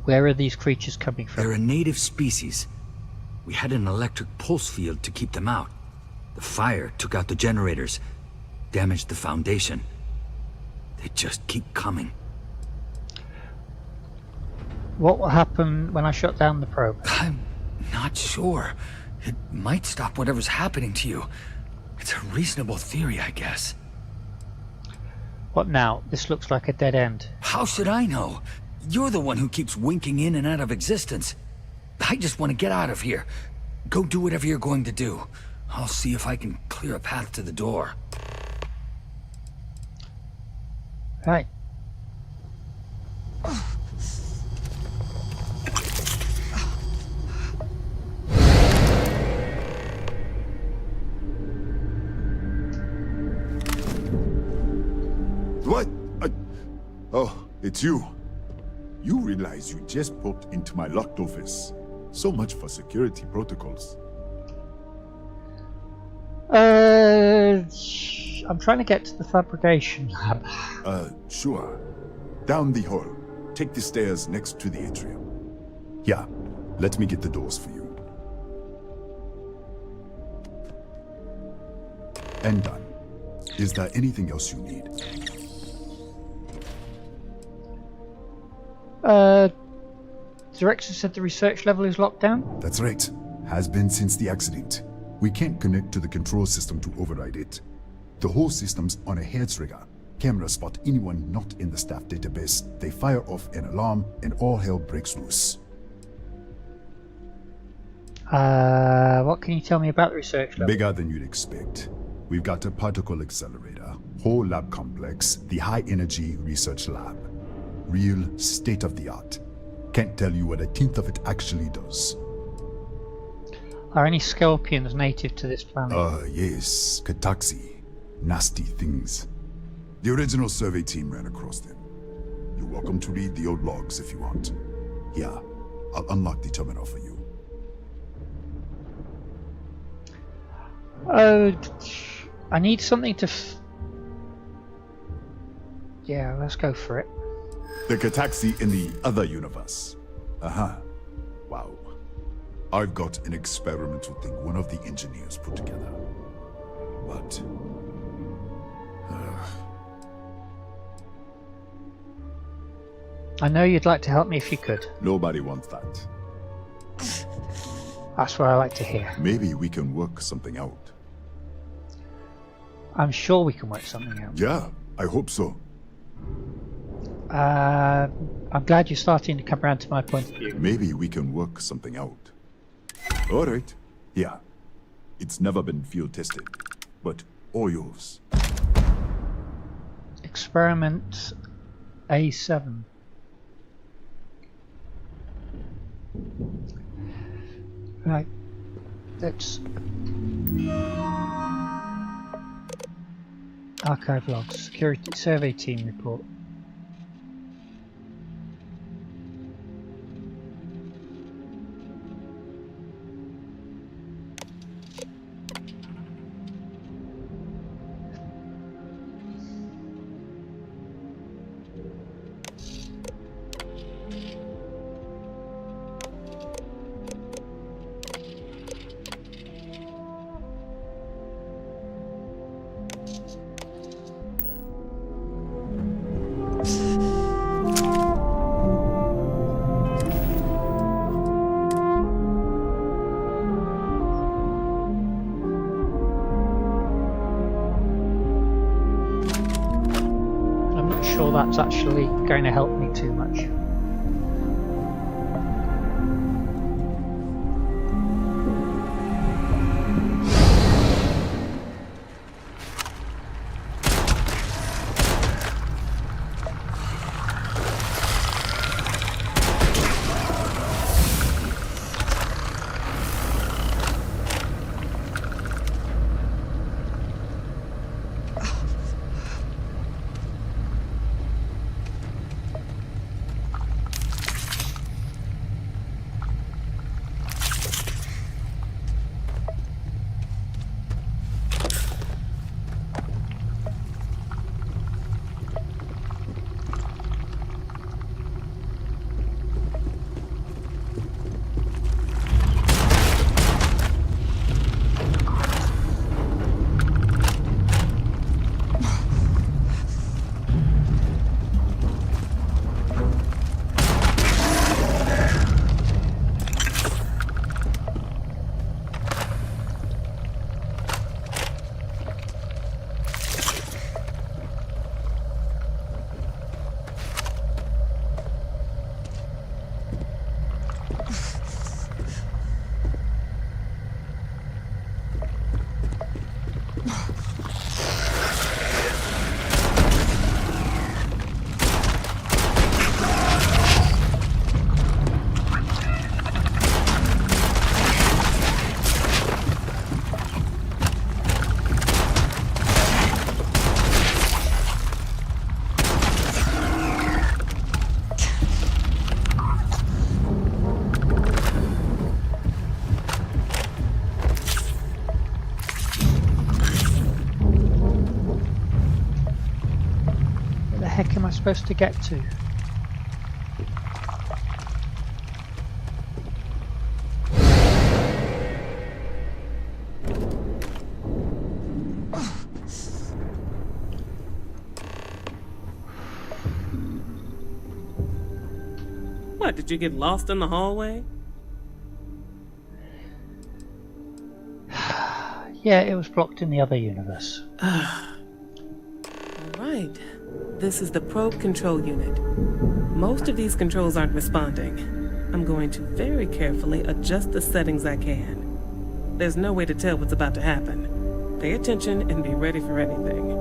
Where are these creatures coming from? They're a native species. We had an electric pulse field to keep them out. The fire took out the generators, damaged the foundation. They just keep coming. What will happen when I shut down the probe? I'm not sure. It might stop whatever's happening to you. It's a reasonable theory, I guess. What now? This looks like a dead end. How should I know? You're the one who keeps winking in and out of existence. I just want to get out of here. Go do whatever you're going to do. I'll see if I can clear a path to the door. Right. What? Oh, it's you. You realize you just popped into my locked office. So much for security protocols. I'm trying to get to the fabrication lab. Sure. Down the hall. Take the stairs next to the atrium. Yeah, let me get the doors for you. And done. Is there anything else you need? Director said the research level is locked down? That's right. Has been since the accident. We can't connect to the control system to override it. The whole system's on a hair trigger. Cameras spot anyone not in the staff database. They fire off an alarm and all hell breaks loose. What can you tell me about the research lab? Bigger than you'd expect. We've got a particle accelerator, whole lab complex, the high energy research lab. Real state of the art. Can't tell you what a tenth of it actually does. Are any scorpions native to this planet? Yes, Kataxi. Nasty things. The original survey team ran across them. You're welcome to read the old logs if you want. Yeah, I'll unlock the terminal for you. I need something to yeah, let's go for it. The Kataxi in the other universe. Wow. I've got an experimental thing one of the engineers put together. But... I know you'd like to help me if you could. Nobody wants that. That's what I like to hear. Maybe we can work something out. I'm sure we can work something out. Yeah, I hope so. I'm glad you're starting to come around to my point of view. Maybe we can work something out. Alright. Yeah. It's never been field tested. But all yours. Experiment A7. Right. Let's... Archive logs. Security survey team report. That's actually going to help me too much. Supposed to get to? What, did you get lost in the hallway? Yeah, it was blocked in the other universe. Alright. This is the probe control unit. Most of these controls aren't responding. I'm going to very carefully adjust the settings I can. There's no way to tell what's about to happen. Pay attention and be ready for anything.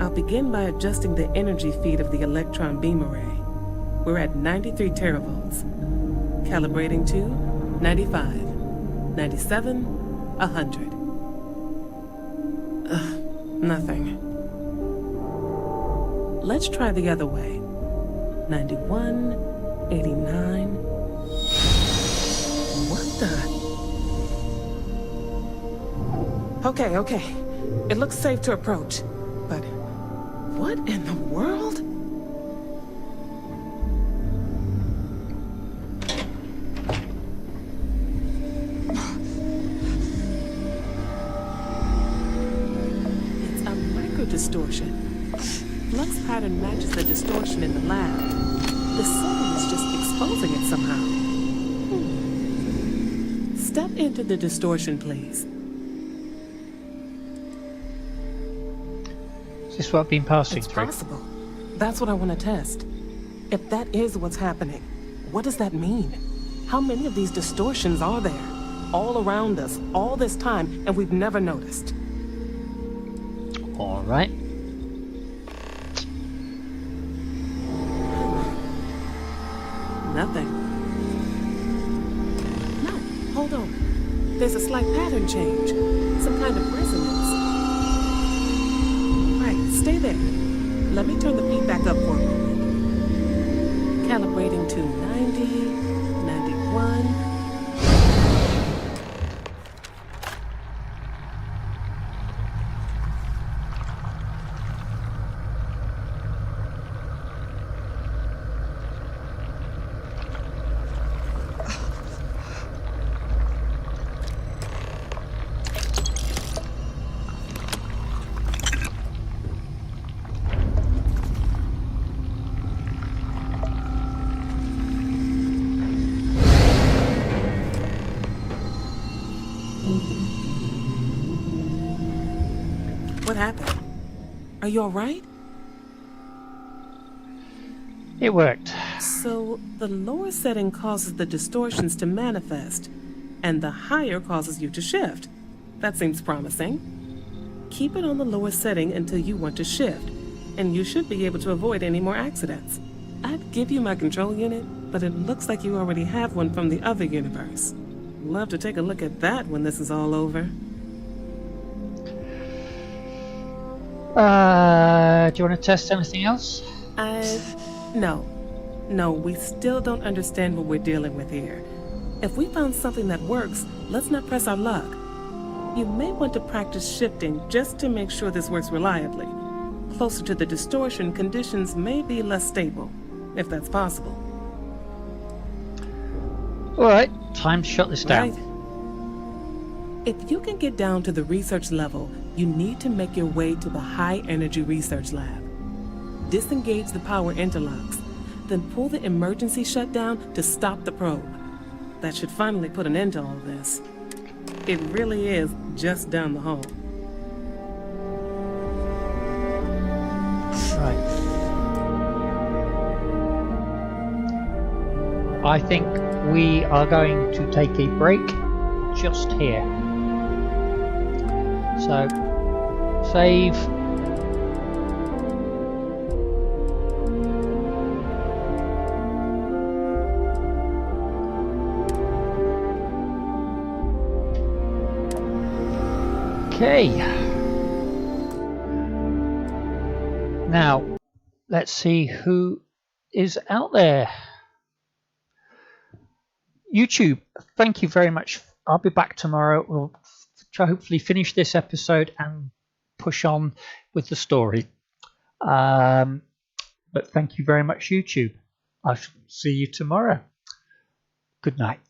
I'll begin by adjusting the energy feed of the electron beam array. We're at 93 teravolts. Calibrating to 95, 97, 100. Nothing. Let's try the other way. 91, 89. What the? Okay. It looks safe to approach. But what in the world? It's a microdistortion. Flux pattern matches the distortion in the lab. The setting is just exposing it somehow. Step into the distortion, please. Is this what I've been passing through? It's possible. That's what I want to test. If that is what's happening, what does that mean? How many of these distortions are there? All around us, all this time, and we've never noticed. All right. Nothing. No, hold on. There's a slight pattern change. Some kind of resonance. Right, stay there. Let me turn the feedback up for a moment. Calibrating to 90, 91. What happened? Are you all right? It worked. So the lower setting causes the distortions to manifest, and the higher causes you to shift. That seems promising. Keep it on the lower setting until you want to shift, and you should be able to avoid any more accidents. I'd give you my control unit, but it looks like you already have one from the other universe. Love to take a look at that when this is all over. Do you want to test anything else? No, we still don't understand what we're dealing with here. If we found something that works, let's not press our luck. You may want to practice shifting just to make sure this works reliably. Closer to the distortion, conditions may be less stable, if that's possible. Alright, time to shut this down. Right. If you can get down to the research level, you need to make your way to the High Energy Research Lab. Disengage the power interlocks, then pull the emergency shutdown to stop the probe. That should finally put an end to all this. It really is just down the hall. Right. I think we are going to take a break just here. So, save. Okay. Now, let's see who is out there. YouTube, thank you very much. I'll be back tomorrow. We'll hopefully finish this episode and push on with the story. But thank you very much, YouTube. I shall see you tomorrow. Good night.